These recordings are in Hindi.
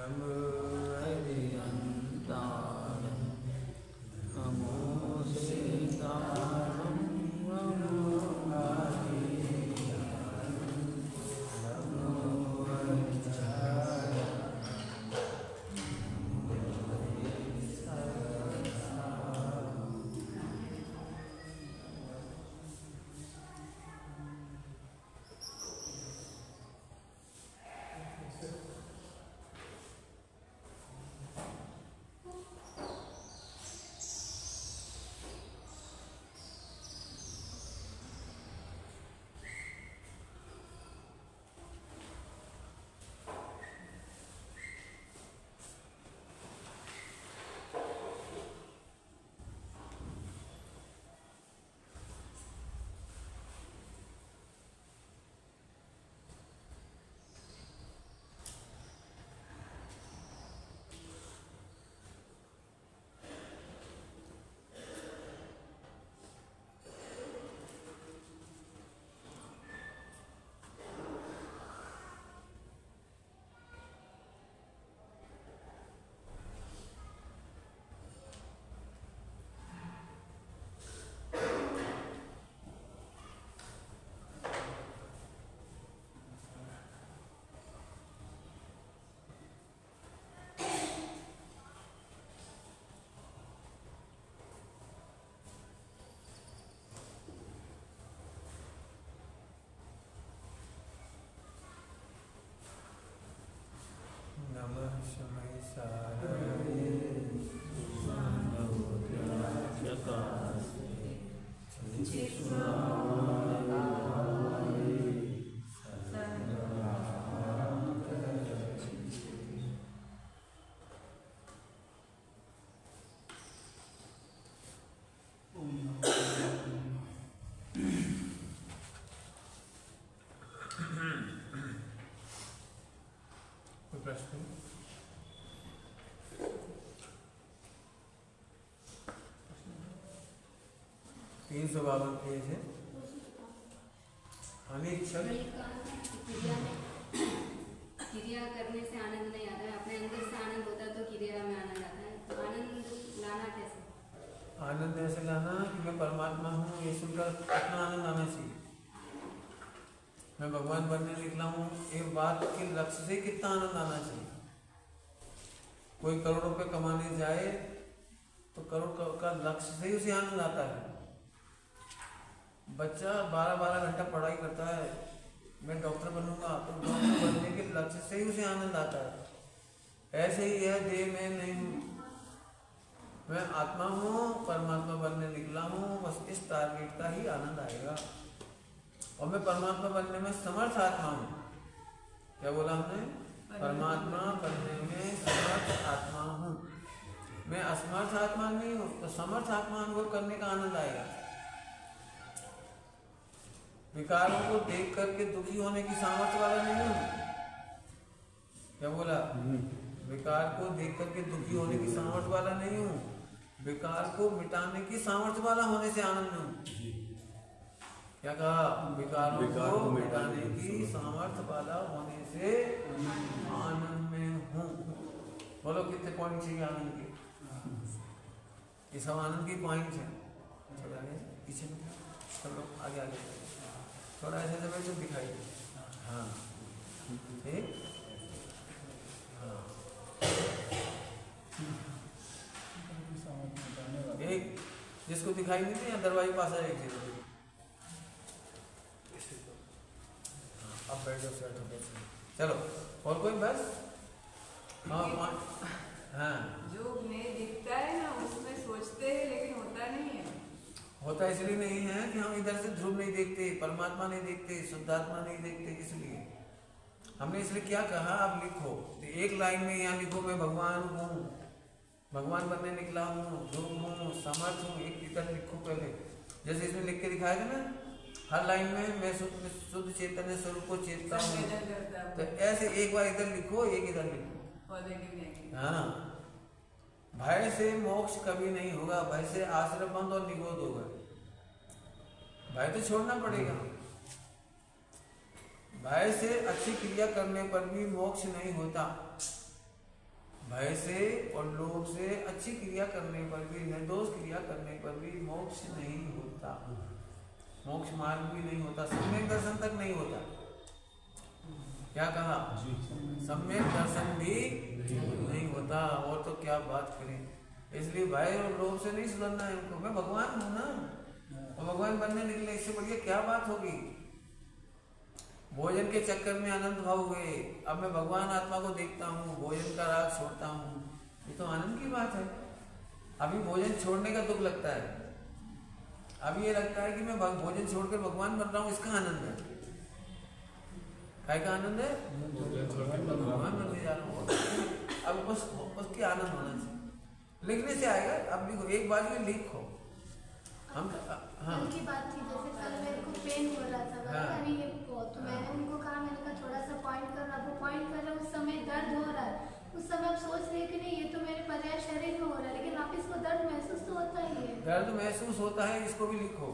अभियन्तारं नमो सीतारं नमो आदित्यं नमो वज्राय नमः शमै साराय सर्वभूताशकास्ते कोई प्रश्न? 352 पेज है। अनिच्छक क्रिया करने से आनंद नहीं आता है, अपने अंदर से आनंद होता है तो क्रिया में आनंद आता है। तो आनंद लाना कैसे? आनंद ऐसे लाना कि मैं परमात्मा हूँ, ये सुनकर अपना आनंद आना चाहिए। मैं भगवान बनने निकला हूँ, एक बात के लक्ष्य से कितना आनंद आना चाहिए। कोई करोड़ रुपए कमाने जाए तो करोड़ का लक्ष्य से ही उसे आनंद आता है। बच्चा 12-12 घंटा पढ़ाई करता है, मैं डॉक्टर बनूंगा, तो डॉक्टर बनने के लक्ष्य से ही उसे आनंद आता है। ऐसे ही यह देह में नहीं हूँ, मैं आत्मा हूँ, परमात्मा बनने निकला हूँ, बस इस टारगेट का ही आनंद आएगा। और मैं परमात्मा बनने में समर्थ आत्मा हूँ। क्या बोला हमने? परमात्मा बनने में समर्थ आत्मा हूँ। मैं असमर्थ आत्मा नहीं हूँ, तो समर्थ आत्मा अनुभव करने का आनंद आएगा। विकारों को देख करके दुखी होने की सामर्थ्य वाला नहीं हूँ। क्या बोला? विकार को देख करके दुखी होने की सामर्थ्य वाला नहीं हूँ, विकार को मिटाने की सामर्थ्य वाला होने से आनंद हूँ। क्या कहा? विकारों को मिटाने की सामर्थ्य वाला होने से आनंद में हूँ। बोलो कितने पॉइंट चाहिए आनंद के? ये सब आनंद की पॉइंट है। चलो आगे पीछे में, चलो आगे आगे थोड़ा ऐसे जब तो दिखाई दे। हाँ ठीक। हाँ एक जिसको दिखाई नहीं दे दरवाजे पास है एक चीज। अब बैठो सेट हो गए। चलो और कोई बस? हाँ हाँ जो मैं दिखता है ना उसमें सोचते हैं लेकिन होता नहीं है। होता इसलिए नहीं है कि हम इधर से ध्रुव नहीं देखते, परमात्मा नहीं देखते, शुद्धात्मा नहीं देखते। इसलिए हमने इसलिए क्या कहा, अब लिखो तो एक लाइन में यहाँ लिखो, मैं भगवान हूँ, भगवान बनने निकला हूँ, ध्रुव हूँ, समर्थ हूँ। एक इधर लिखो पहले, जैसे इसमें लिख के दिखाया था ना, हर लाइन में मैं शुद्ध चैतन्य स्वरूप को चेतता हूँ। तो ऐसे एक बार इधर लिखो, एक इधर लिखो। हाँ, भय से मोक्ष कभी नहीं होगा, भय से आश्रय बंद और निगोद होगा। भय तो छोड़ना पड़ेगा। भय से अच्छी क्रिया करने पर भी मोक्ष नहीं होता। भय से और लोभ से अच्छी क्रिया करने पर भी, निर्दोष क्रिया करने पर भी मोक्ष नहीं होता, मोक्ष मार्ग भी नहीं होता, सम्यक दर्शन तक नहीं होता। क्या कहा? सम्यक दर्शन भी नहीं होता। और तो क्या बात करें। इसलिए भय और लोभ से नहीं सुधरना है उनको। मैं भगवान हूं ना, और भगवान बनने निकले, इससे बढ़िया क्या बात होगी। भोजन के चक्कर में आनंद भाव हुए, अब मैं भगवान आत्मा को देखता हूँ, भोजन का राग छोड़ता हूँ, ये तो आनंद की बात है। अभी भोजन छोड़ने का दुख लगता है, अभी ये लगता है कि मैं भोजन छोड़कर भगवान बन रहा हूँ, इसका आनंद है। काय का आनंद है? भगवान बनने जा रहा हूँ। अब उसकी आनंद होना चाहिए, लिखने से आएगा। अब लिखो, एक बार में लिखो। हम हाँ कल की बात थी, जैसे कल मेरे को पेन हो रहा था, हाँ। अभी ये तो मैंने उनको कहा, मैंने कहा थोड़ा सा पॉइंट कर रहा, वो पॉइंट कर रहे, उस समय दर्द हो रहा है, उस समय आप सोच रहे कि नहीं ये तो मेरे पर्याय शरीर में हो रहा है, लेकिन आप इसको दर्द महसूस तो होता ही है। दर्द महसूस होता है, इसको भी लिखो।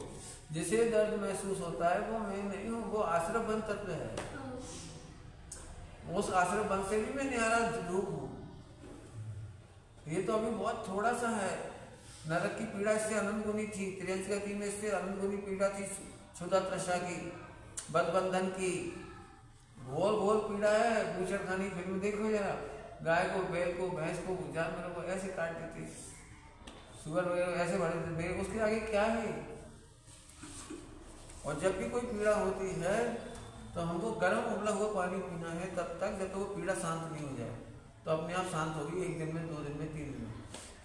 जिसे दर्द महसूस होता है वो मैं नहीं हूँ, वो आश्रय बन तत्व है। उस आश्रय बन से भी मैं न्यारा रूप हूँ। ये तो अभी बहुत थोड़ा सा है। नरक की पीड़ा इससे अनंत गुनी थी, 83 गति में इससे अनंत गुनी पीड़ा थी, क्षुधा तृष्णा की, बदबंधन की, घोर घोर पीड़ा है। बूचड़ खानी फिल्म देखो जरा, गाय को, बैल को, भैंस को, जानवरों को ऐसे काट देते, सुअर वगैरह ऐसे भर देते, उसके आगे क्या है। और जब भी कोई पीड़ा होती है तो हमको गर्म उबला हुआ पानी पीना है, तब तक जब तक वो पीड़ा शांत नहीं हो जाए। तो अपने आप शांत होगी, 1 दिन में, 2 दिन में, 3 दिन में।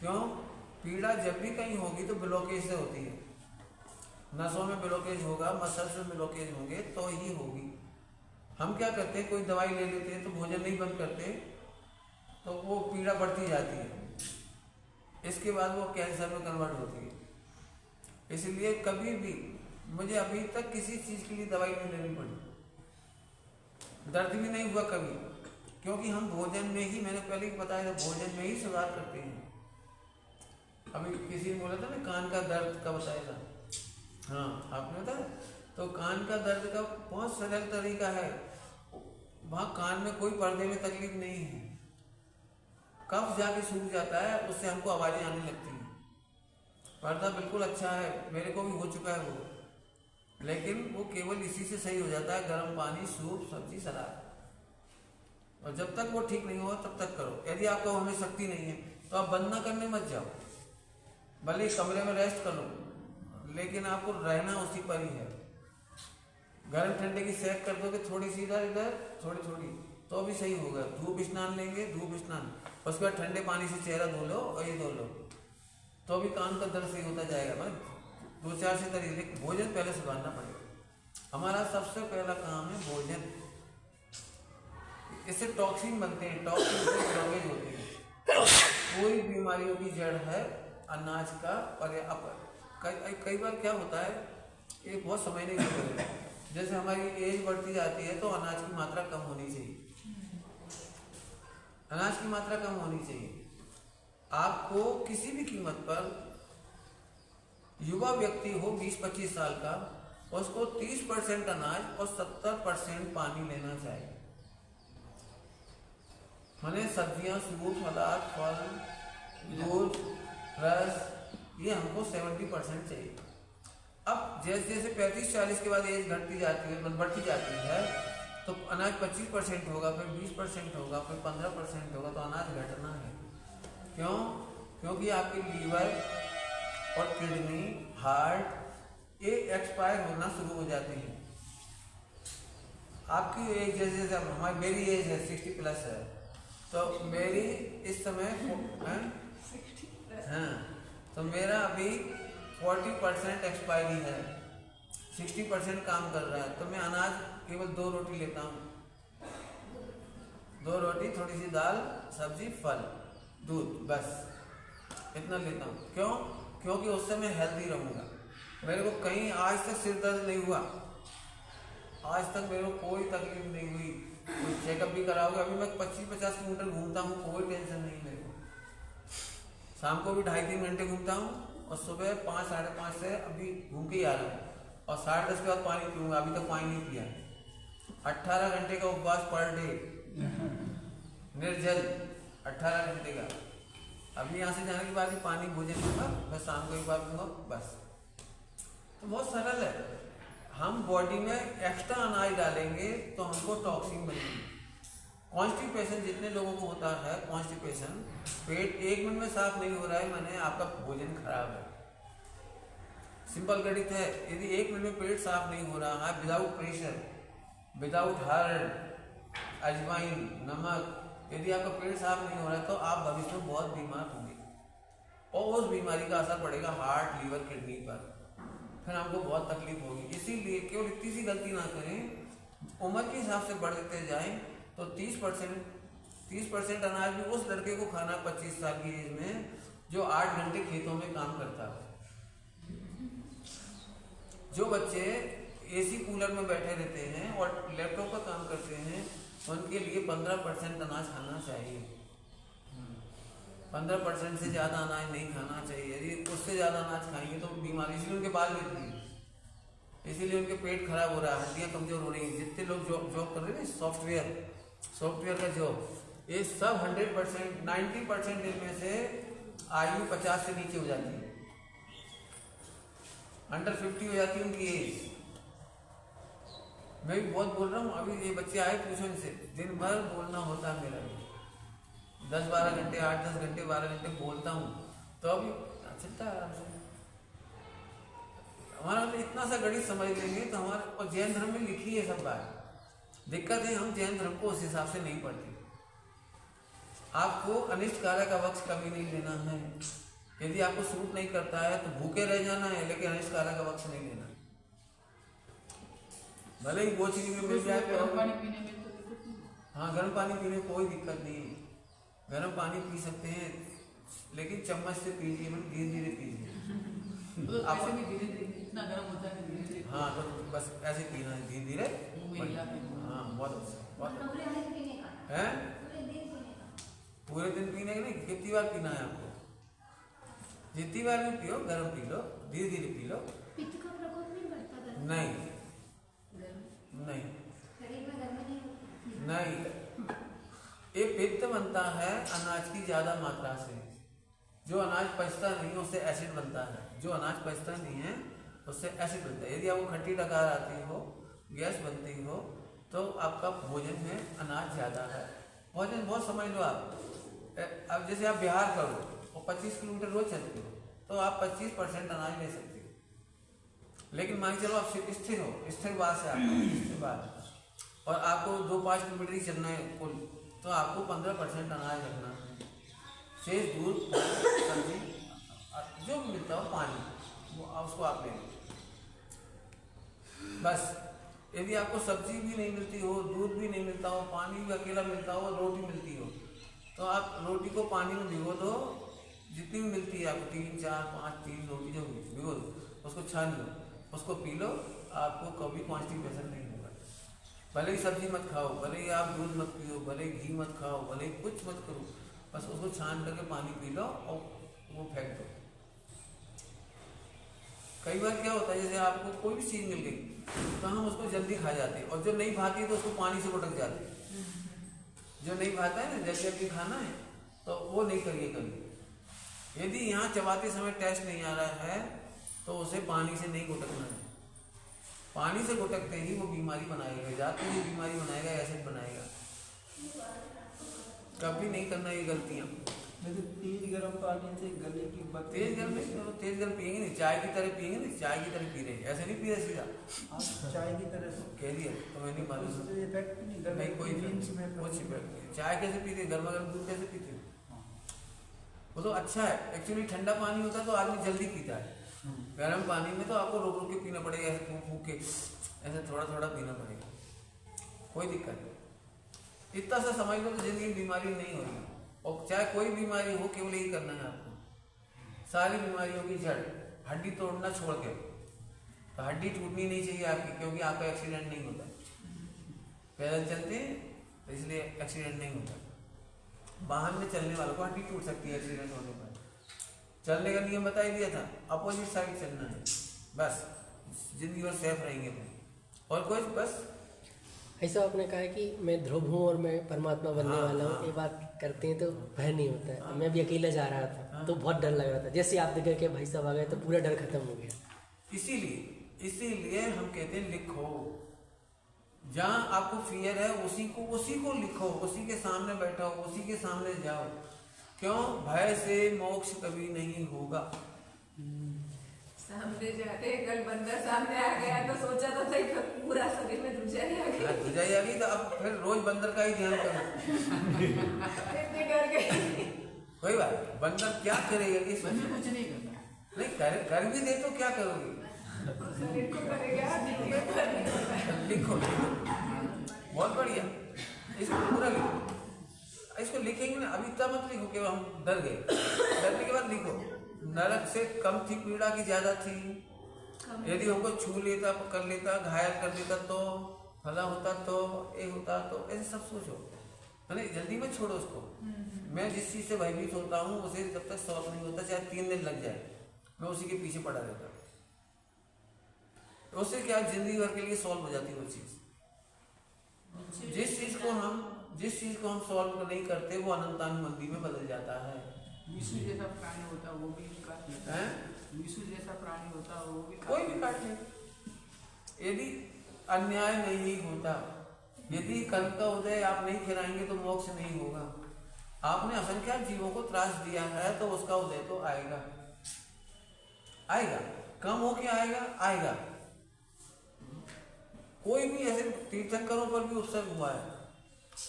क्यों? पीड़ा जब भी कहीं होगी तो ब्लॉकेज से होती है। नसों में ब्लॉकेज होगा, मसल्स में ब्लॉकेज होंगे तो ही होगी। हम क्या करते हैं, कोई दवाई ले लेते हैं तो भोजन नहीं बंद करते तो वो पीड़ा बढ़ती जाती है, इसके बाद वो कैंसर में कन्वर्ट होती है। इसलिए कभी भी मुझे अभी तक किसी चीज़ के लिए दवाई नहीं लेनी पड़ी, दर्द भी नहीं हुआ कभी, क्योंकि हम भोजन में ही, मैंने पहले ही बताया था, भोजन में ही सुधार करते हैं। अभी किसी ने बोला था ना कान का दर्द का बताया था, हाँ आपने बताया। तो कान का दर्द का बहुत सरल तरीका है, वहाँ कान में कोई पर्दे में तकलीफ नहीं है, कफ जाके सूख जाता है, उससे हमको आवाज़ें आने लगती हैं। पर्दा बिल्कुल अच्छा है, मेरे को भी हो चुका है वो, लेकिन वो केवल इसी से सही हो जाता है, गर्म पानी, सूप, सब्जी, सलाद। और जब तक वो ठीक नहीं हुआ तब तक करो। यदि आपको हमें शक्ति नहीं है तो आप बंद ना करने मत जाओ, भले कमरे में रेस्ट कर लो, लेकिन आपको रहना उसी पर ही है। गर्म ठंडे की सेक कर दोगे थोड़ी सी इधर इधर, थोड़ी थोड़ी, तो भी सही होगा। धूप स्नान लेंगे, धूप स्नान, उसके बाद ठंडे पानी से चेहरा धो लो और ये धो लो, तो भी कान का दर्द सही होता जाएगा। मतलब 2-4 से तरीके। भोजन पहले सुधारना पड़ेगा। हमारा सबसे पहला काम है भोजन। इससे टॉक्सिन बनते हैं, टॉक्सिन से ब्लॉकेज होते हैं। पूरी बीमारियों की जड़ है अनाज का कई बार क्या होता है, ये बहुत समय नहीं लगता। जैसे हमारी एज बढ़ती जाती है तो अनाज की मात्रा कम होनी चाहिए, अनाज की मात्रा कम होनी चाहिए। आपको किसी भी कीमत पर, युवा व्यक्ति हो 20-25 साल का, उसको 30% अनाज और 70% पानी लेना चाहिए। माने सब्जियां, सूप, सलाद, फल, दूध, रस, ये हमको 70% चाहिए। अब जैसे जैसे 35-40 के बाद एज घटती जाती है, बढ़ती जाती है, तो अनाज 25% होगा, फिर 20% होगा, फिर 15% होगा, तो अनाज घटना है। क्यों? क्योंकि आपकी लीवर और किडनी, हार्ट, ये एक्सपायर होना शुरू हो जाती है। आपकी एज जैसे जैसे हमारी, मेरी एज है 60+ है, तो मेरी इस समय हाँ, तो मेरा अभी 40% एक्सपायरी है, 60% काम कर रहा है। तो मैं अनाज केवल 2 रोटी लेता हूँ, 2 रोटी, थोड़ी सी दाल, सब्जी, फल, दूध, बस इतना लेता हूँ। क्यों? क्योंकि उससे मैं हेल्दी रहूँगा। मेरे को कहीं आज तक सिर दर्द नहीं हुआ, आज तक मेरे को कोई तकलीफ नहीं हुई। कोई चेकअप भी कराओगे, अभी मैं 25-50 किलोमीटर घूमता हूँ, कोई टेंशन नहीं मेरे को। शाम को भी 2.5-3 घंटे घूमता हूँ, और सुबह 5-5:30 से अभी घूम के ही आ रहा हूँ, और 10:30 के बाद पानी पीऊँगा। अभी तक पानी नहीं पिया। 18 घंटे का उपवास पर डे, निर्जल, 18 घंटे का। अभी यहाँ से जाने के बाद ही पानी भोजन दूंगा, मैं शाम को एक बार दूंगा, बस। तो बहुत सरल है। हम बॉडी में एक्स्ट्रा अनाज डालेंगे तो हमको टॉक्सिन बनेगी। कॉन्स्टिपेशन जितने लोगों को होता है, कॉन्स्टिपेशन, पेट 1 मिनट में साफ नहीं हो रहा है, माने आपका भोजन खराब है। सिंपल गणित है, यदि 1 मिनट में पेट साफ नहीं हो रहा है, विदाउट प्रेशर, विदाउट हार्ड, अजवाइन, नमक, यदि आपका पेट साफ नहीं हो रहा है तो आप भविष्य में बहुत बीमार होंगे और उस बीमारी का असर पड़ेगा हार्ट, लीवर, किडनी पर, फिर हमको बहुत तकलीफ होगी। इसीलिए केवल इतनी सी गलती ना करें, उम्र के हिसाब से बढ़ते जाएं तो 30% अनाज भी उस लड़के को खाना 25 साल की एज में जो 8 घंटे खेतों में काम करता है। जो बच्चे एसी कूलर में बैठे रहते हैं और लैपटॉप पर काम करते हैं, उनके लिए 15% अनाज खाना चाहिए। 15% से ज़्यादा अनाज नहीं खाना चाहिए। यदि उससे ज़्यादा अनाज खाएंगे तो बीमारी, इसलिए उनके बाल गिरते हैं, इसीलिए उनके पेट खराब हो रहा है, हड्डियाँ कमजोर हो रही हैं। जितने लोग जॉब कर रहे हैं सॉफ्टवेयर का जॉब, ये सब 100%, 90% इनमें से आयु 50 से नीचे हो जाती है, अंडर 50 हो जाती है उनकी एज। मैं भी बहुत बोल रहा हूँ, अभी ये बच्चे आए, पूछो इनसे, दिन भर बोलना होता है मेरा भी, 10-12 घंटे, 8-10 घंटे, 12 घंटे बोलता हूँ, तो अभी चलता है आराम से। हमारा इतना सा गणित समझ लेंगे तो हमारे, और जैन धर्म में लिखी है सब बात। दिक्कत है हम जैन धर्म को उस हिसाब से नहीं पढ़ते। आपको अनिष्ट कार्य का वक्त कभी नहीं लेना है। यदि आपको सूट नहीं करता है तो भूखे रह जाना है, लेकिन अनिष्ट कार्य का वक्त नहीं लेना। भले ही वो चीज में मिल जाए, गर्म पानी पीने में तो दिक्कत नहीं। हाँ, गर्म पानी पीने में कोई दिक्कत नहीं है, गर्म पानी पी सकते हैं, लेकिन चम्मच से पीजिए, धीरे धीरे पीजिए। तो ऐसे भी धीरे धीरे इतना गर्म होता है, धीरे धीरे। हाँ, तो बस ऐसे पीना है, धीरे धीरे। हाँ, बहुत अच्छा, बहुत पूरे दिन पीने का है। पूरे दिन पीने का पूरे दिन पीने का नहीं, कितनी बार पीना है आपको, जितनी बार भी पियो, गर्म पी लो, धीरे धीरे पी लो। पित्त का प्रकोप नहीं बढ़ता गर्म? नहीं गर्म नहीं शरीर में गर्मी नहीं होती। नहीं, ये पित्त बनता है अनाज की ज्यादा मात्रा से। जो अनाज पचता नहीं है उससे एसिड बनता है, जो अनाज पचता नहीं है उससे एसिड बनता है। यदि आपको खट्टी डकार आती हो, गैस बनती हो, तो आपका भोजन में अनाज ज्यादा है। भोजन बहुत समझ लो आप। अब जैसे आप बिहार करो और 25 किलोमीटर रोज चलते हो तो आप 25% अनाज ले सकते हो। लेकिन मान चलो आप स्थिर हो, स्थिरवास है आपका, स्थिरवास, और आपको 2-5 किलोमीटर ही चलना है कुल, तो आपको 15% अनाज रखना है। शेष दूध, सब्जी, जो भी मिलता हो, पानी, वो उसको आप ले लो बस। यदि आपको सब्जी भी नहीं मिलती हो, दूध भी नहीं मिलता हो, पानी भी अकेला मिलता हो, रोटी मिलती हो, तो आप रोटी को पानी में भिगो दो, जितनी भी मिलती है आपको, 3, 4, 5, 3 रोटी जो भिगो दो, उसको छान लो, उसको पी लो, आपको कभी कॉन्स्टिपेशन नहीं होगा। भले ही सब्जी मत खाओ, भले ही आप दूध मत पियो, भले ही घी मत खाओ, भले ही कुछ मत करो, बस उसको छान करके पानी पी लो और वो फेंक दो। कई बार क्या होता है, जैसे आपको कोई भी चीज़ मिल गई तो हम उसको जल्दी खा जाते हैं, और जो नहीं भाती है तो उसको पानी से उटक जाते हैं। जो नहीं भाता है ना, जल्दी जल्दी खाना है, तो वो नहीं करिए कभी। यदि यहाँ चबाते समय टेस्ट नहीं आ रहा है तो उसे पानी से नहीं गुटकना है। पानी से गुटकते ही वो बीमारी बनाएगा, जाते ही बीमारी बनाएगा, एसिड बनाएगा। कभी नहीं करना ये गलतियाँ। तेज गर्म पानी से गले की बात, तेज गर्म पियेंगे नहीं, चाय की तरह पियेंगे नहीं, चाय की तरह पी रहे, ऐसे नहीं पी रहे सीधा। आप चाय की तरह से कह दिया तो मैं नहीं मालूम, उससे इफेक्ट नहीं, गले नहीं कोई मीन्स में कुछ इफेक्ट नहीं। चाय कैसे पीते, गर्मा गर्म दूध कैसे पीते हो, वो तो अच्छा है। एक्चुअली ठंडा पानी होता तो आदमी जल्दी पीता है, गर्म पानी में तो आपको रोक रोक के पीना पड़ेगा, ऐसे फूक फूक के, ऐसे थोड़ा थोड़ा पीना पड़ेगा, कोई दिक्कत नहीं। इतना सा समझ लो तो जिंदगी में बीमारी नहीं होगी। और चाहे कोई बीमारी हो, केवल यही करना है आपको, सारी बीमारियों की जड़ हड्डी तोड़ना छोड़ के, तो हड्डी टूटनी नहीं चाहिए आपकी, क्योंकि आपका एक्सीडेंट नहीं होता, पैदल चलते हैं तो इसलिए एक्सीडेंट नहीं होता। वाहन में चलने वालों को हड्डी टूट सकती है एक्सीडेंट होने पर। चलने का नियम बता ही दिया था, अपोजिट साइड चलना है, बस जिंदगी भर सेफ रहेंगे तुम। और कुछ बस ऐसा आपने कहा है कि मैं ध्रुव हूँ और मैं परमात्मा बनने वाला हूँ, ये बात करते हैं तो भय नहीं होता है। मैं भी अकेला जा रहा था तो बहुत डर लग रहा था, जैसे आप देख के भाई साहब आ गए तो पूरा डर खत्म हो गया। इसीलिए हम कहते हैं लिखो, जहाँ आपको फियर है उसी को लिखो, उसी के सामने बैठो, उसी के सामने जाओ। क्यों? भय से मोक्ष कभी नहीं होगा। सामने जाते कल बंदर सामने आ गया तो सोचा तो था कि पूरा शरीर में धुजाई आ गई। धुजाई आ गई तो अब फिर रोज बंदर का ही ध्यान करो। इतने कर गई। कोई बात, बंदर क्या करेगा इस बंदर कुछ नहीं करना। नहीं कर भी दे तो क्या करोगे? शरीर को करेगा, लिखो, बहुत बढ़िया, इसको पूरा लिखो। इसको लिखेंगे ना, अभी तब मत लिखो कि हम डर गए, डरने के बाद लिखो। नरक से कम थी पीड़ा की ज्यादा थी, यदि हमको छू लेता, कर लेता, घायल कर देता तो, फला होता तो, ये होता तो, ऐसे सब सोचो। मैंने जल्दी में छोड़ो उसको। मैं जिस चीज से भयभीत होता हूँ उसे जब तक सॉल्व नहीं होता, चाहे 3 दिन लग जाए, मैं उसी के पीछे पड़ा रहता। तो उससे क्या जिंदगी भर के लिए सॉल्व हो जाती है वो चीज। जिस चीज को हम सॉल्व नहीं करते वो अनंतानुबंधी में बदल जाता है। विष्णु जैसा प्राणी होता वो भी काट लेता है। विष्णु जैसा प्राणी होता वो भी कोई भी काट ले। यदि अन्याय नहीं होता, यदि कल का उदय आप नहीं खिलाएंगे तो मोक्ष नहीं होगा। आपने असंख्यात जीवों को त्रास दिया है तो उसका उदय तो आएगा, कम हो के आएगा। कोई भी ऐसे तीर्थंकरों पर भी उत्सर्ग हुआ है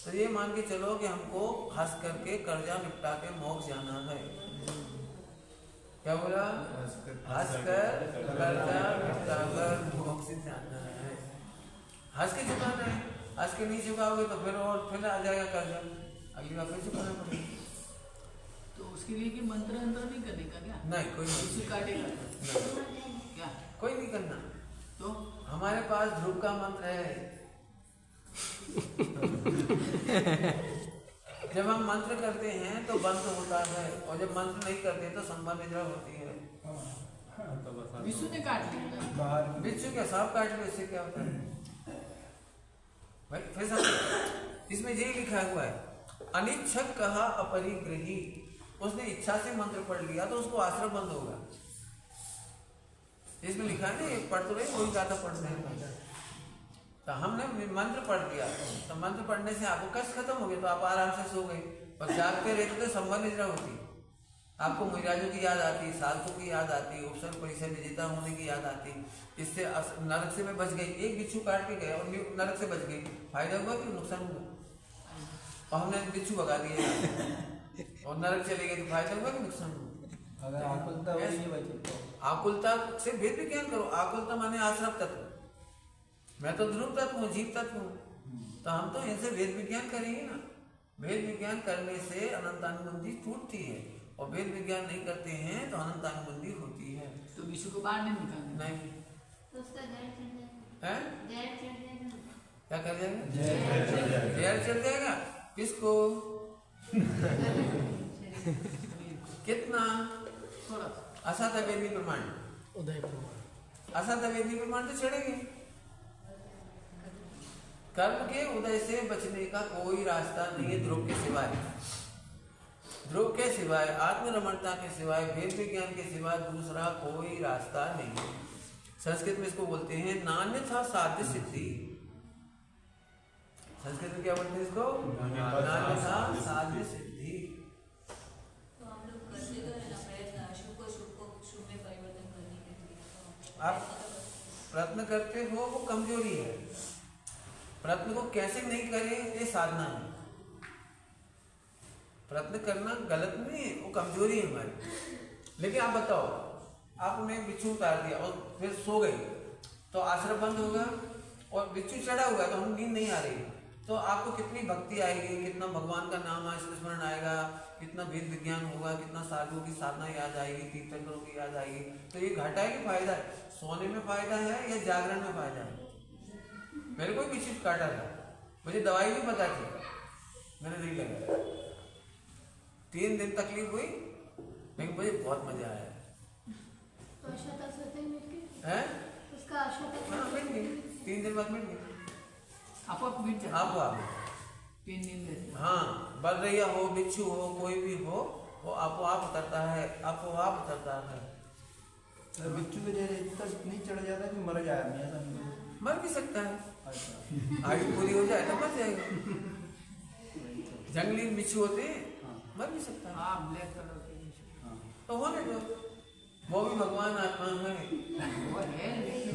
तो ये मान के चलो कि हमको हंस करके कर्जा निपटा के मोक्ष जाना है। क्या बोला? हंस कर कर्जा निपटा कर मोक्ष जाना है। हंस के चुकाना है, हंस के नहीं चुकाओगे तो फिर आ जाएगा कर्जा, अगली बार फिर चुकाना पड़ेगा। तो उसके लिए कि मंत्र नहीं करने का क्या? नहीं, कोई विष्णु काटेगा क्या? कोई नहीं करना। तो हमारे पास ध्रुव का मंत्र है। जब हम मंत्र करते हैं तो बंद होता है, और जब मंत्र नहीं करते तो संभव निद्रा होती है। विष्णु ने काट लिया, बिच्छू क्या सांप काट लो, इससे क्या होता है भाई? फिर इसमें यही लिखा हुआ है, अनिच्छक कहा अपरिग्रही। उसने इच्छा से मंत्र पढ़ लिया तो उसको आश्रम बंद होगा। इसमें लिखा है ना, पढ़ तो रही, वही ज्यादा पढ़ते हैं। तो हमने मंत्र पढ़ दिया तो मंत्र पढ़ने से आपको कष्ट खत्म हो गया तो आप आराम से सो गए। और जागते रहते तो संभव निद्रा होती, आपको मुराजों की याद आती, साधकों की याद आती, उपसर्ग परिसर विजेता होने की याद आती। इससे नरक से मैं बच गई। एक बिच्छू काट के गया और नरक से बच गई, फायदा हुआ कि नुकसान हुआ? और हमने बिच्छू भगा दिए और नरक चले गए तो फायदा हुआ कि नुकसान हुआ? अगर आकुलता हो नहीं बचे तो आकुलता से भेद विज्ञान करो। आकुलता माने आश्रम तत्व, मैं तो ध्रुव तत्व हूँ, जीव तत्व हूँ, तो हम तो इनसे भेद विज्ञान करेंगे ना। भेद विज्ञान करने से अनंतानुबंधी टूटती है, और भेद विज्ञान नहीं करते हैं तो अनंतानुबंधी होती है। तो विष्णु को बाहर नहीं निकालना। नहीं तो उसका जहर चढ़ जाएगा। है? जहर चढ़ जाएगा। क्या कर जाएगा? जहर चढ़ जाएगा। किसको? कितना? थोड़ा असत अवेदी प्रमाण, उदय प्रमाण, असत अवेदी प्रमाण तो चढ़ेंगे। कर्म के उदय से बचने का कोई रास्ता नहीं है ध्रुव के सिवाय। ध्रुव के सिवाय, आत्मरमणता के सिवाय, भेद विज्ञान के सिवाय दूसरा कोई रास्ता नहीं है। संस्कृत में इसको बोलते हैं नान्यथा साध्य सिद्धि। संस्कृत में क्या बोलते हैं इसको? नान्यथा साध्य सिद्धि। तो हम लोग करते तो है ना प्रयत्न अशुभ को शुभ में परिवर्तन करने के लिए। आप प्रयत्न करते हो, वो कमजोरी है। प्रयत्न को कैसे नहीं करें ये साधना है। प्रयत्न करना गलत नहीं है, वो कमजोरी है हमारी। लेकिन आप बताओ, आपने बिच्छू उतार दिया और फिर सो गए तो आश्रम बंद होगा, और बिच्छू चढ़ा हुआ तो हम नींद नहीं आ रही तो आपको कितनी भक्ति आएगी, कितना भगवान का नाम स्मरण आएगा, कितना वेद विज्ञान होगा, कितना साधुओं की साधना याद आएगी, तीर्थंकरों की याद आएगी। तो ये घाटा है कि फायदा है? सोने में फायदा है या जागरण में फायदा है? मेरे को भी चीज काटा था, मुझे दवाई भी पता थी, मैंने नहीं लगाया। 3 दिन तकलीफ हुई लेकिन मुझे बहुत मजा आया। तो आशा तक सोते ही मिट गई हैं? उसका आशा तक हाँ, मिट गई, 3 दिन बाद मिट गई। आप बीच जाते आप तीन दिन रहते हाँ, बलरैया हो, बिच्छू हो, कोई भी हो, वो आपको आप उतरता है, आपको आप उतरता है। बिच्छू के जैसे तक नहीं चढ़ जाता कि मर जाए आदमी, ऐसा नहीं है। मर भी सकता है, अच्छा। आयु पूरी हो जाए तो मर जाएगा। जंगली बिच्छू होते हैं, मर भी सकता है। हाँ ब्लैक कलर के बीच हाँ। तो होने दो, वो भी भगवान आत्मा है। वो है लेकिन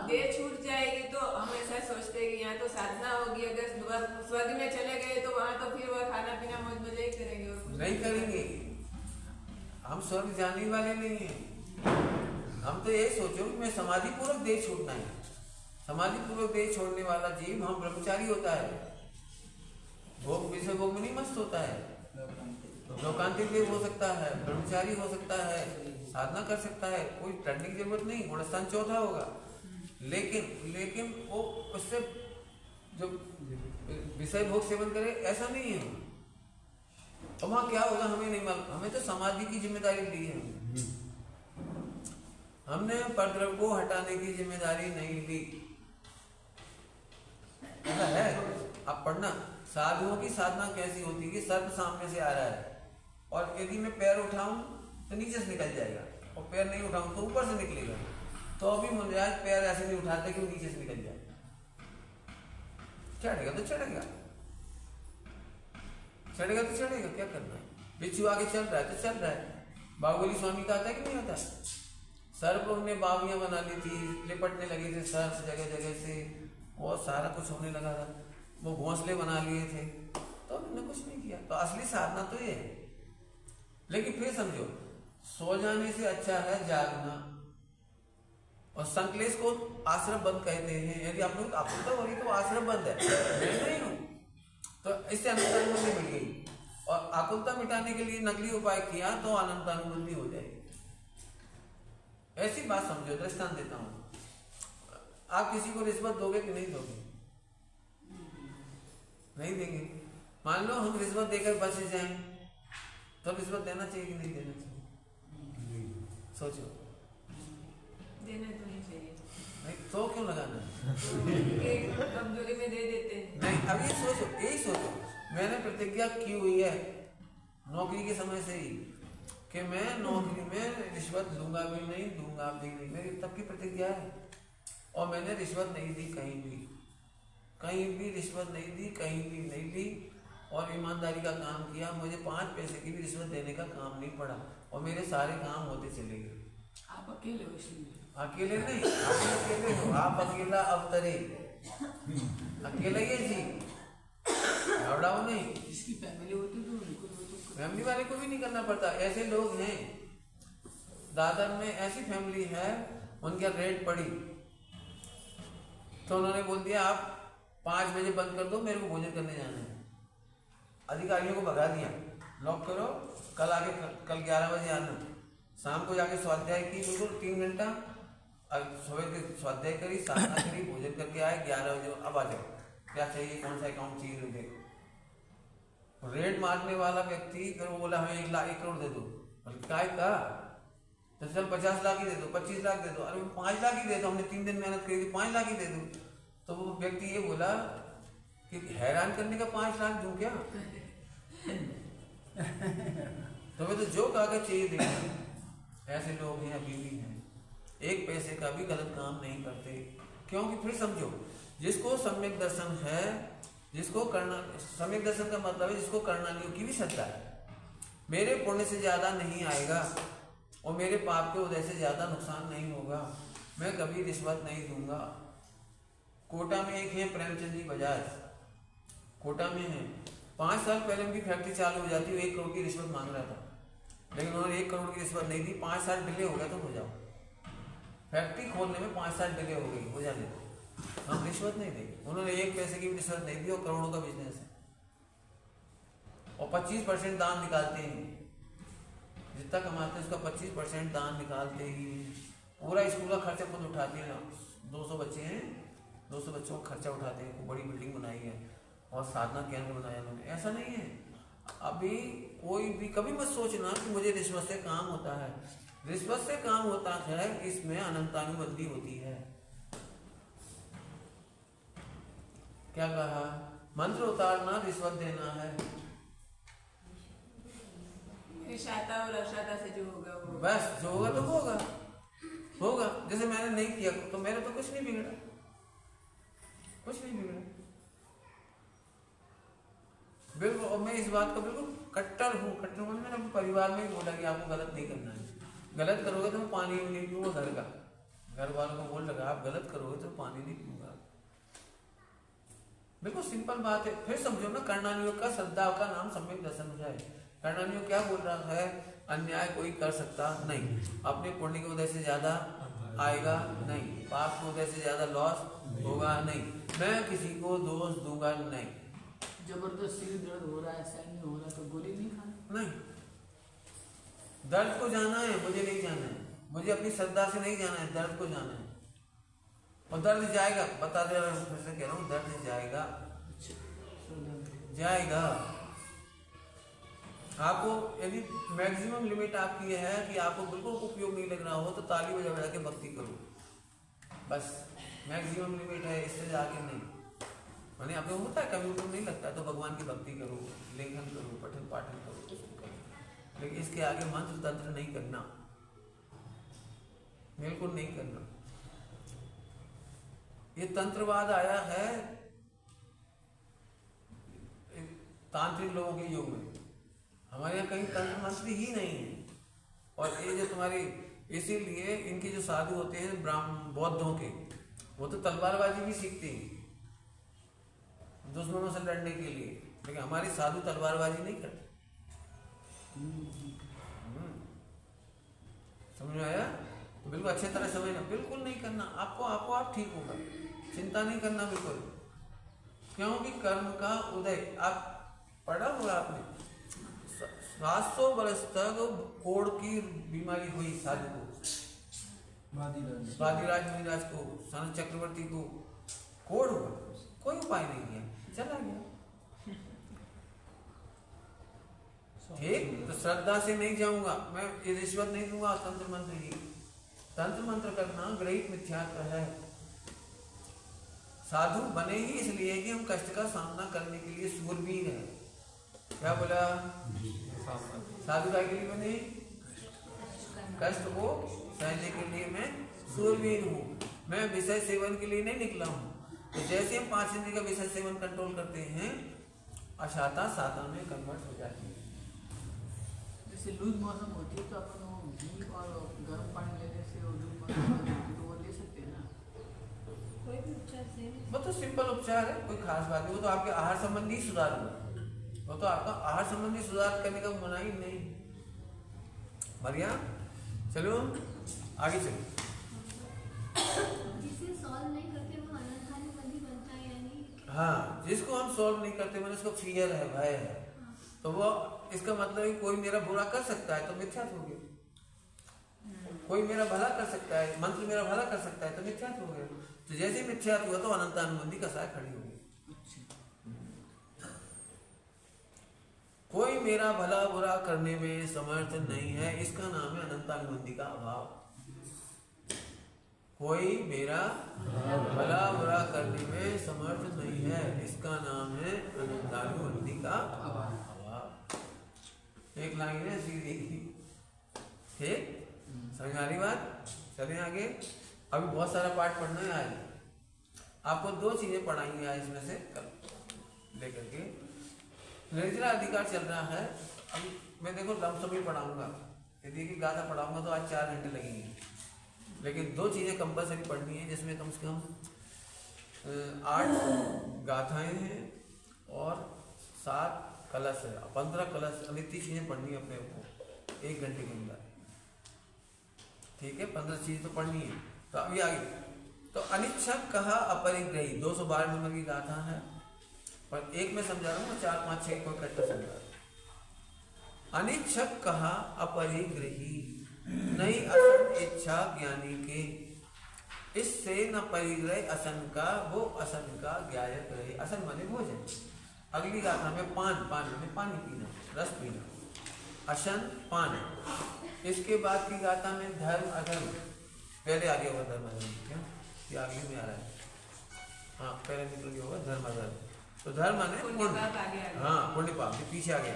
देह छूट जाएगी तो हम ऐसा सोचते हैं कि यहाँ तो साधना होगी, अगर स्वर्ग में चले गए तो वहाँ तो फिर वह खाना पीना मौज मजे ही करेंगे और कुछ नहीं करेंगे, हम स्वर्ग जाने वाले नहीं हैं। हम तो यही सोचो कि मैं समाधि पूर्वक देह छूटना है। समाधि पूर्वक देह छोड़ने वाला जीव हम ब्रह्मचारी होता है, भोग विषय भोग में नहीं मस्त होता है, लोकांतिक देव हो सकता है, ब्रह्मचारी हो सकता है, साधना कर सकता है, कोई टर्निंग की जरूरत नहीं, गुणस्थान चौथा होगा। लेकिन वो उससे जो विषय भोग सेवन करे ऐसा नहीं है। और वहां क्या होगा हमें नहीं मालूम, हमें तो समाधि की जिम्मेदारी ली है। हमने परद्रव्य को हटाने की जिम्मेदारी नहीं ली। ऐसा है, आप पढ़ना साधुओं की साधना कैसी होती है। सर्प सामने से आ रहा है और यदि मैं पैर उठाऊं तो नीचे से निकल जाएगा, और पैर नहीं उठाऊं तो ऊपर से निकलेगा। तो अभी मुनिराज पैर ऐसे नहीं उठाते कि वो नीचे से निकल जाए। चढ़ेगा तो चढ़ेगा, चढ़ेगा तो चढ़ेगा, क्या करना है। बिच्छू आगे चल रहा है तो चल रहा है। बाहुबली स्वामी का आता है कि नहीं आता। सर्प ने बावियां बना ली थी, लिपटने लगे थे सर्प जगह जगह से, और सारा कुछ होने लगा था। वो घोंसले बना लिए थे, तो उन्होंने कुछ नहीं किया। तो असली साधना तो ये है। लेकिन फिर समझो, सो जाने से अच्छा है जागना। और संकलेश को आश्रम बंद कहते हैं। यदि आप लोग आकुलता हो रही तो आश्रम बंद है, मैं नहीं हूं। तो इससे अनंतानुबंधी मिल गई, और आकुलता मिटाने के लिए नकली उपाय किया तो अनंतानुबंधी हो जाएगी। ऐसी बात समझो, दृष्टांत देता हूं। आप किसी को रिश्वत दोगे कि नहीं दोगे? नहीं देंगे। मान लो हम रिश्वत देकर बच जाएं, तो रिश्वत देना चाहिए कि नहीं देना चाहिए? सोचो। देना तो नहीं चाहिए, नहीं तो क्यों लगाना? कमजोरी में दे देते हैं। नहीं, अब ये सोचो, यही सोचो, मैंने प्रतिज्ञा की हुई है नौकरी के समय से ही कि मैं नौकरी में रिश्वत लूंगा भी नहीं, दूंगा भी नहीं। मेरी तब की प्रतिज्ञा है। और मैंने रिश्वत नहीं दी, कहीं भी रिश्वत नहीं दी, कहीं भी नहीं ली, और ईमानदारी का काम किया। मुझे 5 पैसे की भी रिश्वत देने का काम नहीं पड़ा, और मेरे सारे काम होते चले गए। आप अकेले हो इसलिए। अकेले नहीं, आप अकेले हो, आप अकेला अवतरे, अकेला ये जी, घबराओ नहीं। जिसकी फैमिली होती तो उनको तो फैमिली वाले को भी नहीं करना पड़ता। ऐसे लोग हैं, दादर में ऐसी फैमिली है, उनके रेट पड़ी तो उन्होंने बोल दिया आप 5 बजे बंद कर दो, मेरे को भोजन करने जाना है। अधिकारियों को भगा दिया, लॉक करो, कल 11 बजे आना। शाम को जाके स्वाध्याय की, बिल्कुल 3 घंटा सुबह के स्वाध्याय करी, साधना करी, भोजन करके आए 11 बजे। अब आ जाओ, क्या चाहिए, कौन सा अकाउंट चाहिए मुझे। रेड मारने वाला व्यक्ति फिर वो बोला हमें 1 करोड़ दे दो। काय का तो चल 50 लाख ही दे दो, 25 लाख दे दो। अरे 5 लाख ही दे दो, हमने 3 दिन मेहनत करी थी, 5 लाख ही दे दो। तो वो व्यक्ति ये बोला कि हैरान करने का 5 लाख दूं क्या? तुम्हें तो जो कागज चाहिए देंगे। ऐसे लोग हैं, अभी भी हैं, 1 पैसे का भी गलत काम नहीं करते। क्योंकि फिर समझो, जिसको सम्यक दर्शन है, जिसको करना, सम्यक दर्शन का मतलब है जिसको कर्णालियों की भी श्रद्धा है। मेरे पुण्य से ज्यादा नहीं आएगा और मेरे पाप के उदय से ज्यादा नुकसान नहीं होगा, मैं कभी रिश्वत नहीं दूंगा। कोटा में एक है प्रेमचंद जी बजाज, कोटा में है। 5 साल पहले उनकी फैक्ट्री चालू हो जाती, 1 करोड़ की रिश्वत मांग रहा था, लेकिन उन्होंने 1 करोड़ की रिश्वत नहीं दी। 5 साल डिले हो गया तो हो जाओ, फैक्ट्री खोलने में 5 साल डिले हो गई, हो जाने दो, हम रिश्वत नहीं देंगे। उन्होंने 1 पैसे की भी रिश्वत नहीं दी, और करोड़ों का बिजनेस है, और 25% दान निकालते हैं। जितना कमाते हैं उसका 25% दान निकालते ही। पूरा स्कूल का खर्चा खुद उठाते हैं। 200 बच्चे हैं, 200 बच्चों का खर्चा उठाते हैं। बड़ी बिल्डिंग बनाई है और साधना केंद्र बनाया उन्होंने। ऐसा नहीं है, अभी कोई भी कभी मत सोचना कि मुझे रिश्वत से काम होता है। रिश्वत से काम होता है, इसमें अनंतानुबंधी होती है। क्या कहा? मंत्र उतारना रिश्वत देना है। शाता और अशाता से जो होगा वो बस जो होगा तो होगा। जैसे मैंने नहीं किया तो मेरा तो कुछ नहीं बिगड़ा, कुछ नहीं बिगड़ा। बिल्कुल। और मैं इस बात का बिल्कुल कट्टर हूँ। कट्टर हूँ। मैंने अपने परिवार में भी बोला कि आपको गलत नहीं करना है। गलत करोगे तो मैं पानी नहीं पीऊंगा घर का। घर वालों को बोल लगा आप गलत करोगे तो पानी नहीं पीऊंगा। बिल्कुल सिंपल बात है। फिर समझो ना, कर्णानुयोग का श्रद्धा का नाम सम्यक दर्शन हो जाए। कर्णानुयोग क्या बोल रहा है? अन्याय कोई कर सकता नहीं, अपने पुण्य की वजह से ज्यादा आएगा नहीं, पाप की वजह से ज्यादा लॉस होगा नहीं, मैं किसी को दोष दूंगा नहीं। जबरदस्त सिर दर्द हो रहा है, सहन नहीं हो रहा तो गोली नहीं खानी। नहीं, दर्द को जाना है, मुझे नहीं जाना है। मुझे अपनी श्रद्धा से नहीं जाना है, दर्द को जाना है। और दर्द जाएगा, बता दे रहा हूँ, फिर से कह रहा हूँ, दर्द जाएगा जाएगा। आपको यदि मैक्सिमम लिमिट आपकी है कि आपको बिल्कुल उपयोग नहीं लग रहा हो तो ताली बजा बजा के भक्ति करो, बस मैक्सिमम लिमिट है, इससे जाके नहीं। मैंने आपको होता है कभी उपयोग नहीं लगता तो भगवान की भक्ति करो, लेखन करो, पठन पाठन करो, लेकिन इसके आगे मंत्र तंत्र नहीं करना, बिल्कुल नहीं करना। ये तंत्रवाद आया है तांत्रिक लोगों के युग में। हमारे यहाँ कहीं तंत्र मंत्र ही नहीं है। और ये जो तुम्हारी, इसीलिए इनके जो साधु होते हैं ब्राह्मण बौद्धों के, वो तो तलवारबाजी भी सीखते हैं दुश्मनों से लड़ने के लिए, लेकिन हमारे साधु तलवारबाजी नहीं करते। समझ में आया? तो बिल्कुल अच्छे तरह समझना, बिल्कुल नहीं करना। आपको आप ठीक होगा, चिंता नहीं करना बिल्कुल। क्योंकि कर्म का उदय, आप पढ़ा होगा आपने, 700 वर्ष तक कोढ़ की बीमारी हुई साधु को, वादिराज मुनिराज को, सन चक्रवर्ती को कोढ़ हुआ, कोई उपाय नहीं किया, चला गया। ठीक, तो श्रद्धा से नहीं जाऊंगा मैं, ये रिश्वत नहीं दूंगा, तंत्र मंत्र ही। तंत्र मंत्र करना ग्रहित मिथ्यात्व है। साधु बने ही इसलिए कि हम कष्ट का सामना करने के लिए सूरवीर हैं। क्या बोला? साधु का के लिए बने, कष्ट को सहने के लिए मैं सूरवीर हूँ। मैं विषय सेवन के लिए नहीं निकला हूँ। तो जैसे हम 5 इंद्रिय का विषय सेवन कंट्रोल करते हैं, अशाता साता में कन्वर्ट हो जाती है। जैसे लूज मौसम होती है तो अपन वो घी और गर्म पानी लेने से वो लूज मौसम तो वो ले सकते हैं ना। कोई भी उपचार से वो तो सिंपल उपचार है, कोई खास बात नहीं। वो तो आपके आहार संबंधी सुधार हुआ, वो तो आपका आहार संबंधी सुधार करने का मनाही नहीं। बढ़िया, चलो आगे चलो। जिसे सॉल्व नहीं करते वो अनंतानुबंधी बनता है, यानी हाँ, जिसको हम सॉल्व नहीं करते, मैंने उसको फियर है, भय है, तो वो इसका मतलब है कोई मेरा बुरा कर सकता है तो मिथ्यात्व हो गया। कोई मेरा भला कर सकता है, मंत्र मेरा भला कर सकता है तो मिथ्यात्व हो गया। तो जैसे मिथ्यात्व हुआ तो अनंतानुबंधी कसाय खड़ी हो गई। कोई मेरा भला बुरा करने में समर्थ नहीं है, इसका नाम है अनंतानुबंधी का अभाव। कोई मेरा भला बुरा करने में समर्थ नहीं है, इसका नाम है अनंतानुबंधी का अभाव। एक लाइन है सीधी, ठीक, समझ आ रही बात? चलें आगे। अभी बहुत सारा पाठ पढ़ना है आज। आपको 2 चीजें पढ़ाएंगे आज इसमें से कल लेकर के। निर्जला अधिकार चल रहा है। अभी मैं देखो लमसम ही पढ़ाऊंगा, यदि कि गाथा पढ़ाऊंगा तो आज 4 घंटे लगेंगे, लेकिन 2 चीजें कंपलसरी पढ़नी है, जिसमें कम से कम 8 गाथाएं हैं और 7 कलश है, 15 कलश, इतनी चीजें पढ़नी है अपने को 1 घंटे के अंदर। ठीक है, 15 चीजें तो पढ़नी है। तो अभी आगे, तो अनिच्छक कहा अपरिग्रही, 212 नंबर की गाथा है, पर एक मैं समझा रहा हूँ, 4, 5, 6 को इकट्ठा समझा रहा हूँ। अनिच्छक कहा अपरिग्रही, नहीं असन इच्छा ज्ञानी के, इससे न परिग्रह असन का, वो असन का ज्ञायक रहे। असन माने भोजन। अगली गाथा में पान, पान माने पानी पीना, रस पीना। असन पान, इसके बाद की गाथा में धर्म अधर्म, पहले आगे होगा धर्म अधर्म, क्या ये आगे में आ रहा है, हाँ पहले निकल गया होगा धर्म अधर्म। तो धर्म माने पुण्य पुण्य, पाप आगे आगे। हाँ पुण्य पाप, ये पीछे आ गया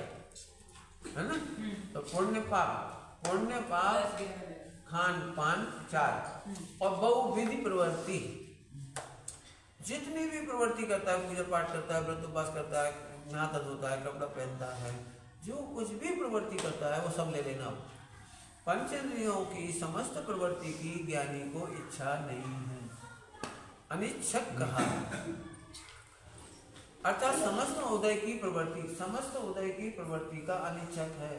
है ना। तो पुण्य पाप, पुण्य पाप, खान पान 4 और बहुविधि प्रवृत्ति, जितनी भी प्रवृत्ति करता है, पूजा पाठ करता है, व्रत उपवास करता है, नहाता धोता है, कपड़ा पहनता है, जो कुछ भी प्रवृत्ति करता है वो सब ले लेना। पंचेंद्रियों की समस्त प्रवृत्ति की ज्ञानी को इच्छा नहीं है, अनिच्छक कहा। अर्थात समस्त उदय की प्रवृत्ति, समस्त उदय की प्रवृत्ति का अनिच्छक है,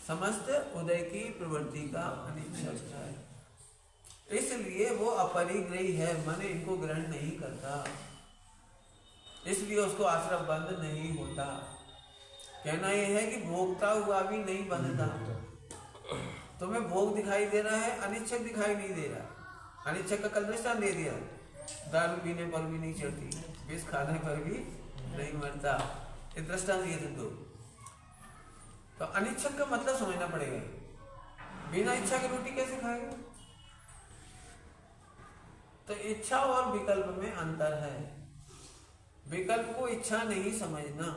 समस्त उदय की प्रवृत्ति का अनिच्छक है, इसलिए वो अपरिग्रही है, मन इनको ग्रहण नहीं करता, इसलिए उसको आश्रम बंद नहीं होता। कहना यह है कि भोगता हुआ भी नहीं बंधता। तुम्हें भोग दिखाई दे रहा है, अनिच्छक दिखाई नहीं दे रहा। अनिच्छक का कल दृष्टांत दे दिया, दारू पीने पर भी नहीं चढ़ती, विष खाने पर भी नहीं मरता, ये दृष्टांत दिए थे 2। तो अनिच्छक का मतलब समझना पड़ेगा, बिना इच्छा की रोटी कैसे खाएगा। तो इच्छा और विकल्प में अंतर है, विकल्प को इच्छा नहीं समझना।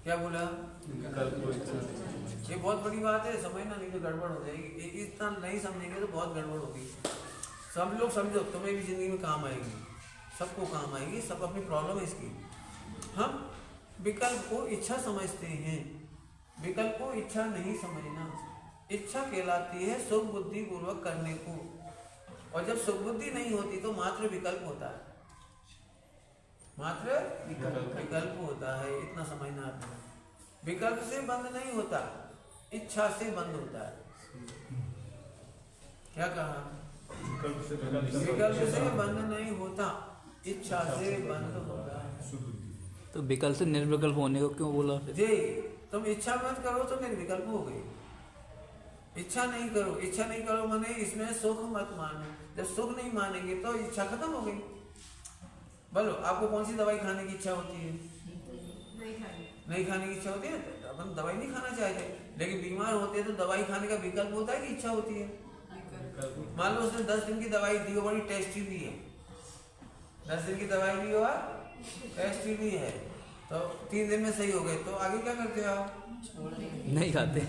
क्या बोला? ये बहुत बड़ी बात है, समझना नहीं तो गड़बड़ हो जाएगी। इतना नहीं समझेंगे तो बहुत गड़बड़ होगी। सब लोग समझो, तुम्हें भी जिंदगी में काम आएगी, सबको काम आएगी, सब अपनी प्रॉब्लम है इसकी। हम विकल्प को इच्छा समझते हैं, विकल्प को इच्छा नहीं समझना। इच्छा कहलाती है सुख बुद्धि पूर्वक करने को, और जब सुख बुद्धि नहीं होती तो मात्र विकल्प होता है, मात्र विकल्प होता है। इतना समझना आता है। विकल्प से बंद नहीं होता, इच्छा से बंद होता है। क्या कहा? विकल्प से बंद नहीं होता, इच्छा से बंद होता है। तो विकल्प से निर्विकल्प होने को क्यों बोला? जी, तुम इच्छा मत करो तो निर्विकल्प हो गई। इच्छा नहीं करो, इच्छा नहीं करो माने इसमें सुख मत मानो। जब सुख नहीं मानेंगे तो इच्छा खत्म हो गई। बोलो, आपको कौन सी दवाई खाने की इच्छा होती है? नहीं खाने की इच्छा होती है, तो अपन दवाई नहीं खाना चाहते, लेकिन बीमार होते हैं तो दवाई खाने का विकल्प होता है कि इच्छा होती है? मान लो उसने 10 दिन की दवाई दी हो, बड़ी टेस्टी भी है, 10 दिन की दवाई दी हो, टेस्टी भी है, तो 3 दिन में सही हो गए, तो आगे क्या करते हो आप? नहीं खाते।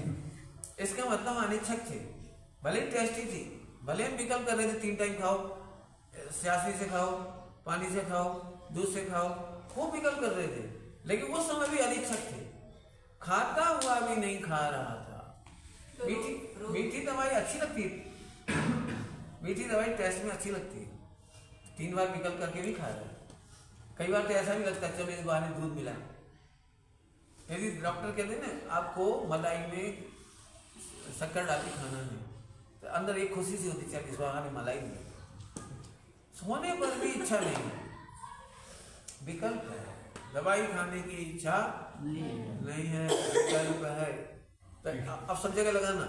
इसका मतलब अनिच्छक थे, भले टेस्टी थी, भले हम विकल्प कर रहे थे 3 टाइम खाओ, स्यासी से खाओ, पानी से खाओ, दूध से खाओ, खूब विकल्प कर रहे थे, लेकिन उस समय भी अनिच्छक थे, खाता हुआ भी नहीं खा रहा था। मीठी दवाई अच्छी लगती है, मीठी दवाई टेस्ट में अच्छी लगती है, 3 बार विकल्प करके भी खा रहा है। कई बार तो ऐसा भी लगता है चलो इस बहाने दूध मिला। यदि डॉक्टर कहते हैं ना आपको मलाई में शक्कर डाल के खाना है, तो अंदर एक खुशी सी होती है इस बहाने मलाई मिला। सोने पर भी इच्छा नहीं है, विकल्प है। दवाई खाने की इच्छा नहीं है, विकल्प है। तो अब सब जगह लगाना,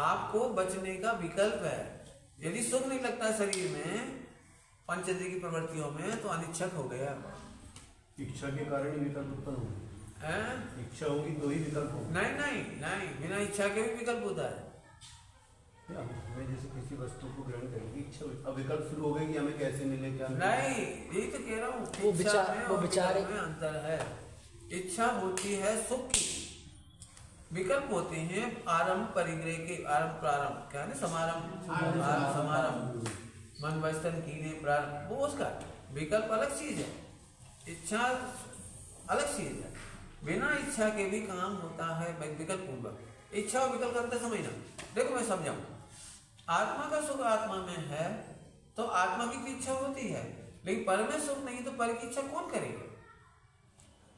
आपको बचने का विकल्प है। यदि सुख नहीं लगता शरीर में, पंचेंद्रिय की प्रवृत्तियों में, तो अनिच्छक हो गया। इच्छा के कारण ही विकल्प उत्पन्न होंगे। इच्छा होगी तो ही विकल्प होगा। नहीं, बिना इच्छा के भी विकल्प होता है। मैं जैसे किसी वस्तु को ग्रहण करेंगे, इच्छा अब विकल्प शुरू हो गई कि हमें कैसे मिले, क्या मिले? नहीं, यही तो कह रहा हूँ, वो विचार में अंतर है। इच्छा होती है सुख की, विकल्प होते हैं आरंभ परिग्रह के, आरंभ प्रारंभ क्या है ना, समारंभ, मन वस्तन कीने प्रारंभ, वो उसका विकल्प अलग चीज है, इच्छा अलग चीज है। बिना इच्छा के भी काम होता है विकल्प पूर्वक। इच्छा और विकल्प करते समझना। देखो मैं समझाऊं, आत्मा का सुख आत्मा में है तो आत्मा की इच्छा होती है, लेकिन पर में सुख नहीं तो पर की इच्छा कौन करेगा?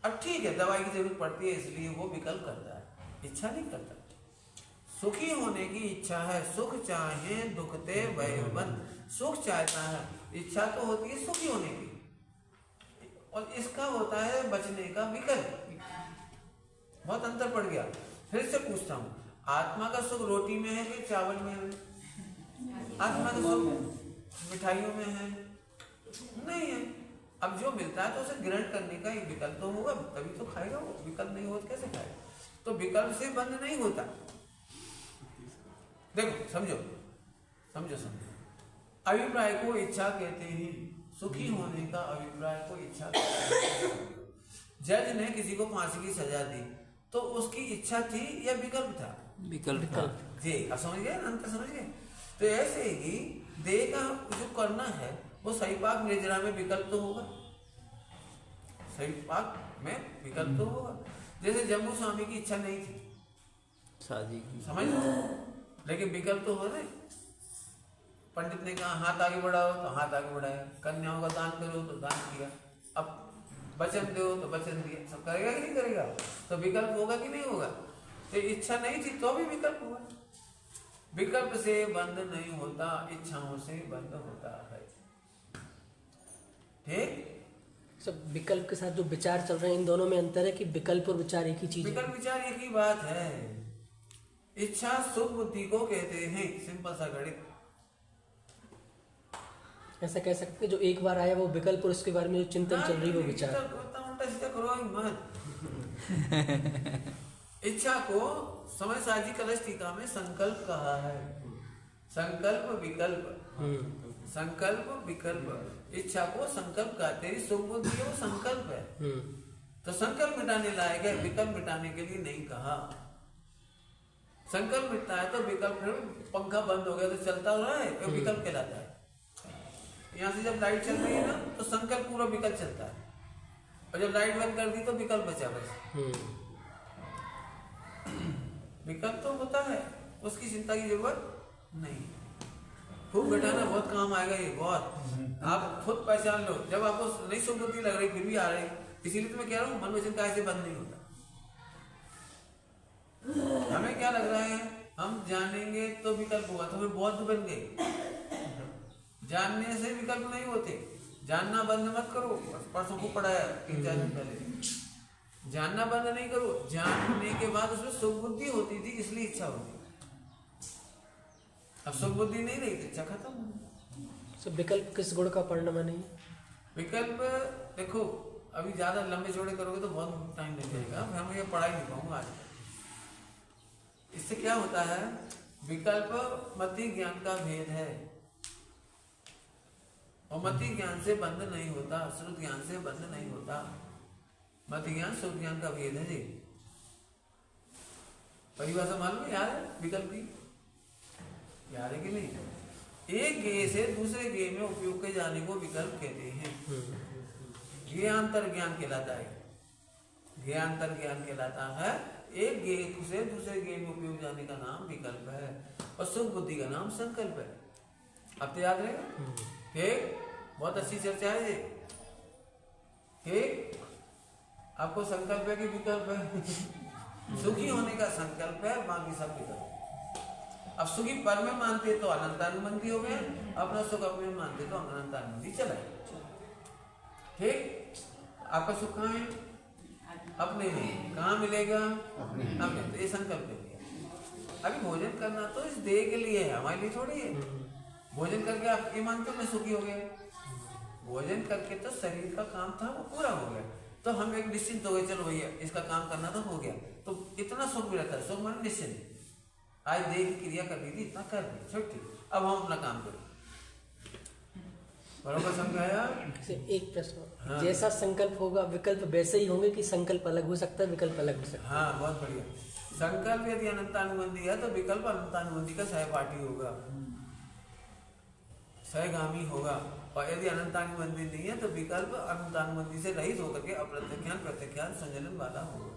अब ठीक है, दवाई की जरूरत पड़ती है इसलिए वो विकल्प करता है, इच्छा नहीं करता। सुखी होने की इच्छा है, सुख चाहे दुखते वैबंध, सुख चाहता है, इच्छा तो होती है सुखी होने की, और इसका होता है बचने का विकल्प। बहुत अंतर पड़ गया। फिर से पूछता हूँ, आत्मा का सुख रोटी में है कि चावल में है? आत्मा का सुख मिठाइयों में है? नहीं है। अब जो मिलता है तो उसे ग्रहण करने का एक विकल्प तो होगा, तभी तो खाएगा वो। विकल्प नहीं हो तो कैसे खाएगा? तो विकल्प से बंध नहीं होता। देखो समझो समझो समझो, अभिप्राय को इच्छा कहते हैं। सुखी होने का अभिप्राय को इच्छा कहते हैं। जज ने किसी को फांसी की सजा दी तो उसकी इच्छा थी या विकल्प था? विकल्प था। जी, अब समझ गए, अंतर समझ गए। तो ऐसे ही देह का जो करना है वो सही पाक निर्जरा में विकल्प तो होगा, सही पाक में विकल्प तो होगा। जैसे जम्मू स्वामी की इच्छा नहीं थी शादी की, समझ लो, लेकिन विकल्प तो हो रहे। पंडित ने कहा हाथ आगे बढ़ाओ तो हाथ आगे बढ़ाया, कन्याओं का दान करो तो दान किया, अब वचन दो तो वचन दिया। सब करेगा कि नहीं करेगा? तो विकल्प होगा कि नहीं होगा? तो इच्छा नहीं थी तो भी विकल्प हुआ। विकल्प से बंध नहीं होता, इच्छाओं से बंध होता है। ठीक। सब विकल्प के साथ जो विचार चल रहे हैं, इन दोनों में अंतर है कि विकल्प और विचार एक ही चीज है? विकल्प विचार एक ही बात है। इच्छा सुख बुद्धि को कहते हैं, सिंपल सा गणित। ऐसा कह सकते हैं जो एक बार आया वो विकल्प और उसके बारे में जो चिंतन चल रही है वो विचार। उल्टा सीधा करो ही मत। इच्छा को समय साजी कलश टीका में संकल्प कहा है। संकल्प विकल्प, संकल्प विकल्प। इच्छा को संकल्प कहते हैं, सुख बुद्धि वो संकल्प है। तो संकल्प मिटाने लायक है, विकल्प मिटाने के लिए नहीं कहा। संकल्प मिटता है तो विकल्प, पंखा बंद हो गया तो चलता रहा है, वो विकल्प कहलाता है। यहाँ से जब लाइट चल रही है ना तो संकल्प पूरा विकल्प चलता है, और जब लाइट बंद कर दी तो विकल्प बचा बस। विकल्प तो होता है, उसकी चिंता की जरूरत नहीं। खूब घटाना बहुत काम आएगा ये, बहुत। आप खुद पहचान लो, जब आपको नहीं सुख बुद्धि लग रही फिर भी आ रही, इसीलिए तो मैं कह रहा हूँ मन वचन काहे से बंद नहीं होता। हमें क्या लग रहा है, हम जानेंगे तो विकल्प हुआ, तो फिर बहुत बन गए। जानने से विकल्प नहीं होते। जानना बंद मत करो, परसों को पढ़ाया 3-4 दिन पहले। जानना बंद नहीं करो, जानने के बाद उसमें सुख बुद्धि होती थी इसलिए इच्छा होती। अब सुख बुद्धि नहीं रही, इच्छा खत्म। सब विकल्प किस गुण का परिणाम नहीं? विकल्प देखो, अभी ज्यादा लंबे चौड़े करोगे तो बहुत टाइम लग जाएगा, हम ये पढ़ा ही नहीं पाऊंगा आज। इससे क्या होता है, विकल्प मति ज्ञान का भेद है, और मति ज्ञान से बंध नहीं होता, श्रुत ज्ञान से बंध नहीं होता। मति ज्ञान श्रुत ज्ञान का भेद है जी। परिभाषा मालूम है, याद है विकल्प की? याद है कि नहीं? एक गे से दूसरे गे में उपयोग के जाने को विकल्प कहते हैं। ज्ञानांतर ज्ञान कहलाता है, ज्ञानांतर ज्ञान कहलाता है। एक गे से दूसरे गे में उपयोग जाने का नाम विकल्प है, और सुख बुद्धि का नाम संकल्प है। अब तो याद रहेगा। ठीक, बहुत अच्छी चर्चा है ये। ठीक, आपको संकल्प है कि विकल्प है? सुखी होने का संकल्प है, बाकी सब विकल्प। अब सुखी पर में मानते तो अनंतानुबंधी हो गए, अपना सुख अपने में मानते तो अनंतानुबंधी चला। ठीक, आपका सुख कहाँ है? अपने में। कहाँ मिलेगा? अपने। तो ये संकल्प है। अभी भोजन करना तो इस देह के लिए है, हमारे लिए थोड़ी है। भोजन करके आप ये मानते हो मैं सुखी हो गया? भोजन करके तो शरीर का काम था वो पूरा हो गया, तो हम एक निश्चिंत हो गए, चलो भैया इसका काम करना तो हो गया। तो इतना सुख भी रहता है, सुख मन निश्चिंत। आज देह की क्रिया करनी थी, इतना कर दी, छुट्टी, अब हम अपना काम करें। बरोबर समझाया? एक प्रश्न, जैसा संकल्प होगा विकल्प वैसे ही होंगे कि संकल्प अलग हो सकता है, विकल्प अलग हो सकता है? हाँ, बहुत बढ़िया। संकल्प यदि अनंतानुबंधी है तो विकल्प अनंतानुबंधी का सहपाठी होगा, सहगामी होगा। और यदि अनंतानुबंधी नहीं है तो विकल्प अनंतानुबंधी से रहित होकर के अप्रत्यख्यान प्रत्यख्यान संजलन वाला होगा।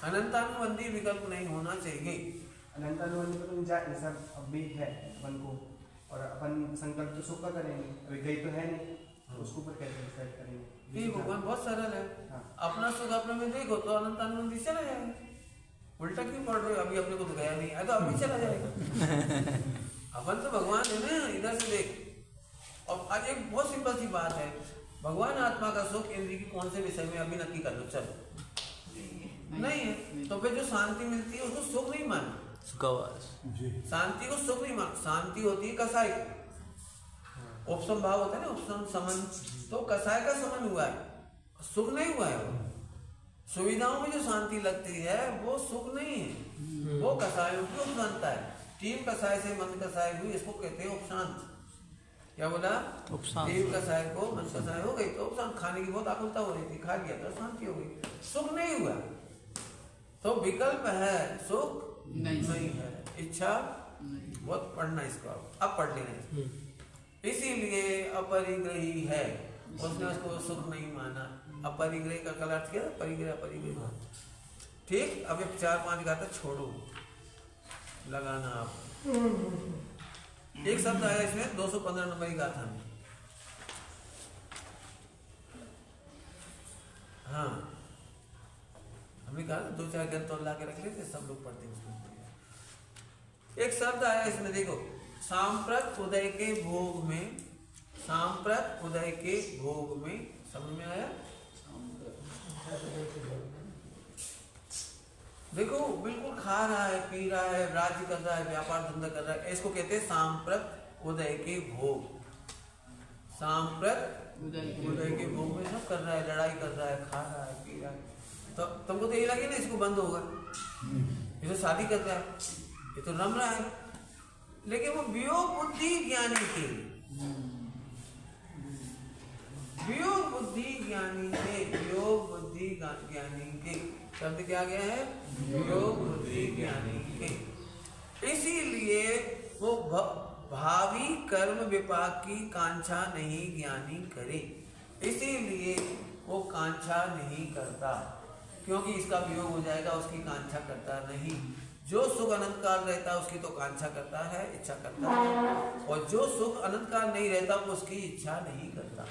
अनंतानुबंधी विकल्प नहीं होना चाहिए। अनंतानुबंधी तो तुम जैसा अभी है अपन को, और अपन संकल्प तो सुख का करेंगे, अभी गई तो है नहीं, तो उसको ऊपर कैसे डिसाइड करेंगे? ये भगवान बहुत सरल है। हाँ। अपना सुख अपने में देखो तो अनंतानुबंधी चला जाएगा। उल्टा क्यों पढ़ रहे हो? अभी अपने को तो गया नहीं है तो अभी चला जाएगा। अपन तो भगवान है ना, इधर से देख। और आज एक बहुत सिंपल सी बात है, भगवान आत्मा का सुख इंद्रिय की कौन से विषय में अभी नक्की कर लो, चलो। नहीं है तो फिर जो शांति मिलती है उसको सुख नहीं मानना, शांति को सुख नहीं मानना। शांति होती है कसाई, उपशम भाव होता है ना, उपशम समन, तो कसाई का समन हुआ है, सुख नहीं हुआ है वो। सुविधाओं में जो शांति लगती है वो सुख नहीं है, वो कसायों की उपशांता है। टीम कसाय से मन कसाय हुई, इसको कहते हैं उपशांत। क्या बोला? टीम कसाय को मन कसाय हो गई तो उपशांत। खाने की बहुत आकुलता हो रही थी, खा लिया तो शांति हो गई, सुख नहीं हुआ। तो विकल्प है, सुख नहीं है, इच्छा बहुत पढ़ना इसको, अब पढ़ लेना। इसीलिए अपरिग्रही है, उसने उसको सुख नहीं माना। अपरिग्रही का कल अर्थ क्या? परिग्रह, परिग्रह। ठीक, अब 4-5 गाता छोड़ो, लगाना आप। एक शब्द आया इसमें 215 नंबर की गाथा में। हाँ, हमने कहा 2-4 ग्रंथ और ला के रख लेते, सब लोग पढ़ते उसको। एक शब्द आया इसमें, देखो, सांप्रत उदय के भोग में, सांप्रत उदय के भोग में, समझ में आया? देखो, बिल्कुल खा रहा है, पी रहा है, राज्य कर रहा है, व्यापार धंधा कर रहा है, इसको कहते हैं सांप्रत उदय के भोग। सांप्रत उदय के भोग में सब कर रहा है, लड़ाई कर रहा है, खा रहा है, पी रहा है। तो तुमको तो ये लगे ना इसको बंद होगा, ये तो शादी कर रहा है, ये तो रम रहा है, लेकिन वो वियोग बुद्धि ज्ञानी के, वियोग बुद्धि ज्ञानी के, वियोग बुद्धि ज्ञानी के, शब्द क्या गया है? वियोग बुद्धि ज्ञानी के। इसीलिए वो भावी कर्म विपाक की कांक्षा नहीं ज्ञानी करे, इसीलिए वो कांक्षा नहीं करता, क्योंकि इसका वियोग हो जाएगा, उसकी कांक्षा करता नहीं। जो सुख अनंत काल रहता है उसकी तो कांक्षा करता है, इच्छा करता है, और जो सुख अनंत काल नहीं रहता वो उसकी इच्छा नहीं करता।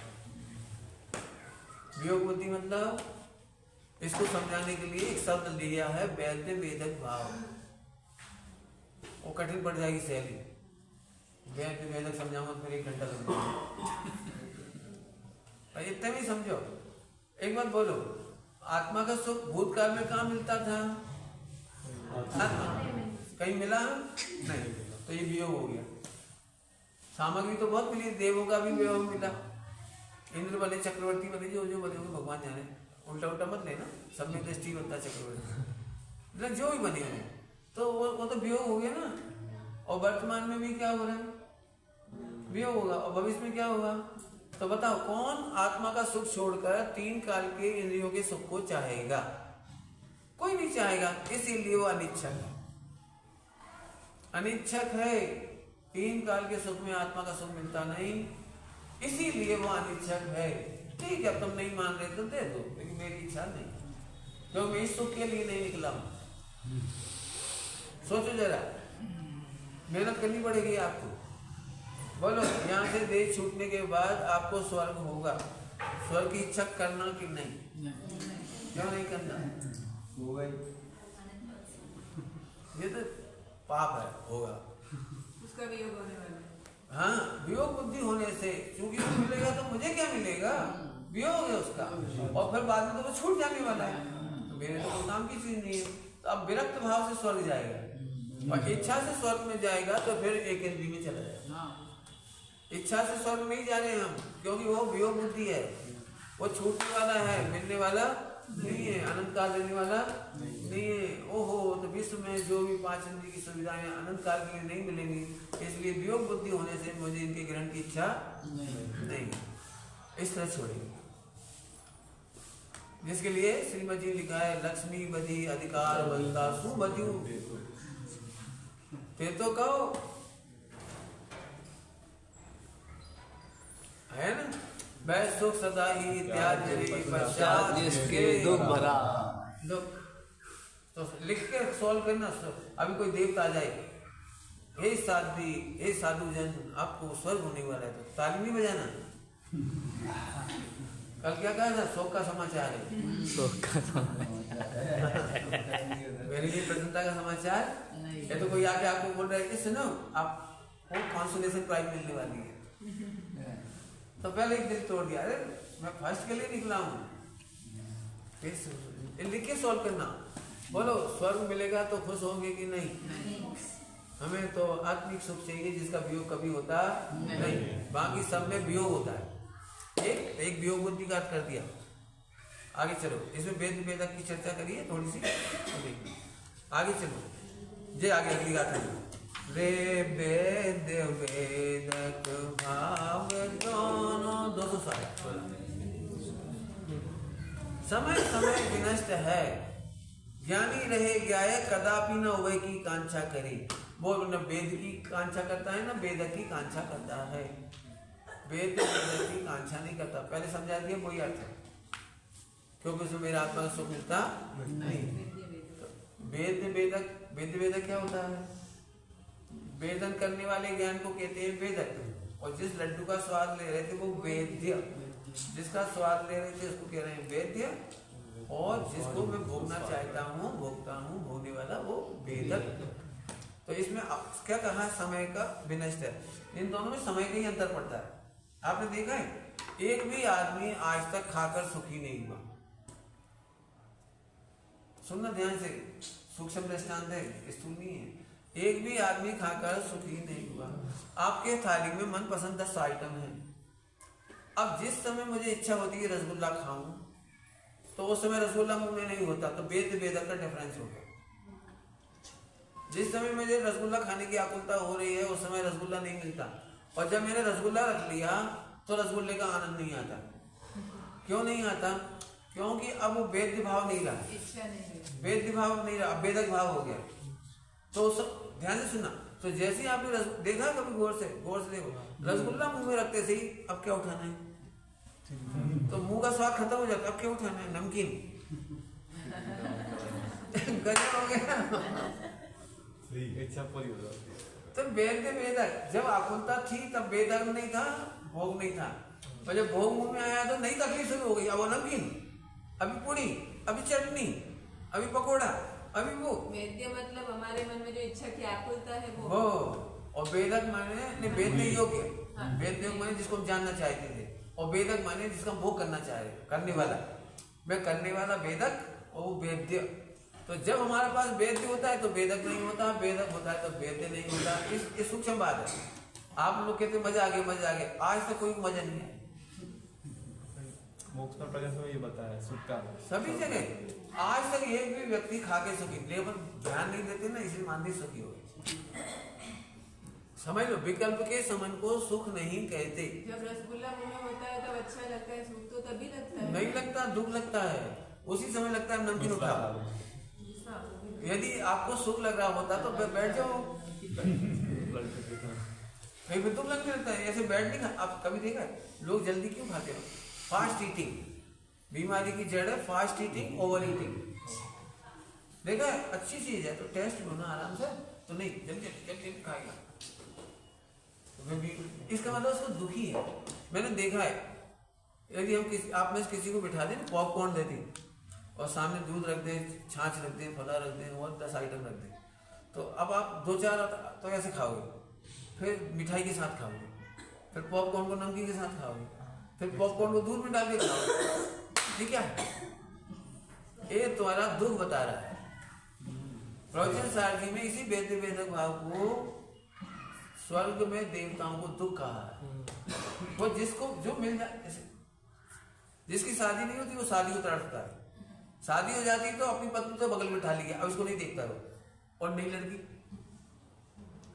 वियोग बुद्धि मतलब, इसको समझाने के लिए एक शब्द लिया है, वैद्य वेदक भाव। वो कठिन पड़ जाएगी शैली, वैद्य वेदक समझाऊंगा तो फिर 1 घंटा लग जाएगा। इतने भी समझो। एक बात बोलो, आत्मा का सुख भूतकाल में कहाँ मिलता था? कहीं मिला नहीं, तो ये वियोग हो गया। सामग्री तो बहुत मिली, देवों का भी वियोग मिला, इंद्र बने, चक्रवर्ती बने, जो जो बने होंगे भगवान जाने, उल्टा उल्टा मत लेना, सब में दृष्टि बनता चक्रवर्ती, जो भी बने हैं, तो वो तो वियोग हो गया ना। और वर्तमान में भी क्या हो रहा है? वियोग होगा। और भविष्य में क्या होगा? तो बताओ, कौन आत्मा का सुख छोड़कर 3 काल के इंद्रियों के सुख को चाहेगा? कोई नहीं चाहेगा, इसीलिए वो अनिच्छक है। अनिच्छक है, 3 काल के सुख में आत्मा का सुख मिलता नहीं, इसीलिए वो अनिच्छक है। ठीक है, तुम नहीं मान रहे तो दे दो, लेकिन मेरी इच्छा नहीं, क्योंकि मैं इस सुख के लिए नहीं निकला हूं। सोचो जरा, मेहनत करनी पड़ेगी आपको। बोलो, यहाँ से देह छूटने के बाद आपको स्वर्ग होगा, स्वर्ग की इच्छा करना कि नहीं? क्यों नहीं करना? होगा ही, ये तो पाप है, होगा, उसका वियोग होने वाला है। हाँ, वियोग बुद्धि होने से, क्योंकि वो मिलेगा तो मुझे क्या मिलेगा? वियोग है उसका, और फिर बाद में तो वो छूट जाने वाला है, तो मेरे तो कोई काम की चीज नहीं है। तो अब विरक्त भाव से स्वर्ग जाएगा, और इच्छा से स्वर्ग में जाएगा तो फिर एक इंद्रिय में चला जाएगा। इच्छा से स्वर्ग नहीं जा रहे हम, क्योंकि वो वियोग बुद्धि है, वो छूटने वाला है, मिलने वाला नहीं है, अनंत काल रहने वाला नहीं है। ओहो, तो विश्व में जो भी 5 इंद्रिय की सुविधाएं अनंत काल के लिए नहीं मिलेंगी, इसलिए वियोग बुद्धि होने से मुझे इनके ग्रहण की इच्छा नहीं, इस तरह छोड़ेंगे। जिसके लिए श्रीमद जी लिखा है, लक्ष्मी बधी अधिकार बनता सुबधु, फिर तो कहो है ना, वह सुख सदा ही त्याग पश्चात जिसके दुख भरा। दुख तो लिख के सॉल्व करना। अभी कोई देवता आ जाए, हे साध्वी, हे साधु जन, आपको स्वर्ग होने वाला है, तो ताली नहीं बजाना। कल क्या कहा था? शोक का समाचार है, शोक का समाचार, मेरे लिए प्रसन्नता का समाचार। ये तो कोई आके आपको बोल रहा है कि सुनो, आपको कॉन्सोलेशन प्राइज मिलने वाली है, तो पहले एक दिल तोड़ दिया, अरे मैं फर्स्ट के लिए निकला हूँ। लिख के सॉल्व करना। बोलो, स्वर्ग मिलेगा तो खुश होंगे कि नहीं? हमें तो आत्मिक सुख चाहिए जिसका वियोग कभी होता नहीं, बाकी सब में वियोग होता है। एक वियोग बुद्धि का कर दिया। आगे चलो, इसमें वेद वेदक की चर्चा करिए थोड़ी सी, आगे चलो। जे आगे अगली गाथा रे वेद वेदक भाव दोनों 260। समय समय विनष्ट है, ज्ञानी रहे ज्ञाय कदापि न उभय की कांक्षा करे। वो न वेद की कांक्षा करता है न वेद की कांक्षा करता है। वेद की कांक्षा नहीं करता, पहले समझा दिया वही अर्थ है, क्योंकि उसमें मेरा आत्मा का सुख मिलता नहीं। वेद वेदक क्या होता है? वेदन करने वाले ज्ञान को कहते हैं वेदक। और जिस लड्डू का स्वाद ले रहे थे वो वेद्य, जिसका स्वाद ले रहे थे उसको कह रहे हैं वेद्य, और जिसको मैं भोगना चाहता हूँ भोगता हूँ भोगने वाला वो वेदक। तो इसमें क्या कहा है? समय का विनष्ट है। इन दोनों में समय का ही अंतर पड़ता है। आपने देखा है, एक भी आदमी आज तक खाकर सुखी नहीं हुआ। सुनना ध्यान से, सूक्ष्म दृष्टांत है, स्थूल नहीं है। एक भी आदमी खाकर सुखी नहीं हुआ। आपके थाली में मनपसंद 10 आइटम है। अब जिस समय मुझे इच्छा होती है रसगुल्ला खाऊं, तो उस समय रसगुल्ला मुंह में नहीं होता, तो वेद वेदक का डिफरेंस होगा। जिस समय मुझे रसगुल्ला खाने की आकुलता हो रही है उस समय रसगुल्ला नहीं मिलता, और जब मैंने रसगुल्ला रख लिया तो रसगुल्ले का आनंद नहीं आता। क्यों नहीं आता? क्योंकि अब वो वेद्य भाव नहीं रहा, इच्छा नहीं, वेद्य भाव नहीं रहा, वेदक भाव हो गया। तो सब ध्यान से सुना। तो जैसे ही आपने देखा कभी गौर से देखो, रसगुल्ला मुंह में रखते से ही अब क्या उठाना है, तो मुंह का स्वाद खत्म हो जाता है, अब क्या उठाना है? नमकीन। गजब हो गया। इच्छा पूरी हो जाती है। तो वेद्य वेदक, जब आकुलता थी तब वेदक नहीं था, भोग नहीं था, और जब भोग मुंह में आया तो नई तकलीफ शुरू हो गई। अब वो नमकीन, अभी पूरी, अभी चटनी, अभी पकोड़ा, अभी वो। वेद्य मतलब हमारे मन में जो इच्छा की आकुलता है वो। और वेदक माने वेद योग्य, वेद योग माने जिसको हम जानना चाहते थे, और वेदक माने जिसका हम भोग करना चाह रहे, करने वाला। मैं करने वाला वेदक और वो वेद्य। तो जब हमारे पास वेद्य होता है तो वेदक नहीं होता, वेदक होता है तो वेद्य नहीं होता। इस सूक्ष्म बात है। आप लोग कहते मजा आ गया, मजा आ गया, आज तक कोई मजा नहीं है। मोक्ष में प्रकाश में ये बताया सुख का सभी जगह आज तक एक भी व्यक्ति खा के सुखी, लेकिन ध्यान नहीं देते ना, इसलिए मानते सुखी हो गए। समझ लो, विकल्प के समन को सुख नहीं कहते। जब रसगुल्ला मुंह में होता है तब अच्छा लगता है, सुख तो तभी लगता है। नहीं लगता, दुख लगता है। उसी समय लगता है नमकीन उठाओ। यदि आपको सुख लग रहा होता तो बैठ जाओ, कहीं भी दुख लगने लगता है, ऐसे बैठ नहीं खा। आप कभी देखा है लोग जल्दी क्यों खाते हो? फास्ट ईटिंग, बीमारी की जड़ है फास्ट ईटिंग, ओवर ईटिंग। देखा है, अच्छी चीज है तो टेस्ट लो ना आराम से, तो नहीं जल्दी जल्दी खाएगा। इसका मतलब उसको दुखी है। मैंने देखा है, यदि हम आप में किसी को बिठा दें, पॉपकॉर्न दे दी और सामने दूध रख दे, छाछ रख दे, फला रख दे और 10 आइटम रख दे, तो अब आप 2-4 तो ऐसे खाओगे, फिर मिठाई के साथ खाओगे, फिर पॉपकॉर्न को नमकीन के साथ खाओगे, फिर पॉपकॉर्न को दूध में डाल के खाओगे। ये क्या है? ये तुम्हारा दुख बता रहा है। प्रवचन सारथी में इसी वेद वेदक भाव को स्वर्ग में देवताओं को दुख कहा है। वो जिसको जो मिल जाए, जिसकी शादी नहीं होती वो शादी को तड़पता है, शादी हो जाती तो अपनी पत्नी तो बगल में उठा लिया, अब इसको नहीं देखता वो। और नई लड़की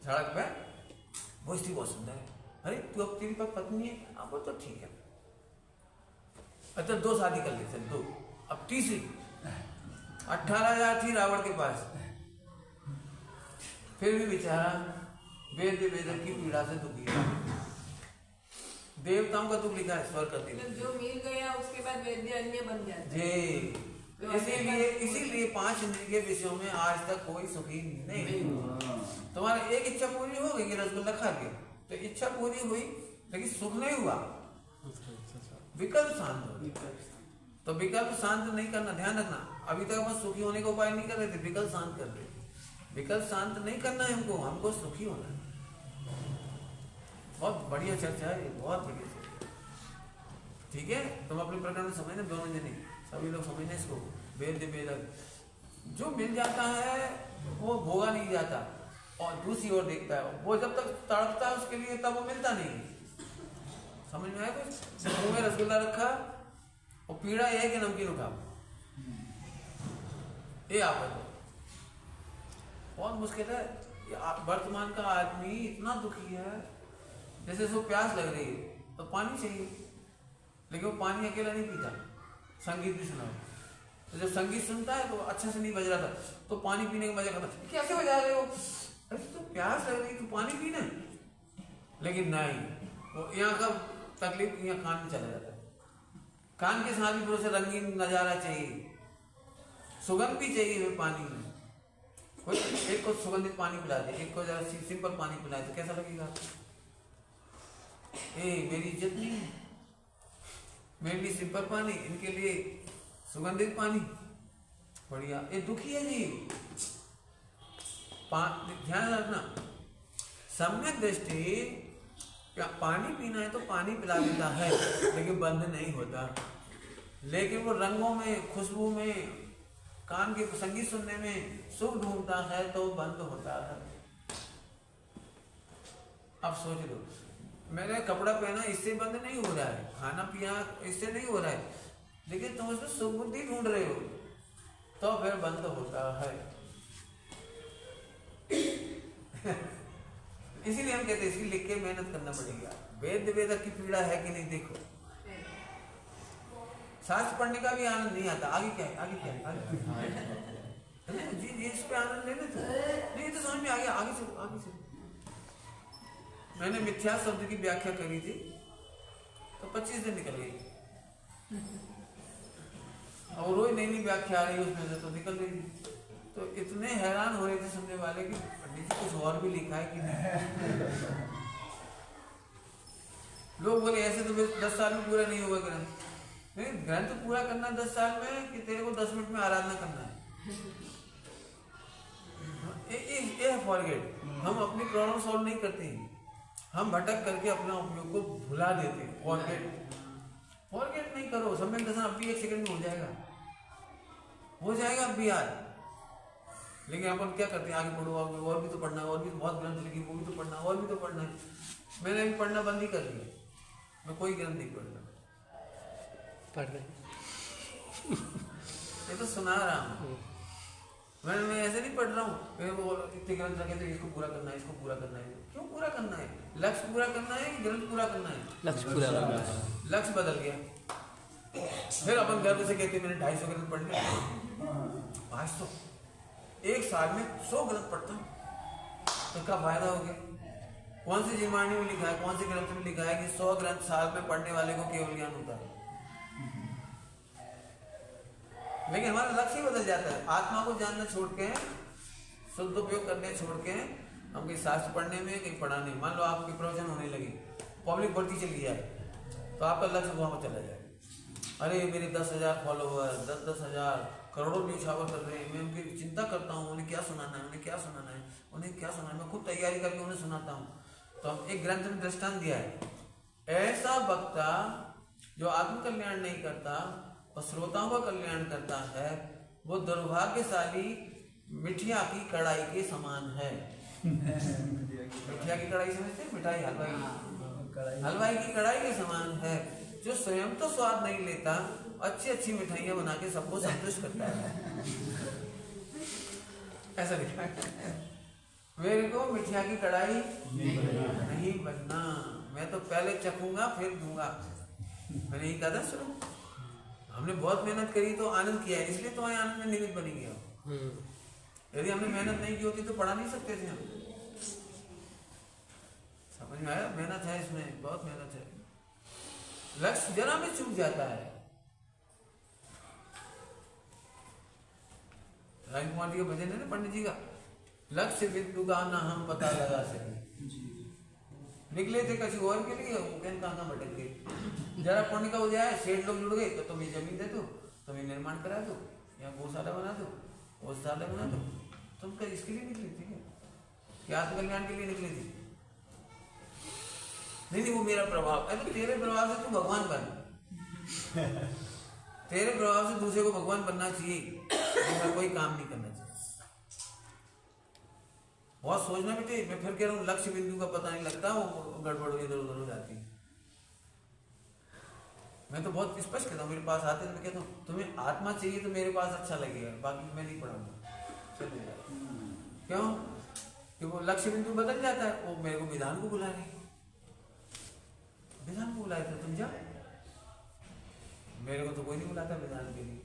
सड़क पे वो स्त्री बहुत सुंदर है, अरे तू अब तेरी पत्नी है, अब तो ठीक है, अच्छा 2 शादी कर ले, चल 2, अब तीसरी 18,000 थी रावण के पास, फिर भी बेचारा वेद वेदक की पीड़ा से दुखी है। देवताओं का दुख लिखा है स्वर्ग का दिन, जो मिल गया उसके बाद वेद्य अन्य बन जाता है। जी, इसीलिए 5 इंद्रिय के विषयों में आज तक कोई सुखी नहीं। तुम्हारा एक इच्छा पूरी हो गई कि रसगुल्ला खा के, तो इच्छा पूरी हुई लेकिन सुख नहीं हुआ, विकल्प शांत हो गया। तो विकल्प शांत नहीं करना, ध्यान रखना। अभी तक हम सुखी होने का उपाय नहीं कर रहे थे, विकल्प शांत कर रहे। विकल्प शांत नहीं करना है हमको सुखी होना है। बहुत बढ़िया चर्चा है, बहुत बढ़िया चर्चा। ठीक है, तुम अपने प्रकरण में समझना, दोनों जने सभी लोग समझना इसको। वेद वेदक जो मिल जाता है वो भोगा नहीं जाता और दूसरी ओर देखता है, वो जब तक तड़पता है उसके लिए तब वो मिलता नहीं। समझ में आया कुछ? मुंह में रसगुल्ला रखा, और पीड़ा यह है कि नमकीन खाओ, ये आफत है। बहुत मुश्किल है। वर्तमान का आदमी इतना दुखी है, जैसे उसको प्यास लग रही है तो पानी चाहिए, लेकिन वो पानी अकेला नहीं पीता, संगीत भी सुना। तो जब संगीत सुनता है तो अच्छा से नहीं बज रहा था तो पानी पीने का मजा करता, कैसे बजा रहे हो, अरे तो प्यास लग रही तो पानी पीना। लेकिन नहीं, वो यहाँ का तकलीफ यहाँ कान में चला जाता है। कान के साथ भी थोड़ा सा रंगीन नजारा चाहिए, सुगंध भी चाहिए पानी में। कोई एक को सुगंधित पानी पिला दे, एक को जरा सिंपल पानी पिलाए तो कैसा लगेगा? मेरी इज्जत नहीं है, मेरे लिए सिंपल पानी, इनके लिए सुगंधित पानी। बढ़िया, ये दुखी है जी। ध्यान रखना, सम्यक दृष्टि पानी पीना है तो पानी पिला देता है, लेकिन बंद नहीं होता। लेकिन वो रंगों में, खुशबू में, कान के संगीत सुनने में सुख ढूंढता है तो बंद होता है। अब सोच लो, मैंने कपड़ा पहना इससे बंद नहीं हो रहा है, खाना पिया इससे नहीं हो रहा है, लेकिन तुम उसमें सुख बुद्धि ढूंढ रहे हो तो फिर बंद होता है। इसीलिए हम कहते हैं इसकी लिख के मेहनत करना पड़ेगा। वेद वेदक की पीड़ा है कि नहीं, देखो शास्त्र पढ़ने का भी आनंद नहीं आता। आगे क्या है, आगे क्या है, आगे जी जी इस पे आनंद लेने तो नहीं, तो समझ में आ गया। आगे से, आगे से मैंने मिथ्या शब्द की व्याख्या करी थी तो 25 दिन निकल गई, और रोज नई नई व्याख्या आ रही है उसमें से तो निकल रही थी। तो इतने हैरान हो रहे थे सुनने वाले कि पंडित जी कुछ और भी लिखा है कि नहीं। लोग बोले ऐसे तो 10 साल में पूरा नहीं होगा ग्रंथ। नहीं, ग्रंथ पूरा करना 10 साल में कि तेरे को 10 मिनट में आराधना करना है। फॉरगेट, हम अपनी प्रॉब्लम सॉल्व नहीं करते हैं, हम भटक करके अपना उपयोग को भुला देते हैं। फॉरगेट नहीं करो, सम्यक दर्शन अब भी 1 सेकंड में हो जाएगा, हो जाएगा अब भी यार। लेकिन अपन क्या करते हैं, आगे पढ़ो, आगे और भी तो पढ़ना है, और भी बहुत ग्रंथ लिखी, वो भी तो पढ़ना है, और भी तो पढ़ना है। मैंने अभी पढ़ना बंद ही कर दिया, मैं कोई ग्रंथ नहीं पढ़ रहा। ये तो सुना रहा हूँ मैं ऐसे नहीं पढ़ रहा हूँ। मैं वो इतने ग्रंथ रखे थे, इसको पूरा करना है, इसको पूरा करना है। क्यों पूरा करना है? लक्ष्य पूरा करना है कि ग्रंथ पूरा करना है? लक्ष्य पूरा करना है। लक्ष्य बदल गया। फिर अपन गर्व से कहते मैंने 250 ग्रंथ पढ़ लिया। आज तो 1 साल में 100 ग्रंथ पढ़ता हूँ, तो क्या फायदा हो गया? कौन सी जीववाणी में लिखा है, कौन से ग्रंथ में लिखा है कि 100 ग्रंथ साल में पढ़ने वाले को केवल ज्ञान होता है? लेकिन हमारा लक्ष्य ही बदल जाता है। आत्मा को जानना छोड़ के, शुद्ध उपयोग करने छोड़ के हम कहीं शास्त्र पढ़ने में, कहीं पढ़ाने। मान लो आपकी प्रवचन होने लगी, पब्लिक बढ़ती चली जाए, तो आपका लक्ष्य वहां पर चला जाए। अरे मेरे 10,000 फॉलोवर, 10,000 करोड़ों न्यूज़ावर कर रहे हैं, मैं उनकी चिंता करता हूँ, उन्हें क्या सुनाना है, उन्हें क्या सुनाना है, उन्हें क्या सुनाना है, मैं खुद तैयारी करके उन्हें सुनाता हूँ। तो हम एक ग्रंथ में दृष्टांत दिया है, ऐसा वक्ता जो आत्मकल्याण नहीं करता और श्रोताओं का कल्याण करता है, वो दुर्भाग्यशाली मिठिया की कढ़ाई के समान है। मिठिया की कढ़ाई समझते, मिठाई हलवाई की कढ़ाई के समान है, जो स्वयं तो स्वाद नहीं लेता, अच्छी अच्छी मिठाइयां बना के सबको संतुष्ट करता है। ऐसा लिखा है, मेरे को मिठिया की कढ़ाई नहीं बनना, मैं तो पहले चखूंगा फिर दूंगा। मैंने यही कहा था, सुनो हमने बहुत मेहनत करी तो आनंद किया है, इसलिए तो आनंद में निमित्त बनी गया। यदि हमने मेहनत नहीं की होती तो पढ़ा नहीं सकते थे हम। समझ में आया? मेहनत है इसमें, बहुत मेहनत है। लक्ष्य जरा में चूक जाता है। राम कुमार जी का भजन है ना, पंडित जी का, लक्ष्य बिंदु का ना हम पता लगा सके। निकले थे किसी और के लिए, वो कहने कहाँ भटक गए। जरा पुण्य का हो जाए, सेठ लोग जुड़ गए तो तुम ये जमीन दे दो, तुम ये निर्माण करा दो, यहाँ गौशाला बना दो, गौशाला बना दो। तुम क्या इसके लिए निकली थी क्या? आत्मकल्याण के लिए निकली थी? नहीं, वो मेरा प्रभाव है। तो तेरे प्रभाव से तू भगवान बन, तेरे प्रभाव से दूसरे को भगवान बनना चाहिए, कोई काम नहीं करना चाहिए। बहुत सोचना भी चाहिए। मैं फिर कह रहा हूँ, लक्ष्य बिंदु का पता नहीं लगता, वो गड़बड़ इधर उधर हो जाती है। मैं तो बहुत स्पष्ट कहता हूँ, मेरे पास आते तो मैं कहता हूँ तुम्हें आत्मा चाहिए तो मेरे पास अच्छा लगेगा, बाकी मैं नहीं पढ़ाऊंगा, चले जाओ। क्यों? कि वो लक्ष्य बिंदु बदल जाता है। वो मेरे को विधान को बुला रही, विधान को बुलाए तो तुम जाओ, मेरे को तो कोई नहीं बुलाता विधान के लिए,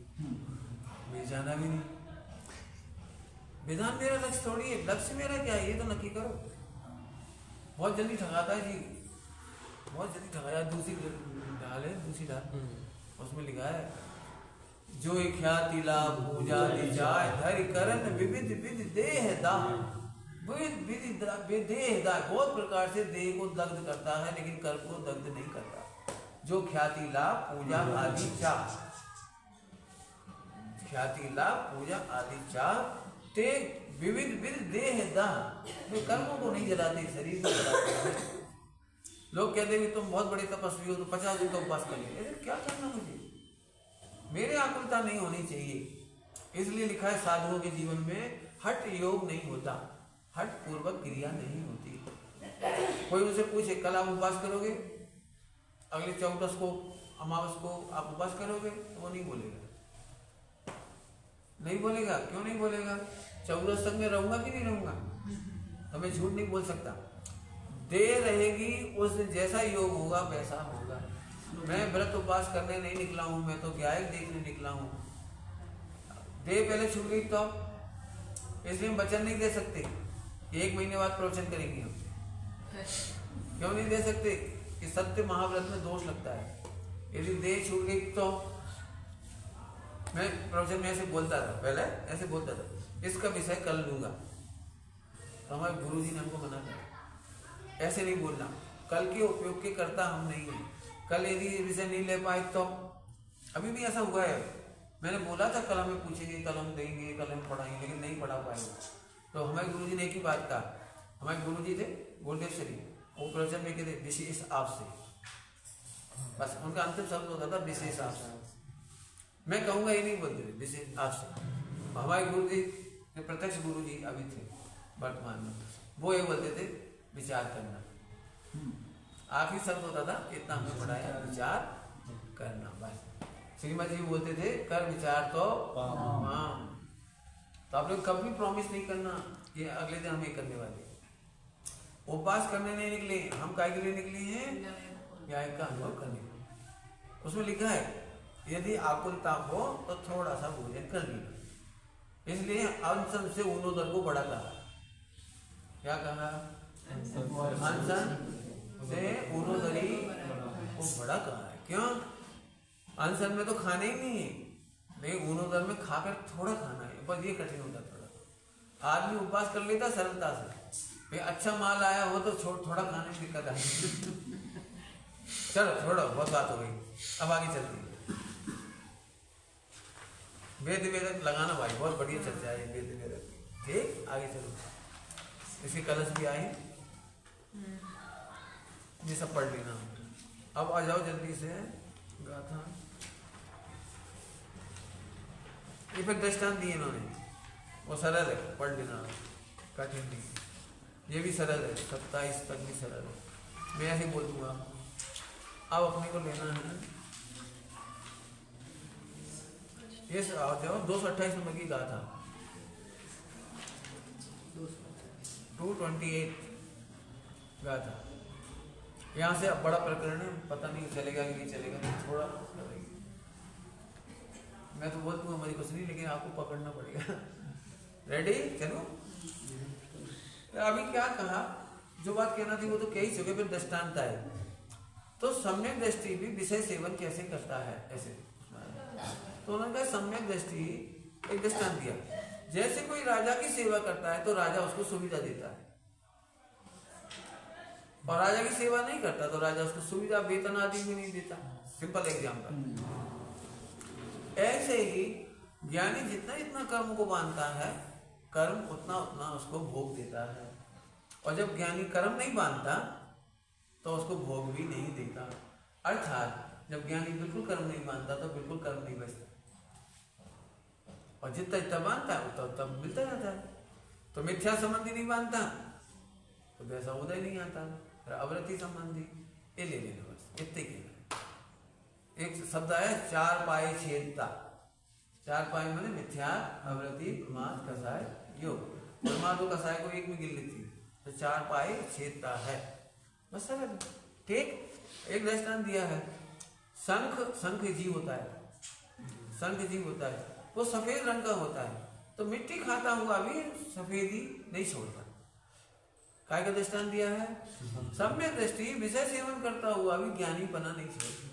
मैं जाना भी नहीं। विधान मेरा लक्ष्य थोड़ी है, लक्ष्य मेरा क्या है ये तो नक्की करो। बहुत जल्दी ठगाता है जी, बहुत जल्दी ठगाया। दूसरी डाल है, दूसरी डाल, उसमें लिखा है जो ख्याति लाभ पूजा निजाय धरि करन विविध विधि देह दाह, विधि देह दाह, बहुत प्रकार से देह को दग्ध करता है लेकिन कर्म को दग्ध नहीं करता। जो ख्याति लाभ पूजा आदि चाह, ख्याति लाभ पूजा आदि चाह ते विविध विधि देह दाह, वे कर्मों को नहीं जलाते, शरीर को जलाते हैं। लोग कहते हैं तुम बहुत बड़े तपस्वी हो तो 50 दिन का उपवास कर ले, क्या करना मुझे, मेरे आकुलता नहीं होनी चाहिए। इसलिए लिखा है साधुओं के जीवन में हठ योग नहीं होता, हठ पूर्वक क्रिया नहीं होती। कोई उनसे पूछे कल आप उपवास करोगे, अगले 14 को अमावस को आप उपवास करोगे, तो वो नहीं बोलेगा, नहीं बोलेगा। क्यों नहीं बोलेगा? 14 तक मैं रहूंगा कि नहीं रहूंगा, तो मैं झूठ नहीं बोल सकता। देर रहेगी, उस दिन जैसा योग होगा वैसा होगा। मैं व्रत उपवास करने नहीं निकला हूं, मैं तो गायक देखने निकला हूं। देर पहले छूट गई तो इसलिए हम वचन नहीं दे सकते 1 महीने बाद प्रवचन करेंगे हम। क्यों नहीं दे सकते? कि सत्य महाव्रत में दोष लगता है। यदि देर छूट गई तो मैं प्रवचन में ऐसे बोलता था, पहले ऐसे बोलता था इसका विषय कल लूंगा, तो हमारे गुरुजी ने हमको मना किया ऐसे नहीं बोलना, कल के उपयोग के करता हम नहीं है। कल यदि विषय नहीं ले पाए तो, अभी भी ऐसा हुआ है, मैंने बोला था कल हमें पूछेंगे, कल हम देंगे, कल हम पढ़ाएंगे, लेकिन नहीं पढ़ा पाएंगे। तो हमारे गुरुजी ने एक ही बात कहा, हमारे गुरुजी थे गुरुदेव श्री, वो प्रवचन में कहते विशेष आपसे, बस उनका अंतिम शब्द होता था विशेष आपसे। मैं कहूँगा ये नहीं बोलते थे विशेष आपसे। हमारे गुरुजी प्रत्यक्ष गुरुजी अभी थे वर्तमान में, वो ये बोलते थे विचार करना, आखिरी शब्द होता था, इतना हमने पढ़ाया विचार करना, बस। श्रीमद जी बोलते थे कर विचार तो हाँ। तो आप लोग कभी प्रॉमिस नहीं करना ये अगले दिन हम ये करने वाले। उपवास करने नहीं निकले हम, काय के लिए निकले हैं? न्याय का अनुभव करने। उसमें लिखा है यदि आकुलता हो तो थोड़ा सा भोजन कर लीजिए। इसलिए अनशन से ऊनोदर को बड़ा कहा। क्या कहा? अनशन से ऊनोदरी को बड़ा कहा है। क्यों? अनशन में तो खाने ही नहीं है, लेकिन ऊनोदर में खाकर थोड़ा खाना है, बस ये कठिन होता थोड़ा। आदमी उपवास कर लेता सरलता से, अच्छा माल आया हो तो थोड़ा खाने में दिक्कत आई। चलो छोड़ो, बहुत बात हो गई, अब आगे चलते हैं। वेद वेदक लगाना भाई, बहुत बढ़िया चर्चा है वेद वेदक। ठीक, आगे चलो। इसके कलश भी आए, ये सब पढ़ लेना। अब आ जाओ जल्दी से गाथा। ये फिर दृष्टांत दिए इन्होंने, वो सरल है, पढ़ लेना, कठिन नहीं। ये भी सरल है, 27 तक भी सरल है, मैं ऐसे बोल दूंगा। अब अपने को लेना है ये 228 नंबर की गाथा, 228 गाथा। यहाँ से अब बड़ा प्रकरण है, पता नहीं चलेगा कि नहीं चलेगा, नहीं थोड़ा मैं तो बोल दूंगा मुझे कुछ नहीं, लेकिन आपको पकड़ना पड़ेगा। रेडी? चलो। अभी क्या कहा, जो बात कहना थी वो तो कह ही चुके, फिर दृष्टांत आए। तो सम्यक दृष्टि भी विषय सेवन कैसे करता है, ऐसे। तो उन्होंने कहा सम्यक दृष्टि एक दृष्टांत दिया, जैसे कोई राजा की सेवा करता है तो राजा उसको सुविधा देता है, और राजा की सेवा नहीं करता तो राजा उसको सुविधा वेतन आदि भी नहीं देता। Simple example. ऐसे ही ज्ञानी जितना जितना कर्म को बांधता है, कर्म उतना उतना उसको भोग देता है, और जब ज्ञानी कर्म नहीं बांधता तो उसको भोग भी नहीं देता। अर्थात जब ज्ञानी बिल्कुल कर्म नहीं बांधता तो बिल्कुल कर्म नहीं बचता, और जितना जितना बांधता है उतना उतना मिलता जाता है। तो मिथ्या संबंधी नहीं बांधता तो वैसा उदय नहीं आता, अवृत्ति संबंधी ये ले लेना, बस इतने के एक एक शब्द आया चार पाए छेदता। चार पाए माने मिथ्या, अवृत्ति, प्रमाद, कसाय, योग। प्रमाद और कसाय को एक में गिन लेती तो चार पाए छेदता है, बस सरल। ठीक। एक दृष्टांत दिया है, शंख जीव होता है, शंख जीव होता है, वो सफेद रंग का होता है, तो मिट्टी खाता हुआ भी सफेदी नहीं छोड़ता। काय का दृष्टांत दिया है, सम्यक दृष्टि विषय सेवन करता हुआ भी ज्ञानी बना नहीं छोड़ता।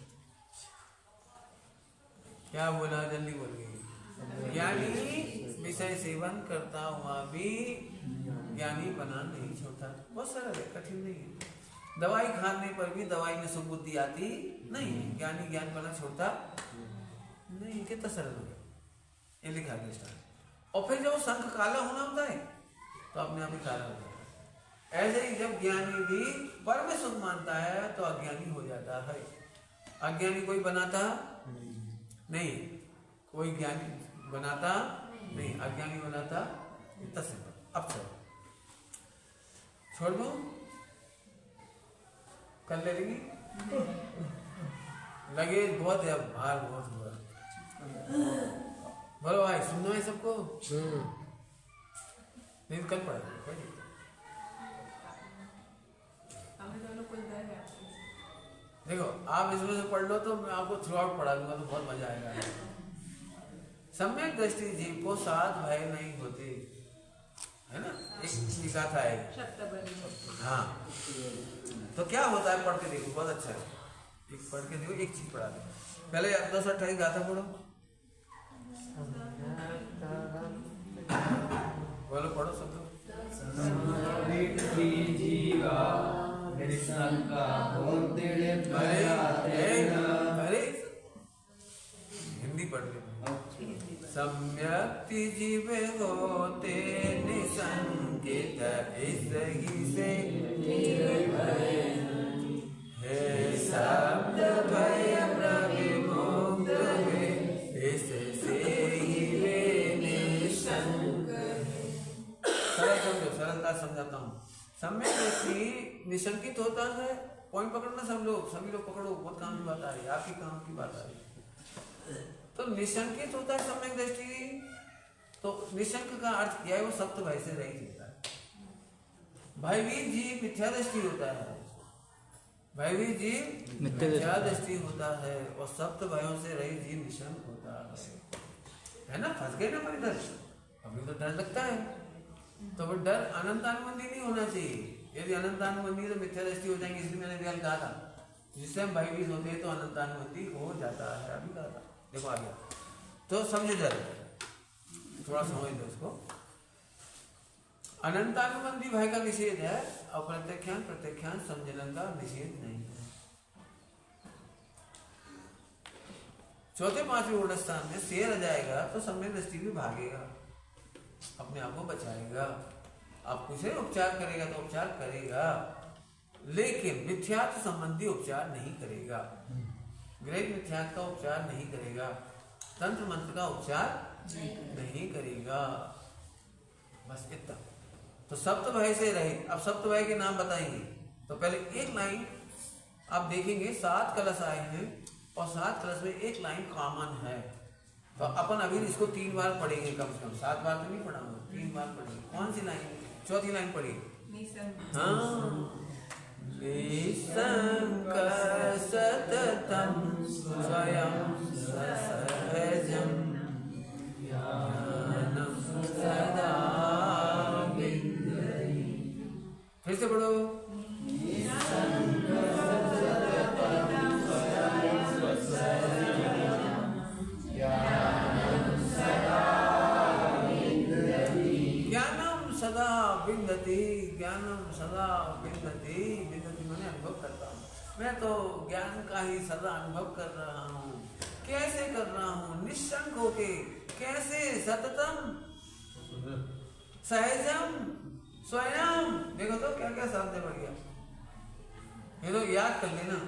क्या बोला, जल्दी बोल गई। ज्ञानी विषय सेवन करता हुआ भी ज्ञानी बना नहीं छोड़ता। बहुत सरल है, कठिन नहीं है। दवाई खाने पर भी दवाई में सुबुद्धि आती नहीं, ज्ञानी ज्ञान बना छोड़ता नहीं। कितना सरल हो गया, ये लिखा है दृष्टांत। और फिर जब शंख काला होना होता है तो अपने आप ही काला हो जाता है। ऐसे ही जब ज्ञानी भी पर में सुख मानता है तो अज्ञानी हो जाता है। अज्ञानी कोई बनाता नहीं, कोई ज्ञानी बनाता नहीं, अज्ञानी बनाता। इतना सिंपल। अब चलो छोड़ दो, कर ले लेंगे। लगेज बहुत है, अब भार बहुत हुआ। बोलो भाई, सुनना है सबको? नहीं कल पढ़ा। देखो आप इसमें से पढ़ लो तो मैं आपको थ्रू आउट पढ़ा दूंगा, तो बहुत मजा आएगा। सम्यक दृष्टि जीव को साथ भय नहीं होते, है ना। एक लिखा था हाँ, तो क्या होता है पढ़ के देखो, बहुत अच्छा है। एक पढ़ के देखो, एक चीज पढ़ा दो पहले। 1028 गाथा पढ़ो, बोलो, पढ़ो सब लोग। अरे हिंदी पढ़ लो। सम्यक जीव होते निसंकित, इसही से हे शब्द भय प्रविमुक्त वे, इससे ही वे निशंक। सरल समझो, सरलता समझाता हूँ। सम्यक व्यक्ति निशंकित होता है। पॉइंट पकड़ना सब लोग, सभी लोग पकड़ो, बहुत काम की बात आ रही है, आपकी काम की बात आ रही है। तो निशंकित होता है सम्यक दृष्टि। तो निशंक का अर्थ क्या है, वो सप्त भय से रहित होता है। भयभीत जीव मिथ्या दृष्टि होता है, भयभीत जीव मिथ्या दृष्टि होता है, और सप्त भयों से रहित जीव निशंक होता है ना। फंस गए ना पर इधर, अभी तो डर लगता है, तो वो डर अनंतानुबंधी नहीं होना चाहिए। यदि अनंतानुबंधी तो मिथ्या दृष्टि हो जाएंगे, इसलिए मैंने भी कहा था जिससे हम भयभीत होते हैं तो अनंतानुबंधी हो जाता है। अभी कहा था, देखो आ गया। तो समझो जरा, थोड़ा समझ लो इसको। अनंतानुबंधी भय का निषेध है, अप्रत्यख्यान प्रत्यख्यान संजलन का निषेध नहीं है। चौथे पांचवें ओढ़ स्थान में शेर आ जाएगा तो सम्यक दृष्टि भी भागेगा, अपने आप को बचाएगा। आप कुछ उपचार करेगा तो उपचार करेगा, लेकिन मिथ्यात्व संबंधी उपचार नहीं करेगा। ग्रह मिथ्यात्व का उपचार नहीं करेगा, तंत्र मंत्र का उपचार नहीं करेगा, बस इतना। तो सप्त भय से रहित। अब सप्त भय के नाम बताएंगे, तो पहले एक लाइन आप देखेंगे, 7 कलश आए हैं और 7 कलश में एक लाइन कॉमन है। तो अपन अभी इसको 3 बार पढ़ेंगे, कम से कम 7 बार तो नहीं पढ़ाऊंगा, 3 बार पढ़ेंगे। कौन सी लाइन? चौथी लाइन पढ़िए। हाँ, निसंक सततम स्वयं सहजम ज्ञानम सदा विन्दति। फिर से पढ़ो। ज्ञानम सदा विन्दति। विन्दति मैंने अनुभव करता हूँ, मैं तो ज्ञान का ही सदा अनुभव कर रहा हूँ। कैसे कर रहा हूँ? निशंक होके। कैसे? सततम, सहजम, स्वयं। देखो तो क्या क्या शब्द बढ़ गया। ये तो याद कर लेना,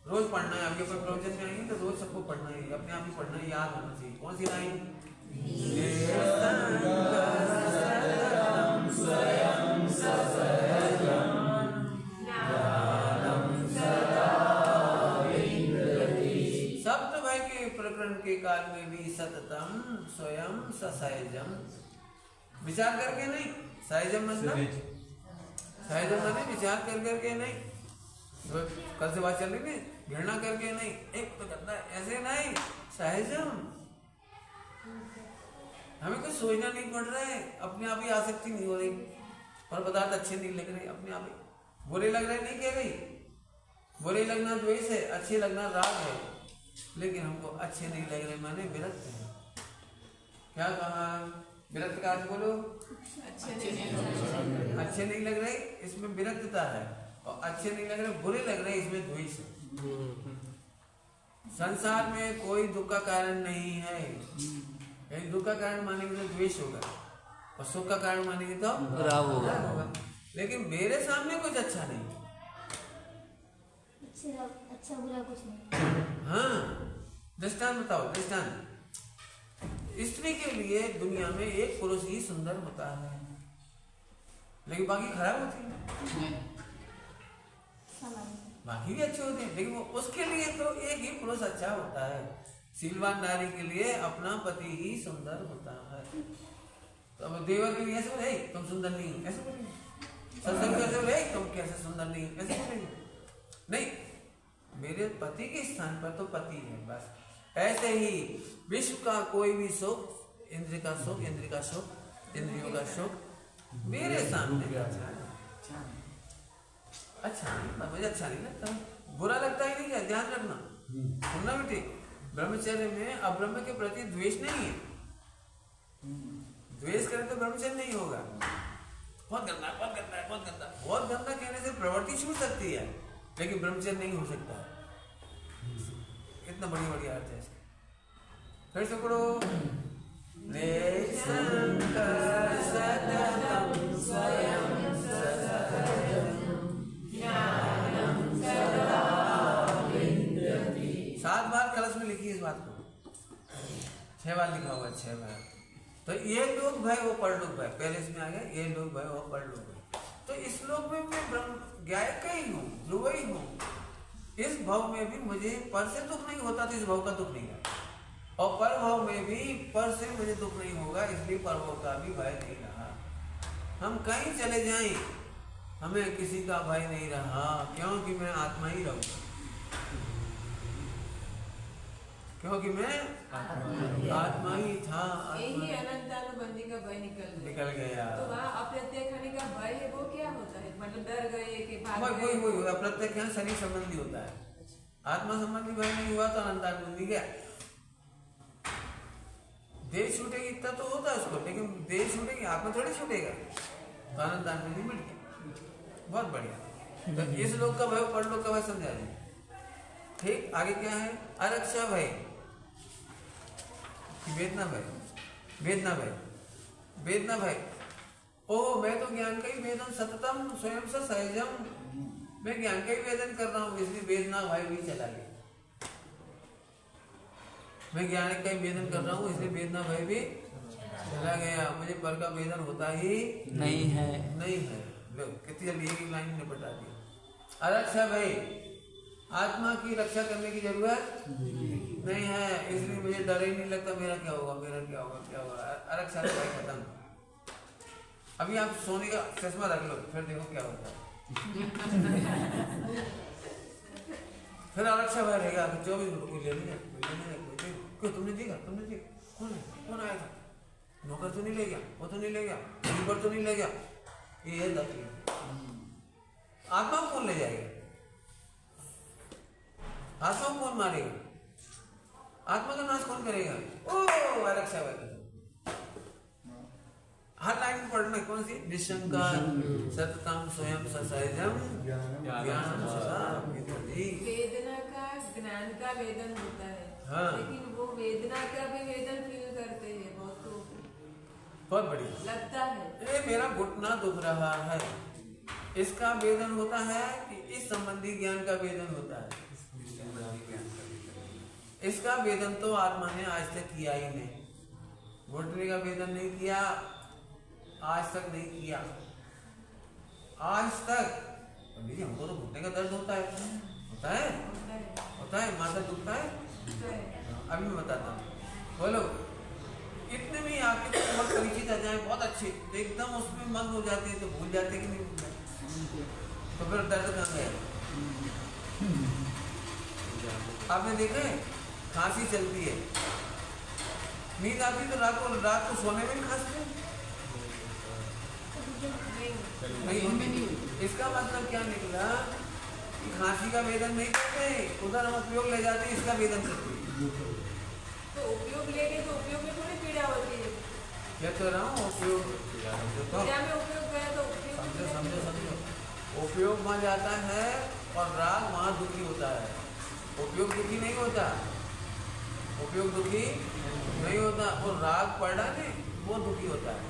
रोज पढ़ना है। अभी कोई प्रवचन में आएंगे तो रोज सबको पढ़ना है, अपने आप ही पढ़ना है, याद होना चाहिए। कौन सी लाइन? शब्द के काल में भी सततम स्वयं ससहजम, विचार करके नहीं, सहजम मतलब सहजम माने विचार कर करके नहीं, कल से बात चल रही थी, घृणा करके नहीं, एक तो करना ऐसे नहीं, सहजम। हमें कुछ सोचना नहीं पड़ रहा है, अपने आप ही आसक्ति नहीं हो रही, और पदार्थ अच्छे नहीं लग रहे, अपने आप ही बुरे लग रहे नहीं कह रही, बुरे लगना द्वेष है, अच्छे लगना राग है, लेकिन हमको अच्छे नहीं लग रहे माने विरक्त है। क्या कहा? विरक्त का अर्थ बोलो, अच्छे नहीं लग रहे, इसमें विरक्तता है, और अच्छे नहीं लग रहे, बुरे लग रहे, इसमें द्वेष है। संसार में कोई दुख का कारण नहीं है, यदि दुख का कारण मानेंगे तो द्वेष होगा, और सुख का कारण मानेंगे तो राग होगा। लेकिन मेरे सामने कुछ अच्छा नहीं, अच्छा बुरा कुछ नहीं। हाँ, दृष्टांत बताओ, दृष्टांत। स्त्री के लिए दुनिया में एक पुरुष ही सुंदर होता है, लेकिन बाकी खराब होती है, बाकी भी अच्छे होते हैं, लेकिन वो उसके लिए तो एक ही पुरुष अच्छा होता है। शीलवान नारी के लिए अपना पति ही सुंदर होता है। तो अब देवर के लिए ऐसे बोले तुम सुंदर नहीं हो, ऐसे बोलेंगे, सत्संग कैसे बोले तुम कैसे सुंदर नहीं हो, ऐसे बोलेंगे नहीं, मेरे पति के स्थान पर तो पति है बस। ऐसे ही विश्व का कोई भी सुख, इंद्र का सुख, इंद्र का सुख, इंद्रियों का सुख मेरे सामने अच्छा है, अच्छा नहीं, मुझे अच्छा नहीं लगता, बुरा लगता ही नहीं, क्या ध्यान रखना, सुनना बेटे। ब्रह्मचर्य में अब्रह्म के प्रति द्वेष नहीं है, द्वेष करें तो ब्रह्मचर्य नहीं होगा। बहुत गंदा, बहुत गंदा है, बहुत गंदा, बहुत गंदा कहने से प्रवृत्ति छूट सकती है, लेकिन ब्रह्मचर्य नहीं हो सकता। इतना बढ़िया अर्थ है। फिर से पढ़ो, सात बार कलश में लिखी इस बात को, 6 बार लिखा हुआ, 6 बार। तो ये लोग भाई वो परलोक भाई, पहले इसमें आ गया ये लोग भाई वो परलोक भाई। तो इस लोक में मैं ब्रह्म गायक का ही हूँ, ध्रुव ही हूँ। इस भाव में भी मुझे पर से दुख नहीं होता, तो इस भाव का दुख नहीं है, और पर भाव में भी पर से मुझे दुख नहीं होगा, इसलिए पर भाव का भी भय नहीं रहा। हम कहीं चले जाएं, हमें किसी का भय नहीं रहा, क्योंकि मैं आत्मा ही रहूंगा, क्योंकि मैं आत्मा ही था। यही अनंतानुबंधी का भय निकल गया। तो वहाँ अप्रत्यक्ष होने का भय है, वो क्या होता है? मतलब डर गए कि भाग गए। वही अप्रत्यक्ष यहाँ शरीर संबंधी होता है, आत्मा संबंधी भय नहीं हुआ तो अनंतानुबंधी गया। देह छूटेगी इतना तो होता है उसको, लेकिन देह छूटेगी आत्मा थोड़ी छूटेगा, तो अनंतानुबंधी मिट गया। बहुत बढ़िया। तो इस लोग का भय पर लोग का भय समझा दें। ठीक, आगे क्या है? अरक्षा भय, वेदना भय, वेदना भय, वेदना भय। ओ मैं तो ज्ञान का ही वेदन सततम स्वयं से सहजम, मैं ज्ञान का ही वेदन कर रहा हूँ, इसलिए वेदना भय भी चला गया। मैं ज्ञान का ही वेदन कर रहा हूँ, इसलिए वेदना भय भी चला गया। मुझे पर का वेदन होता ही नहीं है, नहीं है। कितनी जल्दी एक लाइन ने बता दिया। अरक्षा भय, आत्मा की रक्षा करने की जरूरत नहीं है, इसलिए मुझे डर ही नहीं लगता मेरा क्या होगा, मेरा क्या होगा, क्या होगा। अरक्षा भय खत्म। अभी आप सोने का चश्मा रख लो, फिर देखो क्या होता है। फिर अरक्षा भय रहेगा, 24 घंटे कोई लेने क्यों? तुमने देखा, तुमने देखा, कौन आया था? नौकर तो नहीं ले गया, वो तो नहीं ले गया, लीवर तो नहीं ले गया। ये तकलीफ। आत्मा को कौन ले जाएगा? आत्मा को कौन मारेगा? आत्मा का नाश कौन करेगा? ओ अरक्षा भय। हर लाइन पढ़ना कौन सी? निशंका सततम स्वयं ससहजम ज्ञान सदा विदधि। वेदना का ज्ञान का वेदन होता है, हाँ। लेकिन वो वेदना का भी वेदन फील करते हैं बहुत बढ़िया लगता है। ये मेरा घुटना दुख रहा है, इसका वेदन होता है कि इस संबंधी ज्ञान का वेदन होता है। इसका वेदन तो आत्मा ने आज तक किया ही नहीं। घुटने का वेदन नहीं किया, आज तक नहीं किया, आज तक। हमको तो घुटने का दर्द होता है, होता है, होता है, माथा दुखता है, अभी मैं बताता हूँ। बोलो, इतने में आपके बहुत परिचित आ जाए, बहुत अच्छे, तो एकदम उसमें मग्न हो जाते हैं, तो भूल जाते हैं कि नहीं भूल जाते, तो फिर दर्द कहाँ गया? आपने देखा है, खांसी चलती है, नींद आती तो रात को सोने में भी खांसते हैं? नहीं। इसका मतलब क्या निकला कि खांसी का वेदन नहीं करते, उधर हम उपयोग ले जाते हैं, इसका वेदन करते हैं। तो उपयोग लेंगे तो उपयोग में थोड़ी पीड़ा होती है। क्या कह रहा हूँ? उपयोग पीड़ा में उपयोग गया तो उपयोग समझो उपयोग वहाँ जाता है और राग वहाँ दुखी होता है। उपयोग दुखी नहीं होता, उपयोग दुखी नहीं होता, और राग पड़ा नहीं वो दुखी होता है।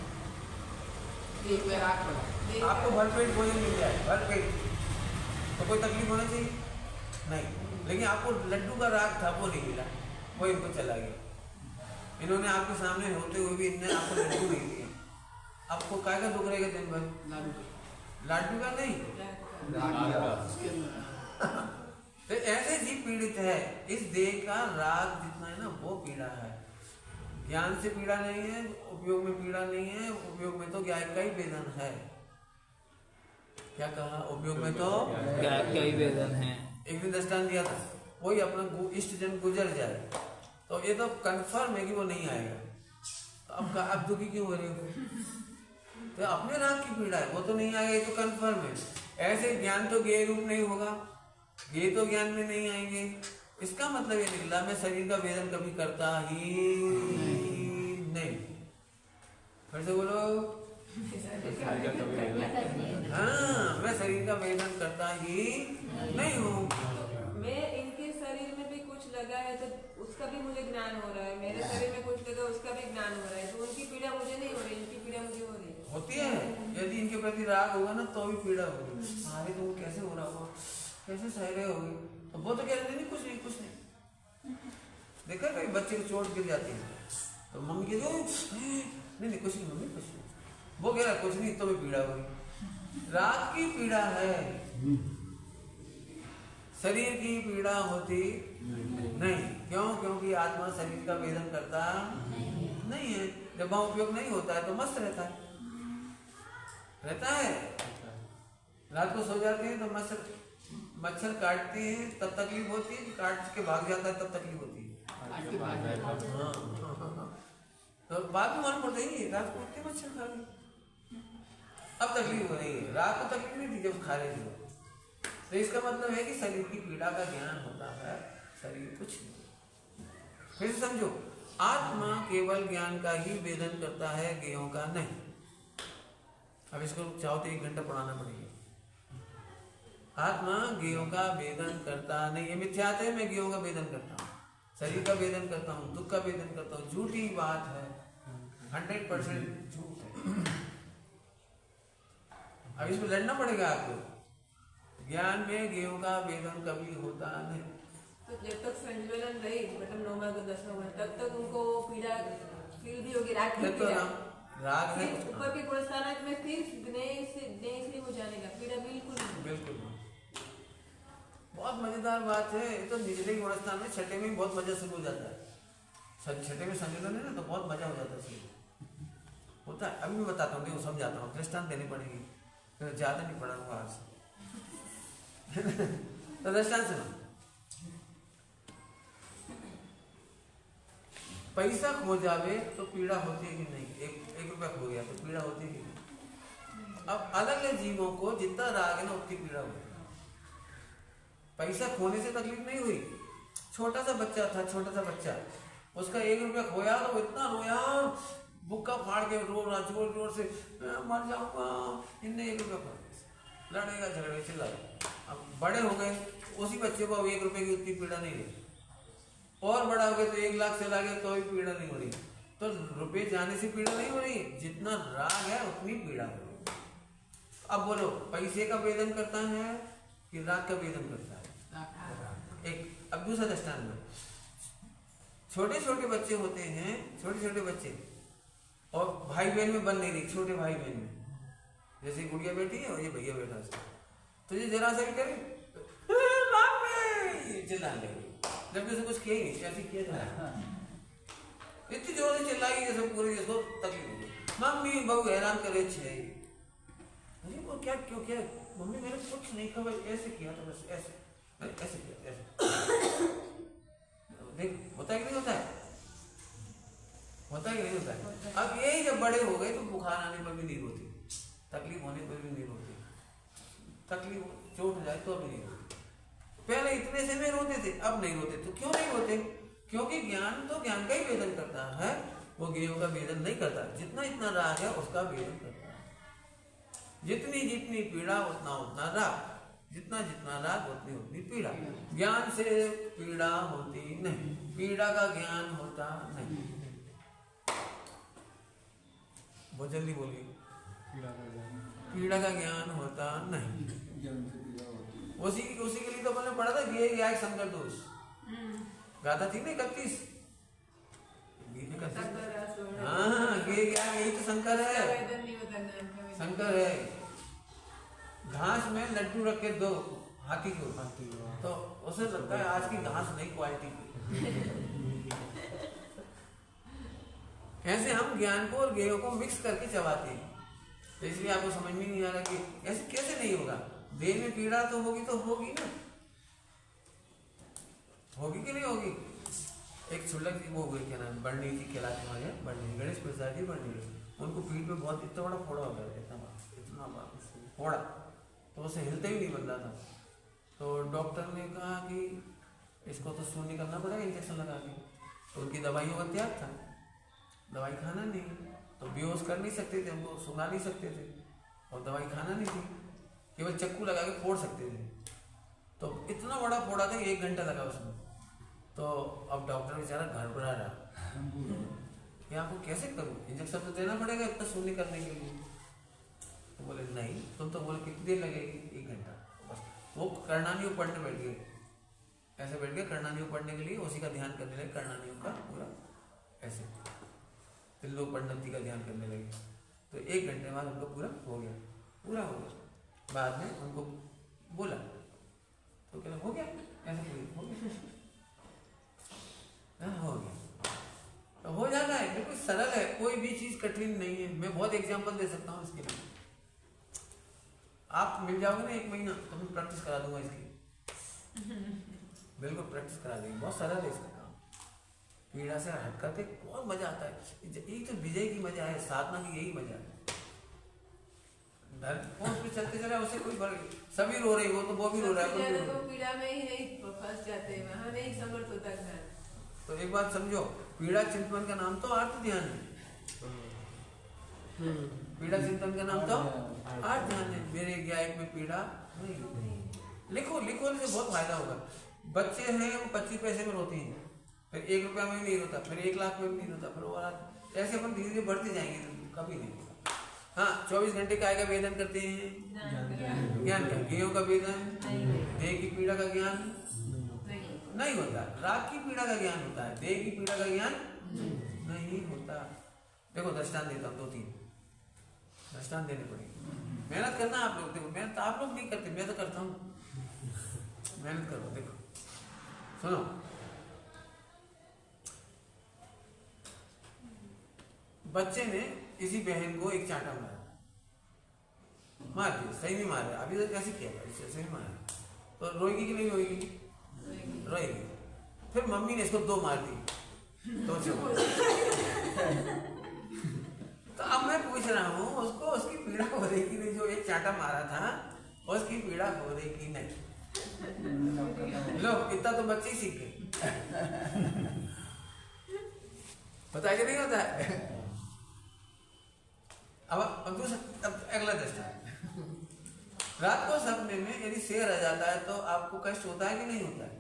एक बार राग पड़ा, आपको भरपेट भोजन मिल जाए, भरपेट, तो कोई तकलीफ होना चाहिए नहीं, लेकिन आपको लड्डू का राग था वो नहीं मिला, वो इनको चला गया। इन्होंने आपके सामने होते हुए भी इनने आपको लड्डू नहीं दिया, आपको काय का दुख रहेगा दिन भर? लाडू का नहीं, तो ऐसे जीव पीड़ित है। इस देह का राग जितना है ना वो पीड़ा है, ज्ञान से पीड़ा नहीं है, उपयोग में पीड़ा नहीं है। उपयोग में तो ज्ञान का ही वेदन है। क्या कहा? उपयोग में तो ज्ञान का ही वेदन है। एक दिन दृष्टांत दिया था, कोई अपना इष्ट जन गुजर जाए तो ये तो कंफर्म है कि वो नहीं आएगा, तो अब दुखी क्यों हो रहे हो? तो अपने राग की पीड़ा है, वो तो नहीं आएगा, ये तो कंफर्म है। ऐसे ज्ञान तो ज्ञेय रूप नहीं होगा, ये तो ज्ञान में नहीं आएंगे। इसका मतलब ये निकला मैं शरीर का वेदन कभी करता ही नहीं। फिर से बोलो, हाँ, मैं शरीर का वेदन करता ही नहीं हूँ। मैं इनके शरीर में भी कुछ लगा है तो उसका भी मुझे ज्ञान हो रहा है, मेरे शरीर में कुछ लगा उसका भी ज्ञान हो रहा है, तो उनकी पीड़ा मुझे नहीं हो रही, इनकी पीड़ा मुझे हो रही है। होती है, यदि इनके प्रति राग होगा ना तो भी पीड़ा होगी। अरे तुम कैसे हो रहा होगा, कैसे सह रहे होगे, तो वो तो कह रहे नहीं, कुछ नहीं कुछ नहीं। देखा कहीं बच्चे को चोट गिर जाती है तो मम्मी कहती नहीं कुछ नहीं मम्मी कुछ नहीं, वो कह रहा कुछ नहीं, तो भी पीड़ा होगी। राग की पीड़ा है, शरीर की पीड़ा होती नहीं। क्यों? क्योंकि आत्मा शरीर का वेदन करता नहीं है। जब वहां उपयोग नहीं होता है तो मस्त रहता है। रात को सो जाते हैं तो मच्छर काटते हैं तब तकलीफ होती है, काट के भाग जाता है तब तकलीफ होती है। तो बाद में मन पड़ता ही रात को उठते मच्छर खा रहे, अब तकलीफ हो रही है। रात को तकलीफ नहीं थी जब खा रहे थे। तो इसका मतलब है कि शरीर की पीड़ा का ज्ञान होता है, शरीर कुछ नहीं। फिर समझो, आत्मा केवल ज्ञान का ही वेदन करता है, ज्ञेयों का नहीं। अब इसको चाहो तो 1 घंटा पढ़ाना पड़ेगा। आत्मा ज्ञेयों का वेदन करता नहीं, ये मिथ्यात है। मैं ज्ञेयों का वेदन करता हूँ, शरीर का वेदन करता हूँ, दुख का वेदन करता हूँ, झूठी बात है, 100% झूठ है। अब इसमें लड़ना पड़ेगा आपको। ज्ञान में ज्ञेयों का वेदन कभी होता नहीं। तो जब तक संज्वलन रही, मतलब 9वां को 10वां वर्ष, तब तक उनको पीड़ा फील भी होगी, राग की पीड़ा। राग है ऊपर के गुणस्थानक में फिर ज्ञेय हो जाने का पीड़ा बिल्कुल बहुत मजेदार बात है। ये तो निचले गुणस्थान में छठे में बहुत मजा शुरू हो जाता है। छठे में संज्वलन है ना तो बहुत मजा हो जाता है, होता है। अभी मैं बताता हूँ, देखो समझाता हूँ, दृष्टांत देनी पड़ेगी, फिर ज्यादा नहीं पढ़ाऊंगा आज। तो दृष्टांत सुनो, पैसा खो जावे तो पीड़ा होती है कि नहीं? 1 रुपया खो गया तो पीड़ा होती है कि नहीं? अब अलग अलग जीवों को जितना राग है ना उतनी पीड़ा होती है। पैसा खोने से तकलीफ नहीं हुई। छोटा सा बच्चा, उसका 1 रुपया खोया तो वो इतना रोया, बुक्का फाड़ के रो रहा जोर जोर से, मर जाऊंगा। इनने 1 रुपया फाड़, लड़ेगा झगड़े चिल्लाएगा। अब बड़े हो गए, उसी बच्चे को अब 1 रुपये की उतनी पीड़ा नहीं रही, और बड़ा हो गया तो 1 लाख चला गया तो भी पीड़ा नहीं हो रही। तो रुपये जाने से पीड़ा नहीं हो रही, जितना राग है उतनी पीड़ा हो रही। अब बोलो, पैसे का वेदन करता है कि राग का वेदन करता है? एक अब दूसरा दृष्टांत में, छोटे छोटे बच्चे होते हैं, छोटे बच्चे, और भाई बहन में बन नहीं रही, छोटे भाई बहन में, जैसे गुड़िया बैठी है और ये भैया बैठा है, तो ये जरा सा भी करे चिल्लाने लगे, जबकि उसने कुछ किया ही नहीं, ऐसे किया था। इतनी जोर से चिल्लाई जैसे पूरे जिसको तकलीफ हो गई। मम्मी बहू हैरान करे छे, अरे वो क्या क्यों क्या? मम्मी मैंने कुछ नहीं कहा, बस ऐसे किया था, बस ऐसे ऐसे किया ऐसे। देख होता है कि नहीं होता है? होता है कि नहीं होता है? अब यही जब बड़े हो गए तो बुखार आने पर भी नहीं रोती, तकलीफ होने पर भी नहीं रोती, तकलीफ चोट जाए तो अभी नहीं रोती। पहले इतने से में रोते थे, अब नहीं रोते। तो क्यों नहीं रोते? क्योंकि ज्ञान तो ज्ञान का ही वेदन करता है, वो ज्ञेयों का वेदन नहीं करता। जितना इतना राग है उसका वेदन करता है। जितनी जितनी पीड़ा उतना उतना राग, जितना जितना राग उतनी उतनी पीड़ा। ज्ञान से पीड़ा होती नहीं, पीड़ा का ज्ञान होता नहीं। बहुत जल्दी बोलिए, पीड़ा का ज्ञान होता नहीं। उसी के लिए तो मैंने पढ़ा था कि ये एक संकर दोष गाता थी ना 31। हाँ यही तो शंकर है, शंकर है। घास में लड्डू रख के दो हाथी को, तो उसे लगता है आज की घास नई क्वालिटी की। ऐसे हम ज्ञान को और ज्ञेयों को मिक्स करके चबाते हैं। तो इसलिए आपको समझ में नहीं आ रहा कि ऐसे कैसे नहीं होगा। देह में पीड़ा तो होगी ना, होगी कि नहीं होगी। एक छुल्लक जी वो हो गई, क्या नाम, बर्णी जी कहलाते हमारे, बर्णी गणेश प्रसाद जी बर्णी, उनको पीठ में बहुत इतना बड़ा फोड़ा हो गया, इतना बड़ा फोड़ा, तो उसे हिलते ही नहीं बन रहा था। तो डॉक्टर ने कहा कि इसको तो शून्य करना पड़ेगा इंजेक्शन लगा के। तो उनकी दवाइयों का त्याग था, दवाई खाना नहीं, तो बेहोश कर नहीं सकते थे, हमको सुना नहीं सकते थे, और दवाई खाना नहीं थी, केवल चक्कू लगा के फोड़ सकते थे। तो इतना बड़ा फोड़ा था, 1 घंटा लगा उसमें। तो अब डॉक्टर बेचारा घर पर आ रहा कि आपको कैसे करूँ, इंजेक्शन तो देना पड़ेगा इतना शून्य करने के लिए। तो बोले नहीं, तुम तो बोले कितनी देर लगेगी, 1 घंटा बस। वो करणानियों पढ़ने बैठ गए, ऐसे बैठ गए करणानियों पढ़ने के लिए, उसी का ध्यान करने लगे, करणानियों का पूरा ऐसे तिल्लो पंडित का ध्यान करने लगे। तो 1 घंटे बाद उनका पूरा हो गया, पूरा हो गया। बाद में उनको बोला तो कहना हो गया, ऐसे हो गया, हो गया। तो हो जाना है, बिल्कुल सरल है, कोई भी चीज कठिन नहीं है। मैं बहुत एग्जांपल दे सकता हूँ इसके लिए। आप मिल जाओगे ना 1 महीना तो मैं प्रैक्टिस करा दूंगा इसकी, बिल्कुल प्रैक्टिस करा देंगे। बहुत सरल है इसका काम, पीड़ा से हट करके बहुत मजा आता है। यही तो विजय की मजा है, साधना की यही मजा है। कौन पे चलते चला उसे कोई फर्क, सभी रो रही हो तो वो भी रो रहा है, तो पीड़ा में ही नहीं फंस जाते हैं, वहाँ नहीं समर्थ होता ज्ञान। तो एक बात समझो, पीड़ा चिंतन का नाम तो आर्त ध्यान है। पीड़ा चिंतन का नाम तो आर्त ध्यान है। मेरे ज्ञायक में पीड़ा नहीं। लिखो लिखो, से बहुत फायदा होगा। बच्चे हैं वो 25 पैसे में रोती हैं, फिर 1 रुपया में भी नहीं रोता, फिर 1 लाख में भी नहीं रोता, फिर वो ऐसे अपन धीरे धीरे बढ़ते जाएंगे, तो कभी नहीं। हाँ 24 घंटे काय का वेदन करते हैं, ज्ञान का, ज्ञेयों का वेदन, देह की पीड़ा का ज्ञान नहीं होता, राग की पीड़ा का ज्ञान होता है, देह की पीड़ा का ज्ञान नहीं होता। देखो दृष्टांत देता हूँ, 2-3 दृष्टांत देने पड़ेंगे। मेहनत करना आप लोग, देखो मेहनत आप लोग नहीं करते, मैं तो करता हूँ, मेहनत करो। देखो सुनो, बच्चे ने किसी बहन को एक चांटा मार दिया, सही नहीं मारा, अभी तक कैसे किया, सही मारा, तो रोएगी कि नहीं रोएगी, रोएगी। फिर मम्मी ने इसको 2 मार दी, तो तो अब मैं पूछ रहा हूँ उसको, उसकी पीड़ा हो रही कि नहीं, जो एक चांटा मारा था उसकी पीड़ा हो रही कि नहीं। लो इतना तो बच्चे ही सीख गए, पता है कि नहीं होता है। अब अगला दृष्टांत, रात को सपने में यदि शेर आ जाता है तो आपको कष्ट होता है कि नहीं होता है?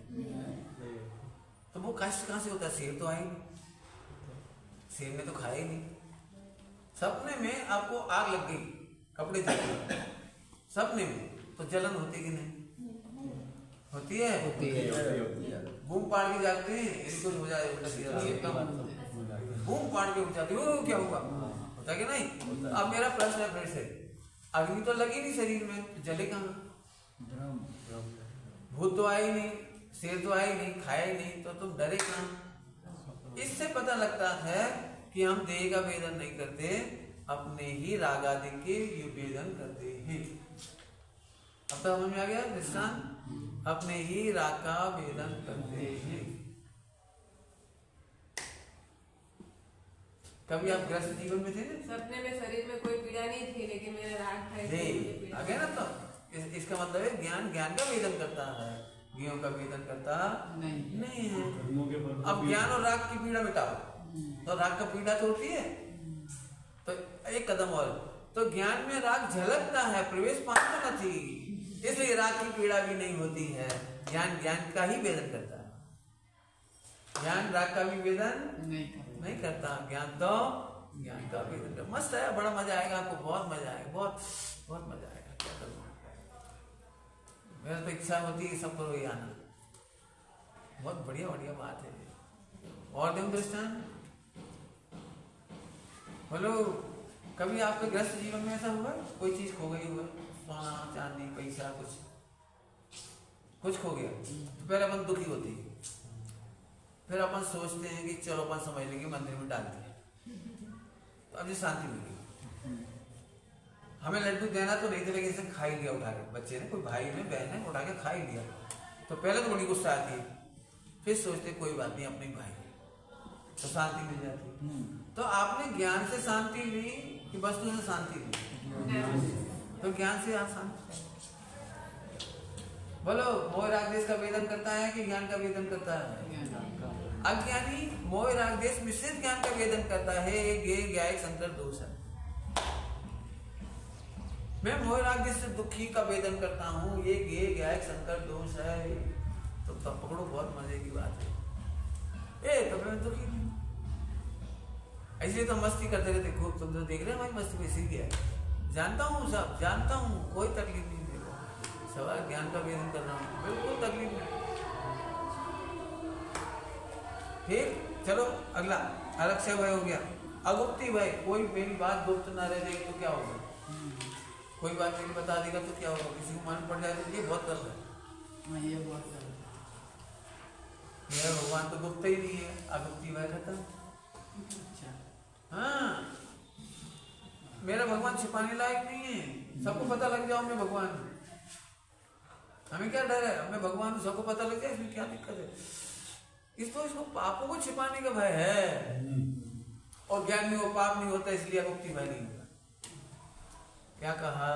तो वो कष्ट कहाँ से होता है, शेर तो आए नहीं, शेर ने तो खाया ही नहीं। सपने में आपको आग लग गई, कपड़े जल गए सपने में, तो जलन होती कि नहीं होती है? होती है। बूम पाड़ के जागते हैं, यदि कुछ हो जाए बूम पाड़ के उठ जाते हो, क्या हुआ, होता कि नहीं? अब मेरा प्रश्न है फिर से, अग्नि तो लगी नहीं शरीर में, तो जले कहाँ? भूत तो आए नहीं, शेर तो आया ही नहीं, खाया ही नहीं, तो तुम डरे कहाँ? इससे पता लगता है कि हम देह का वेदन नहीं करते, अपने ही राग आदि के वेदन करते हैं। अब तक समझ में आ गया दृष्टांत? अपने ही राग का वेदन करते हैं। कभी आप ग्रस्त जीवन में थे ना? सपने में शरीर में कोई पीड़ा नहीं थी, लेकिन मेरा राग था इसलिए मुझे पीड़ा आ गया ना? तो इसका मतलब है ज्ञान का वेदन करता है, ज्ञों का वेदन करता नहीं है। अब ज्ञान और राग की पीड़ा मिटाओ, तो राग का पीड़ा तो होती है। तो एक कदम और, तो ज्ञान में राग झलकता है, प्रवेश पाता नहीं, इसलिए राग की पीड़ा भी नहीं होती है। ज्ञान का ही वेदन करता है, ज्ञान राग का भी वेदन नहीं करता। ज्ञान का वेदन करता। मस्त है, बड़ा मजा आएगा आपको, बहुत मजा आएगा, बहुत मजा आएगा। क्या करूँ, मेरा तो इच्छा होती है सब पर वही आना। बहुत बढ़िया बात है। और दें दृष्टांत बोलो, कभी आपके ग्रस्त जीवन में ऐसा हुआ कोई चीज खो गई हुआ, सोना चांदी पैसा कुछ खो गया, तो पहले अपन दुखी होते हैं, फिर अपन सोचते हैं कि चलो अपन समझ लेंगे, मंदिर में डाल दिया, तो अब जो शांति मिलेगी। हमें लड्डू देना तो नहीं था, लेकिन इसे खा ही लिया उठा के, बच्चे ने, कोई भाई ने बहन ने उठा के खा ही लिया, तो पहले तो बड़ी गुस्सा आती है, फिर सोचते कोई बात नहीं अपने भाई, तो शांति मिल जाती है। तो आपने ज्ञान से शांति ली कि वस्तु से शांति ली? तो ज्ञान से आप शांति। बोलो, मोह राग देश का वेदन करता है कि ज्ञान का वेदन करता है? अज्ञानी मोह राग देश मिश्रित ज्ञान का वेदन करता है। गे ज्ञायक संकर दोष है। मैं मोह राग देश से दुखी का वेदन करता हूँ, ये गे ज्ञायक संकर दोष है, तो तब पकड़ो, बहुत मजे की बात है। तब मैं दुखी नहीं, ऐसे तो मस्ती करते रहते, खूब तुम तो देख रहे हो हमारी मस्ती में सीख गया, जानता हूँ सब जानता हूँ, कोई तकलीफ नहीं दे रहा, सवाल ज्ञान का वेदन कर रहा हूँ, बिल्कुल तकलीफ नहीं। फिर चलो अगला, अलक्ष्य भय हो गया। अगुप्ती भय, कोई मेरी बात गुप्त ना रह जाएगी तो क्या होगा? कोई बात मेरी बता देगा तो क्या होगा? किसी को मान पड़ जाए तो ये बहुत दर्द है, ये बहुत दर्द है। भगवान तो गुप्त ही नहीं है, अगुप्ती भय खत्म। हाँ, मेरा भगवान छिपाने लायक नहीं है, सबको पता लग जाओ मैं भगवान हूँ। हमें क्या डर है? हमें भगवान सबको पता लग जाए, इसमें क्या दिक्कत है? इसको पापों को छिपाने का भय है, और ज्ञान में वो पाप नहीं होता, इसलिए अगुप्ती भय नहीं होता। क्या कहा?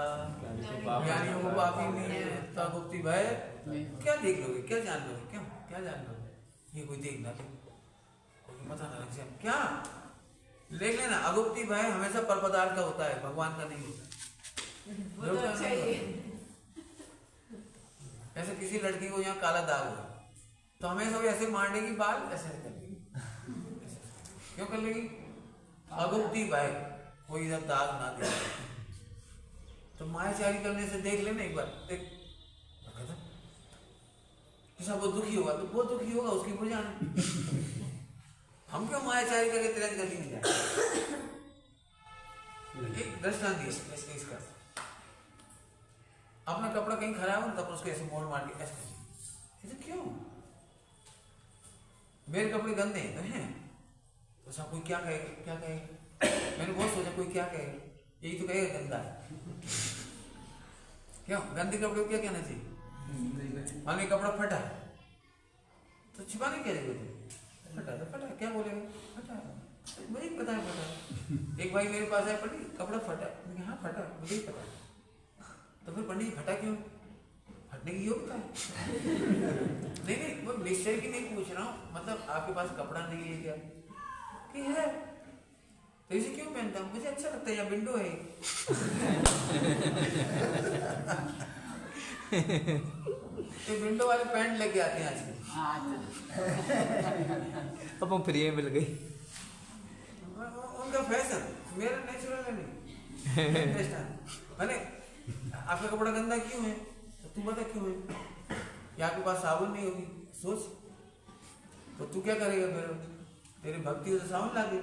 ज्ञानियों को पाप ही नहीं है, तो अगुप्ती भय क्या देख लोगे, क्या जान लोगे, क्या जान लोगे? ये कोई देख ना, कोई पता ना लग जाए क्या? देख लेना, अगुप्ती भय हमेशा पर पदार्थ का होता है, भगवान का नहीं होता। वो तो अच्छा ही है। ऐसे किसी लड़की को यहाँ काला दाग हुआ, तो हमें सब ऐसे मार देगी, बाल ऐसे कर लेगी, क्यों कर लेगी? अगुप्ती भय, कोई इधर दाग ना दे। तो मायाचारी करने से देख लेना एक बार, देख किसा वो दुखी होगा तो वो दुखी होगा, उसकी बुझ जाना। हम क्यों मायाचारी करके तुरंत गति नहीं जाए? एक दृष्टांत दिया इसका, अपना कपड़ा कहीं खराब हो तब उसको ऐसे मोड़ मार के ऐसे क्यों? मेरे कपड़े गंदे हैं तो हैं, तो सब कोई क्या कहेगा? मैंने बहुत सोचा कोई क्या कहेगा, यही तो कहेगा गंदा है। क्यों? गंदे कपड़े को क्या कहना चाहिए? मान लो कपड़ा फटा है तो छिपाने क्या जरूरत है? फटा तो फटा, क्या बोलेगा? फटा, मुझे पता है फटा। एक भाई मेरे पास आया, पंडित कपड़ा फटा, हाँ फटा, मुझे ही पता। तो फिर पंडित फटा क्यों? फटने की योग्यता है। नहीं, वो निश्चय की नहीं पूछ रहा हूँ, मतलब आपके पास कपड़ा नहीं है क्या? कि है, तो इसे क्यों पहनता हूँ? मुझे अच्छा लगता है, यहाँ विंडो है। तो विंडो वाले पैंट लेके आते हैं आजकल। अब हम फ्री में मिल गई। उनका फैशन, मेरा नेचुरल है नहीं। मैंने आपका कपड़ा गंदा क्यों है? तो तू बता क्यों है? क्या आपके पास साबुन नहीं होगी? सोच, तो तू क्या करेगा? तेरी भक्ति हो तो साबुन ला दे।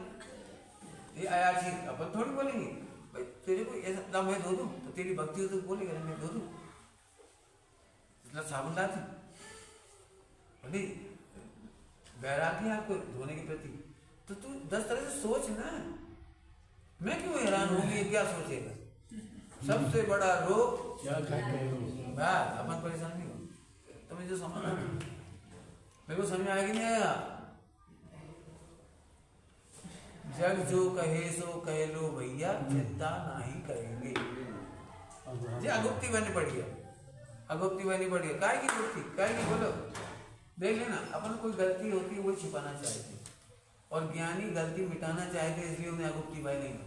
ये आयाची अपन थोड़ी बोलेंगे भाई, तेरे को ऐसा मैं धो दूं, तो तेरी भक्ति हो तो बोलेगा मैं धो दूं, साबुन ला दे। अभी वैराग्य आपको धोने के प्रति, तो तू 10 तरह से सोच ना। मैं क्यों हैरान हूँ ये क्या सोचेगा? सबसे बड़ा रोग बात अपन परेशान नहीं हो। तो मुझे समझ मेरे को समझ आया कि नहीं आया? जग जो कहे सो कह लो भैया, चिंता नहीं करेंगे। जी अगुप्ती बनी पड़ी है, अगुप्ती बनी पड़ी है। काय की गुप्ती, काय की बोलो। देख लेना, अपन कोई गलती होती है वो छिपाना चाहते, और ज्ञानी गलती मिटाना चाहते, इसलिए उन्हें अगुप्ती भाई नहीं।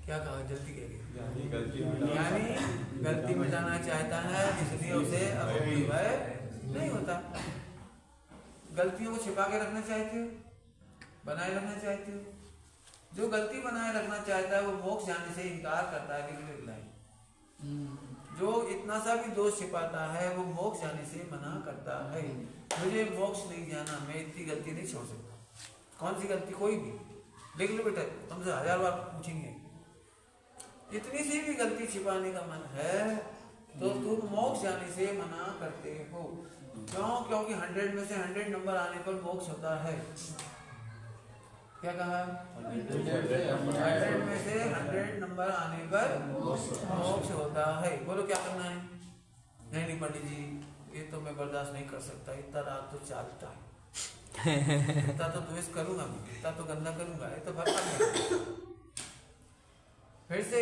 क्या कहा? जल्दी कह ज्ञानी गलती मिटाना चाहता है, इसलिए उसे अगुप्ती भाई नहीं होता। गलतियों को छिपा के रखना चाहते हो, बनाए रखना चाहते हो। जो गलती बनाए रखना चाहता है वो मोक्ष जाने से इनकार करता है। जो इतना सा भी दोष छिपाता है वो मोक्ष जाने से मना करता है। मुझे मोक्ष नहीं जाना, मैं इतनी गलती नहीं छोड़ सकता। कौन सी गलती? कोई भी देख लो बेटा, तुमसे 1000 बार पूछेंगे, इतनी सी भी गलती छिपाने का मन है तो तुम मोक्ष जाने से मना करते हो। क्यों? क्योंकि 100 में से 100 नंबर आने पर मोक्ष होता है। क्या कहा? 100 में से 100 नंबर आने पर मोक्ष होता है। बोलो क्या करना है? नहीं पंडित जी, ये तो मैं बर्दाश्त नहीं कर सकता, इतना रात तो चालता है, इतना तो द्वेष करूंगा, इतना तो गंदा करूंगा, ये तो भरपूर। फिर से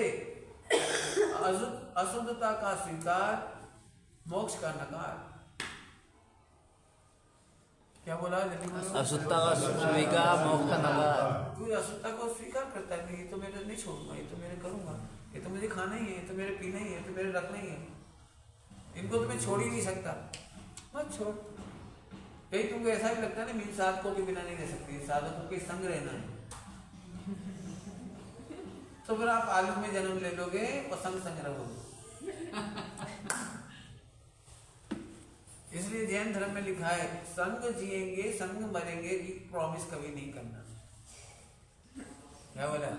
अशुद्धता का स्वीकार, मोक्ष का नकार। क्या बोला? अशुद्धता का स्वीकार, मोक्ष का नकार। कोई अशुद्धता को स्वीकार करता है, ये तो मेरे नहीं छोड़ूंगा, ये तो मेरे करूंगा, ये तो मुझे खाना ही है, ये तो मेरे पीना ही है, ये तो मेरे रखना ही है, इनको तो मैं छोड़ ही नहीं सकता। मत छोड़। कहीं तुमको ऐसा भी लगता है ना, मेरे साधकों के बिना नहीं रह सकती, साधकों के संग रहना है, तो फिर आप आलू में जन्म ले लोगे और संग संग रहोगे। इसलिए जैन धर्म में लिखा है, संग जिएंगे संग मरेंगे की प्रॉमिस कभी नहीं करना। क्या बोला?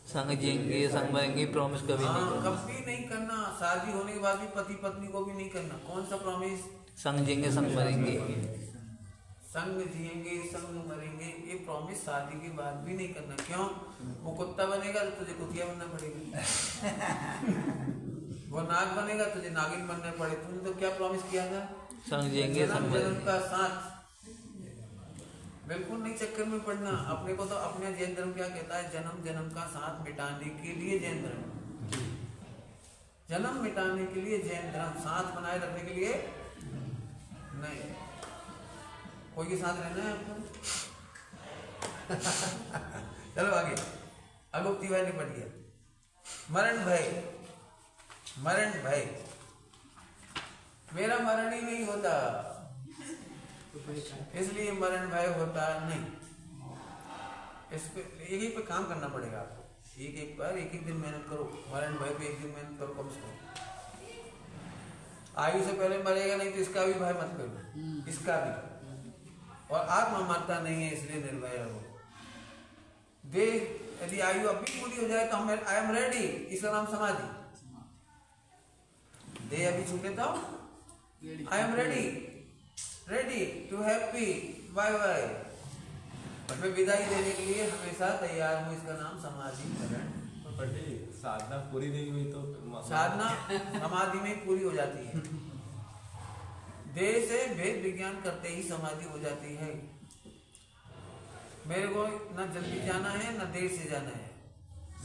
संग जिएंगे संग मरेंगे प्रॉमिस कभी नहीं करना। कभी नहीं करना। शादी होने के बाद भी पति पत्नी को भी नहीं करना। कौन सा प्रॉमिस? संग जिएंगे संग मरेंगे। संग जिएंगे संग मरेंगे, ये प्रॉमिस शादी के बाद भी नहीं करना। क्यों? वो कुत्ता बनेगा तो तुझे कुतिया बनना पड़ेगा, वो नाग बनेगा तुझे नागिन बनना पड़े। तुमने तो क्या प्रॉमिस किया था? संग जिएंगे संग जन्म का साथ। बिल्कुल नहीं चक्कर में पड़ना। अपने को तो अपने जैन धर्म क्या कहता है? जन्म जन्म का साथ मिटाने के लिए जैन धर्म, जन्म मिटाने के लिए जैन धर्म, साथ बनाए रखने के लिए नहीं। कोई के साथ रहना है आपको? चलो आगे। अगुप्ती भाई निपट गया। मरण भय, मरण भय, मेरा मरण ही नहीं होता, इसलिए मरण भय होता नहीं। इस पे एक एक पे काम करना पड़ेगा आपको, एक एक पर एक एक दिन मेहनत करो। मरण भय पे एक दिन मेहनत करो कम से कम। आयु से पहले मरेगा नहीं तो इसका भी भय मत करो, इसका भी। और आत्मा मरता नहीं है इसलिए निर्भय रहो। देह यदि आयु अब भी पूरी हो जाए तो आई एम रेडी, इसका नाम समाधि। देह अभी छूटे तो I am ready, ready to happy, bye bye. मैं विदाई देने के लिए हमेशा तैयार हूँ, इसका नाम समाधि करण। साधना पूरी नहीं हुई तो साधना समाधि में पूरी हो जाती है। देह से भेद विज्ञान करते ही समाधि हो जाती है। मेरे को न जल्दी जाना है न देर से जाना है,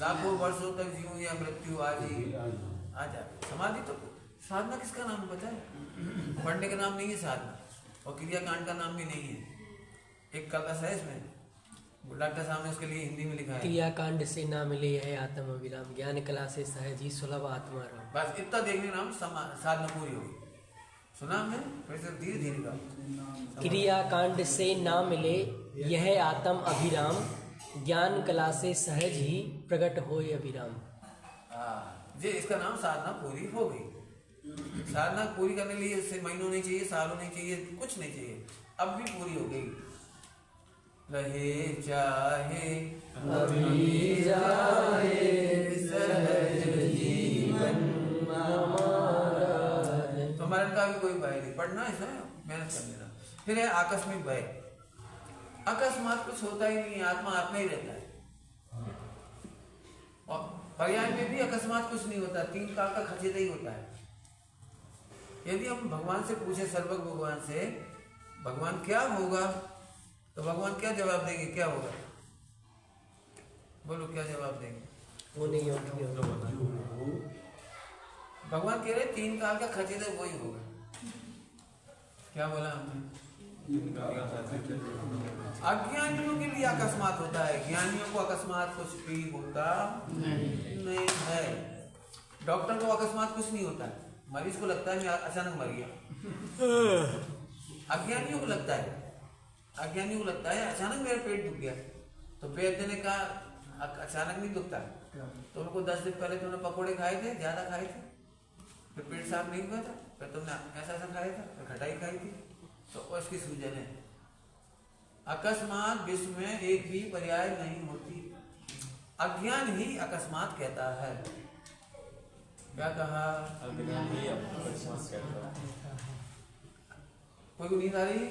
लाखों वर्षों तक जीऊं या मृत्यु आज ही आ जाए। समाधि तो साधना किसका नाम पता है? पढ़ने का नाम नहीं है साधना, और क्रियाकांड का नाम भी नहीं है। एक कलश है इसमें, डॉक्टर साहब ने उसके लिए हिंदी में लिखा है, क्रियाकांड से ना मिले है आत्म अविराम, ज्ञान कला से सहज ही सुलभ आत्मा राम। बस इतना देखने नाम साधना पूरी होगी। सुना हमने? फिर से धीरे धीरे का। क्रियाकांड से ना मिले यह आत्म अभिराम, ज्ञान कला से सहज ही प्रकट होए अभिराम। जी इसका नाम साधना पूरी हो गई। साधना पूरी करने के लिए इससे महीनों नहीं चाहिए, सालों नहीं चाहिए, कुछ नहीं चाहिए, अब भी पूरी हो गई। रहे चाहे अभी जाए सहज जीवन हमारा। तो मरण का भी कोई भय नहीं, पढ़ना है इसमें मेहनत कर लेना। फिर है आकस्मिक भय, अकस्मात कुछ होता ही नहीं, आत्मा आत्मा ही रहता है। और पर्याय में भी अकस्मात कुछ नहीं होता, 3 काल का खचित ही होता है। यदि हम भगवान से पूछे, सर्वज्ञ भगवान से, भगवान क्या होगा, तो भगवान क्या जवाब देंगे, क्या होगा, बोलो क्या जवाब देंगे? वो नहीं होगी। भगवान कह रहे 3 काल का खचित है, वही होगा। क्या बोला हमने? अज्ञानियों के लिए अकस्मात होता है, ज्ञानियों को अकस्मात कुछ भी होता नहीं है। डॉक्टर को अकस्मात कुछ नहीं होता है, मरीज को लगता है मैं अचानक मर गया। अज्ञानियों को लगता है, अज्ञानियों को लगता है अचानक मेरा पेट दुख गया, तो वैद्य ने कहा अचानक नहीं दुखता, तो उनको 10 दिन पहले तुमने पकोड़े खाए थे, ज्यादा खाए थे, फिर पेट साफ नहीं हुआ था, फिर तुमने ऐसा ऐसा खाया था, फिर खटाई खाई थी, तो उसकी सूजन है। अकस्मात विश्व में एक भी पर्याय नहीं होती, अज्ञान ही अकस्मात कहता है। क्या कहा? अज्ञान ही अकस्मात कहता है। कोई को नींद आ रही?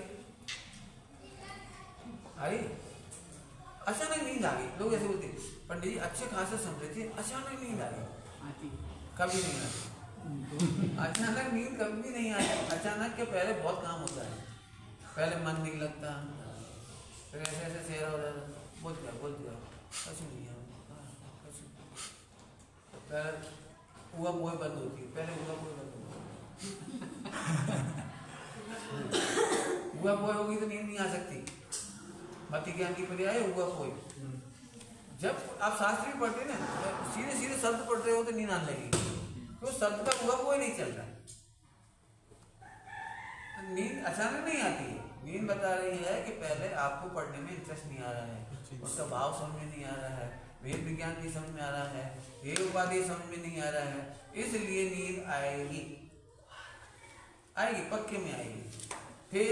आई? अचानक नींद आ गई, लोग ऐसे बोलते पंडित जी अच्छे खासे समझे थे, अचानक नींद आ गई। कभी नहीं आती अचानक नींद, कभी भी नहीं आती। अचानक के पहले बहुत काम होता है, पहले मन नहीं लगता, फिर ऐसे ऐसे चेहरा हो जाता, बोल दिया कुछ नहीं है, पहले हुआ पोए बंद होती है, पहले हुआ पोए बंद होती हुआ पोए होगी तो नींद नहीं आ सकती। मति ज्ञान की पर्याय हुआ पोए। जब आप शास्त्र भी पढ़ते ना, सीधे सीधे शब्द पढ़ते हो तो नींद आने लगेगी, तो शब्द का हुआ पोए नहीं चल रहा। नींद अचानक नहीं आती है, नींद बता रही है कि पहले आपको पढ़ने में इंटरेस्ट नहीं आ रहा है, उसका भाव समझ में नहीं आ रहा है, वेद विज्ञान नहीं समझ में आ रहा है, ये उपाधि समझ में नहीं आ रहा है, इसलिए नींद आएगी, आएगी, पक्के में आएगी। फिर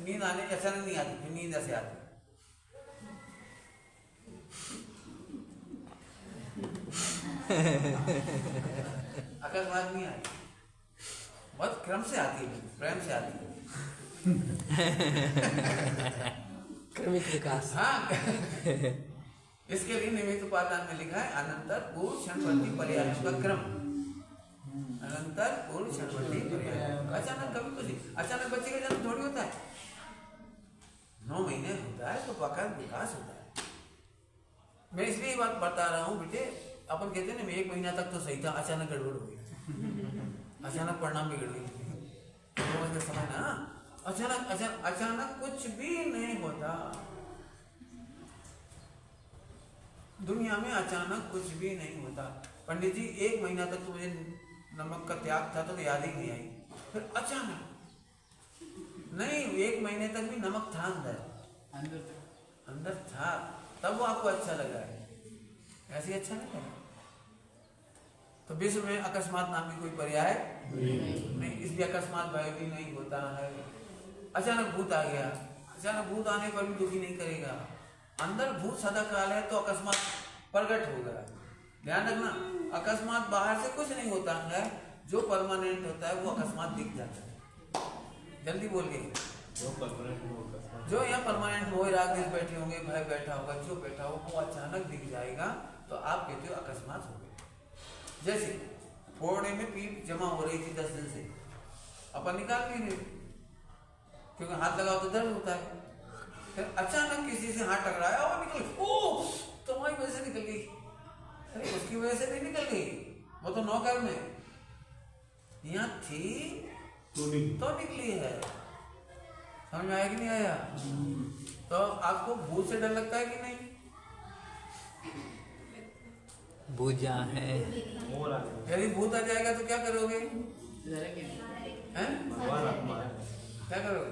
नींद आने अचानक नहीं आती, फिर नींद ऐसे आती। अकस्मात नहीं आती, बहुत क्रम से आती है, प्रेम से आती है। क्रमिक विकास। हाँ इसके लिए निमित्त उपादान में लिखा है अनंतर पूर्व क्षणवर्ती पर्यायों का क्रम। अनंतर पूर्व क्षणवर्ती पर्यायों, अचानक कभी कुछ नहीं। अचानक बच्चे का जन्म थोड़ी होता है, 9 महीने होता है तो पक्का विकास होता है। मैं इसलिए बात बता रहा हूँ बेटे, अपन कहते हैं ना 1 महीना तक तो सही था, अचानक गड़बड़ हो गई, अचानक परिणाम बिगड़ गई, समय ना, अचानक कुछ भी नहीं होता दुनिया में, अचानक कुछ भी नहीं होता। पंडित जी 1 महीना तक तो मुझे नमक का त्याग था तो याद ही नहीं आई, फिर अचानक नहीं, 1 महीने तक भी नमक था अंदर था, तब वो आपको अच्छा लगा है, ऐसे अच्छा नहीं लगा। तो विश्व में अकस्मात नाम की कोई पर्याय नहीं, इसलिए अकस्मात भय भी नहीं होता है। अचानक भूत आ गया, अचानक भूत आने पर भी दुखी नहीं करेगा, अंदर भूत सदा काल है तो अकस्मात प्रकट होगा। ध्यान रखना, अकस्मात बाहर से कुछ नहीं होता है, जो परमानेंट होता है वो अकस्मात दिख जाता है। जल्दी बोलिए, जो यहाँ परमानेंट मोह राग देश बैठे होंगे, भय बैठा होगा, जो बैठा हो वो अचानक दिख जाएगा, तो आप कहते हो अकस्मात हो गए। जैसे फोड़ने में पीप जमा हो रही थी 10 दिन से, अपन निकाल नहीं रहे क्योंकि हाथ लगाओ तो दर्द होता है, फिर अचानक किसी से हाथ टकराया और निकल, ओ तुम्हारी वजह से निकल गई, अरे उसकी वजह से नहीं निकल गई, वो तो नौकर में यहाँ थी तो निकली है। समझ में आया कि नहीं आया? तो आपको भूत से डर लगता है कि नहीं? भूजा है, यदि भूत आ जाएगा तो क्या करोगे? हैं? क्या करोगे?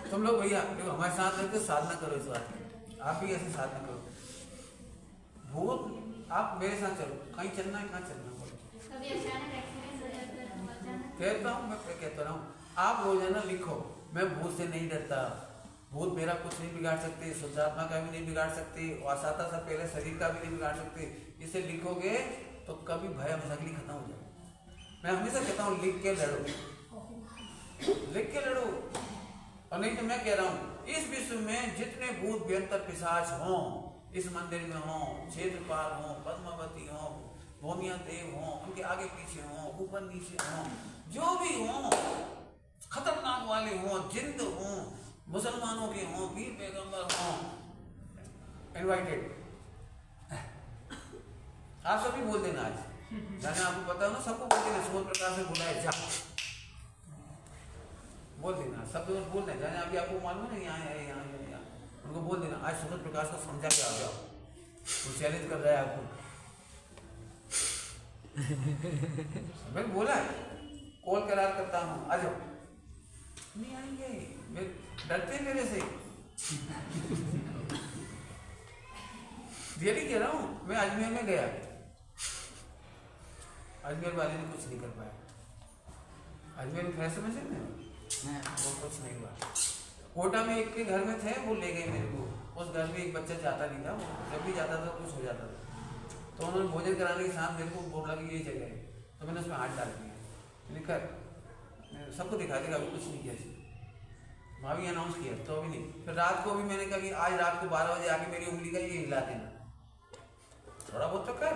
तुम लोग भैया जो हमारे साथ रहते साधना करो, इस बात की आप भी ऐसे साधना करो। भूत आप मेरे साथ चलो, कहीं चलना है, कहाँ चलना कहता हूँ, मैं कहता रहा हूँ, आप रोजाना लिखो मैं भूत से नहीं डरता, भूत मेरा कुछ नहीं बिगाड़ सकते, शुद्धात्मा का भी नहीं बिगाड़ सकते, और साता सा पहले शरीर का भी नहीं बिगाड़ सकते। इसे लिखोगे तो कभी भय मजाकली खत्म हो जाए। मैं हमेशा कहता हूँ लिख के लड़ो, लिख के लड़ो। और नहीं तो मैं कह रहा हूँ इस विश्व में जितने भूत व्यंतर पिशाच हों, इस मंदिर में हों, क्षेत्रपाल हों, पद्मावती हों, भूमिया देव हों, उनके आगे पीछे हों, ऊपर नीचे हों, जो भी हों, खतरनाक वाले हों, जिंद हों, मुसलमानों के हों, वीर पैगंबर हों, इनवाइटेड। आप सभी बोल देना आज, जाने आपको पता हो ना, सबको बोल देना सूर्य प्रकाश से बुलाए जा, बोल देना, सब लोग बोल देना। जाने अभी आपको मालूम है यहाँ है, यहाँ है, यहाँ, उनको बोल देना आज सूर्य प्रकाश को समझा के आ जाओ, वो चैलेंज कर रहा है आपको। मैंने बोला है, कॉल करार करता हूँ, आ जाओ। नहीं आएंगे, डरते हैं मेरे से। रियली कह रहा हूँ, मैं अजमेर में गया, अजमेर वाले ने कुछ नहीं कर पाया। अजमेर में फैसले में से वो कुछ नहीं हुआ। कोटा में एक के घर में थे, वो ले गए मेरे को। उस घर में एक बच्चा जाता नहीं था, जब भी जाता था कुछ हो जाता था। तो उन्होंने भोजन कराने के साथ मेरे को बोला कि यही जगह है, तो मैंने उसमें हाथ डाल दिया, लिखकर सबको दिखा देगा, अभी कुछ नहीं किया। वहाँ भी अनाउंस किया तो अभी नहीं। फिर रात को भी मैंने कहा कि आज रात को 12 बजे आके मेरी उंगली का ये हिला देना, थोड़ा बहुत तो कर।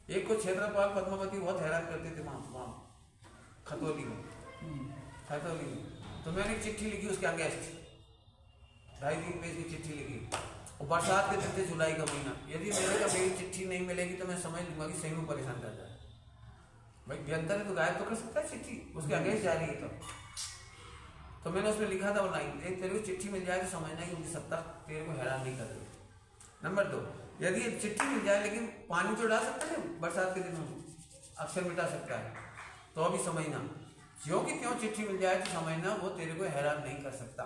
एक को क्षेत्रपाल पद्मावती बहुत हैरान करते थे वहाँ खतौली में, तो मैंने एक चिट्ठी लिखी उसके अगेंस्ट, 2.5-3 पेज की चिट्ठी लिखी। और बरसात के दिन थे, जुलाई का महीना। यदि मेरे का मेरी चिट्ठी नहीं मिलेगी तो मैं समझ लूंगा कि सही में परेशान कर रहा है भाई। व्यंतर है तो गायब तो कर सकता है चिट्ठी, उसके अगेंस्ट जा रही है। तो मैंने उसमें लिखा था वो लाइन, एक तेरे को चिट्ठी मिल जाए तो समझना कि उनकी सत्ता तेरे को हैरान नहीं कर रही। नंबर 2, यदि चिट्ठी मिल जाए लेकिन पानी तो डाल सकता है बरसात के दिनों में, अक्सर मिटा सकता है, तो अभी समझना ज्यों की त्यों चिट्ठी मिल जाए तो समझना वो तेरे को हैरान नहीं कर सकता।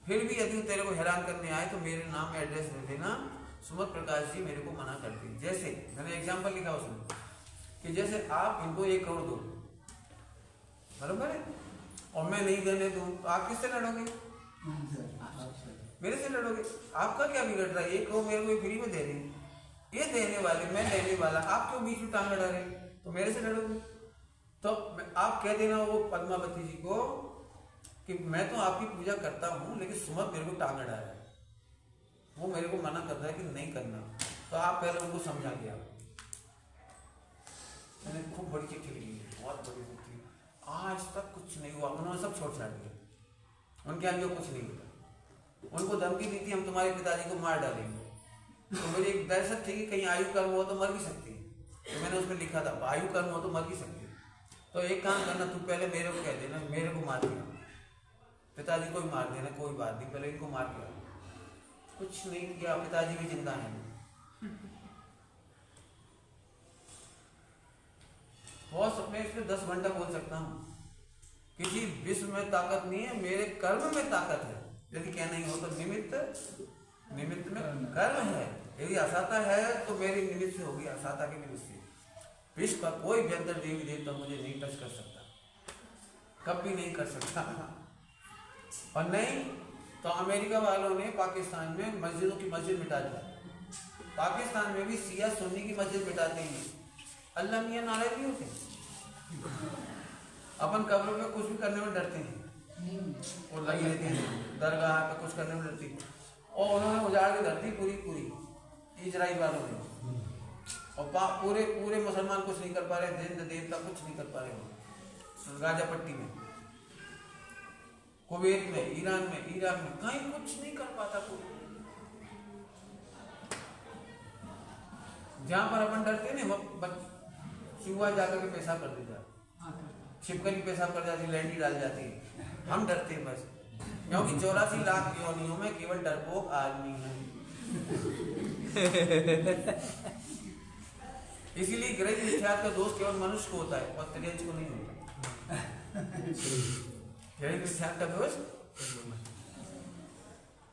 फिर भी यदि वो तेरे को हैरान करने आए तो मेरे नाम एड्रेस दे देना, सुमत प्रकाश जी मेरे को मना कर दी। जैसे मैंने एग्जाम्पल लिखा उसमें कि जैसे आप इनको 1 करोड़ दो, बराबर है, और मैं नहीं देने दूं तो आप किससे लड़ोगे? मेरे से लड़ोगे। आपका क्या बिगड़ रहा है? 1 करोड़ मेरे को फ्री में दे रहे हैं, ये देने वाले, मैं लेने वाला, आप क्यों बीच में टांग लड़ा रहे? तो मेरे से लड़ोगे। तो आप कह देना वो पद्मावती जी को कि मैं तो आपकी पूजा करता हूँ लेकिन सुमत मेरे को टांग लड़ा रहा है, वो मेरे को मना कर रहा है कि नहीं करना। तो आप पहले उनको समझा दिया। मैंने खूब बड़ी चिट्ठी लिखी, बहुत बड़ी चिट्ठी, आज तक कुछ नहीं हुआ। उन्होंने सब छोड़ छाड़ दिया, उनके आगे कुछ नहीं होता। उनको धमकी दी थी हम तुम्हारे पिताजी को मार डालेंगे। तो मुझे एक दहशत थी कि कहीं आयु कर्म हो तो मर भी सकती है। तो मैंने उसमें लिखा था आयु कर्म हो तो मर भी सकती है। तो एक काम करना, तू पहले मेरे को कह देना मेरे को मार दिया, पिताजी को भी मार देना, कोई बात नहीं, पहले इनको मार दिया। कुछ नहीं किया, पिताजी भी जिंदा है। बहुत सपने इसमें 10 घंटा बोल सकता हूँ। किसी विश्व में ताकत नहीं है, मेरे कर्म में ताकत है। यदि क्या नहीं हो तो निमित्त में कर्म है। यदि असाता है तो मेरी निमित्त से होगी, असाता के निमित्त से। विश्व का कोई भी अंदर देवी देवता मुझे नहीं टच कर सकता, कभी नहीं कर सकता। और नहीं तो अमेरिका वालों ने पाकिस्तान में मस्जिदों की मस्जिद मिटा दी। पाकिस्तान में भी सिया सुन्नी की मस्जिद मिटाते हैं। अल्लाह मियां नाराज नहीं होते। अपन कब्रों में कुछ भी करने में डरते हैं, और लगी रहती है दरगाह पे कुछ करने में डरती है। और उन्होंने उजाड़ के धरती पूरी इजराइल वालों ने, और पूरे मुसलमान कुछ नहीं कर पा रहे, जिंद देवता कुछ नहीं कर पा रहे। गाजा पट्टी में, कुवैत में, ईरान में, इराक में कहीं कुछ नहीं कर पाता कोई। जहां पर अपन डरते ना, वो चूहा जाकर के पेशाब कर देता, छिपकली पेशाब कर जाती, लैंडी डाल जाती है। हम डरते हैं बस, क्योंकि 84 लाख योनियों में केवल डरपोक आदमी है। इसीलिए गृह मिथ्यात्व का दोष केवल मनुष्य को होता है और त्रियंश को नहीं होता। गृह मिथ्यात्व का दोष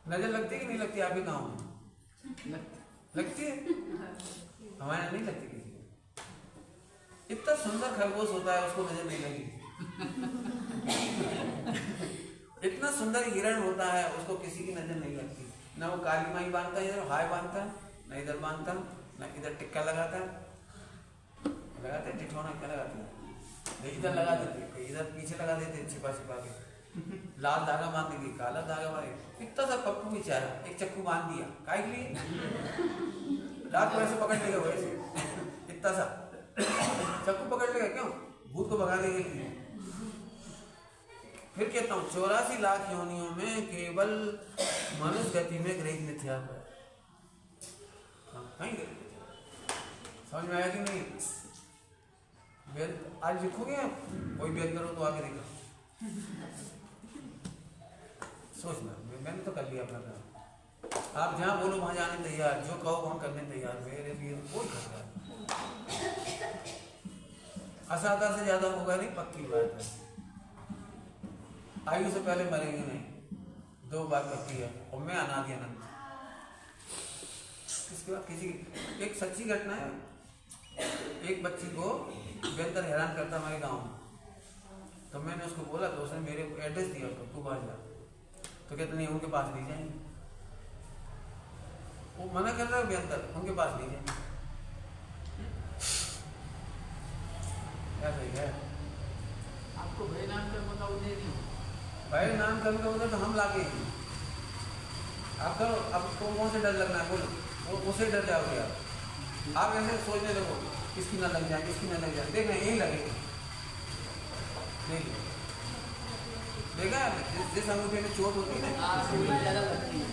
नजर लगती है कि नहीं लगती? आपके गाँव में लगती है, हमारे यहाँ नहीं लगती किसी को। इतना सुंदर खरगोश होता है, उसको नजर नहीं लगी। इतना सुंदर हिरण होता है, उसको किसी की नजर नहीं लगती। ना वो काली माई बांधता है, इधर हाय बांधता है, ना इधर बांधता, ना इधर टिक्का लगाता है, टिठौना क्या लगाते हैं, इधर लगा देते, इधर पीछे लगा देते छिपा छिपा के, लाल धागा बांध देंगे, काला धागा बांधे। इतना सा पप्पू बेचारा एक चक्कू बांध दिया, काय के लिए? रात को ऐसे पकड़ लेगा, वैसे इतना सा चक्कू पकड़ लेगा, क्यों? भूत को भगाने के लिए। फिर कहता हूँ 84 लाख योनियों में केवल मनुष्य गति में ग्रहित मिथ्या है। कहीं समझ में आया कि नहीं? वेद आज लिखोगे आप, कोई वेद करो तो आगे देखो, सोचना। मैंने तो कर लिया अपना काम। आप जहाँ बोलो वहां जाने तैयार, जो कहो वहां करने तैयार। मेरे लिए कोई खतरा नहीं, असाधा से ज्यादा होगा नहीं, पक्की बात है। आयु से पहले मरेंगे नहीं, 2 बार पक्की है। और मैं अनादि अनंत। इसके बाद किसी एक सच्ची घटना है, एक बच्ची को बेहतर हैरान करता हमारे गांव में, तो मैंने उसको बोला, तो उसने मेरे को एड्रेस दिया, उसको तू बाहर जा। तो कहते नहीं, उनके पास नहीं जाएंगे, वो मना कर रहा है, बेहतर उनके पास नहीं जाएंगे। क्या सही है? आपको भाई नाम का बता दे रही हूँ, भाई नाम कर्म का मतलब तो हम लाके आप करो। अब तो कौन से डर लगना है, बोलो, वो उसे डर जाओगे आप ऐसे सोचने लगो, किसकी ना लग जाए, किसकी ना लग जाए। देखना यही लगेगा, देखा जिस अंगूठे में चोट होती है ना, उसी में लगती है।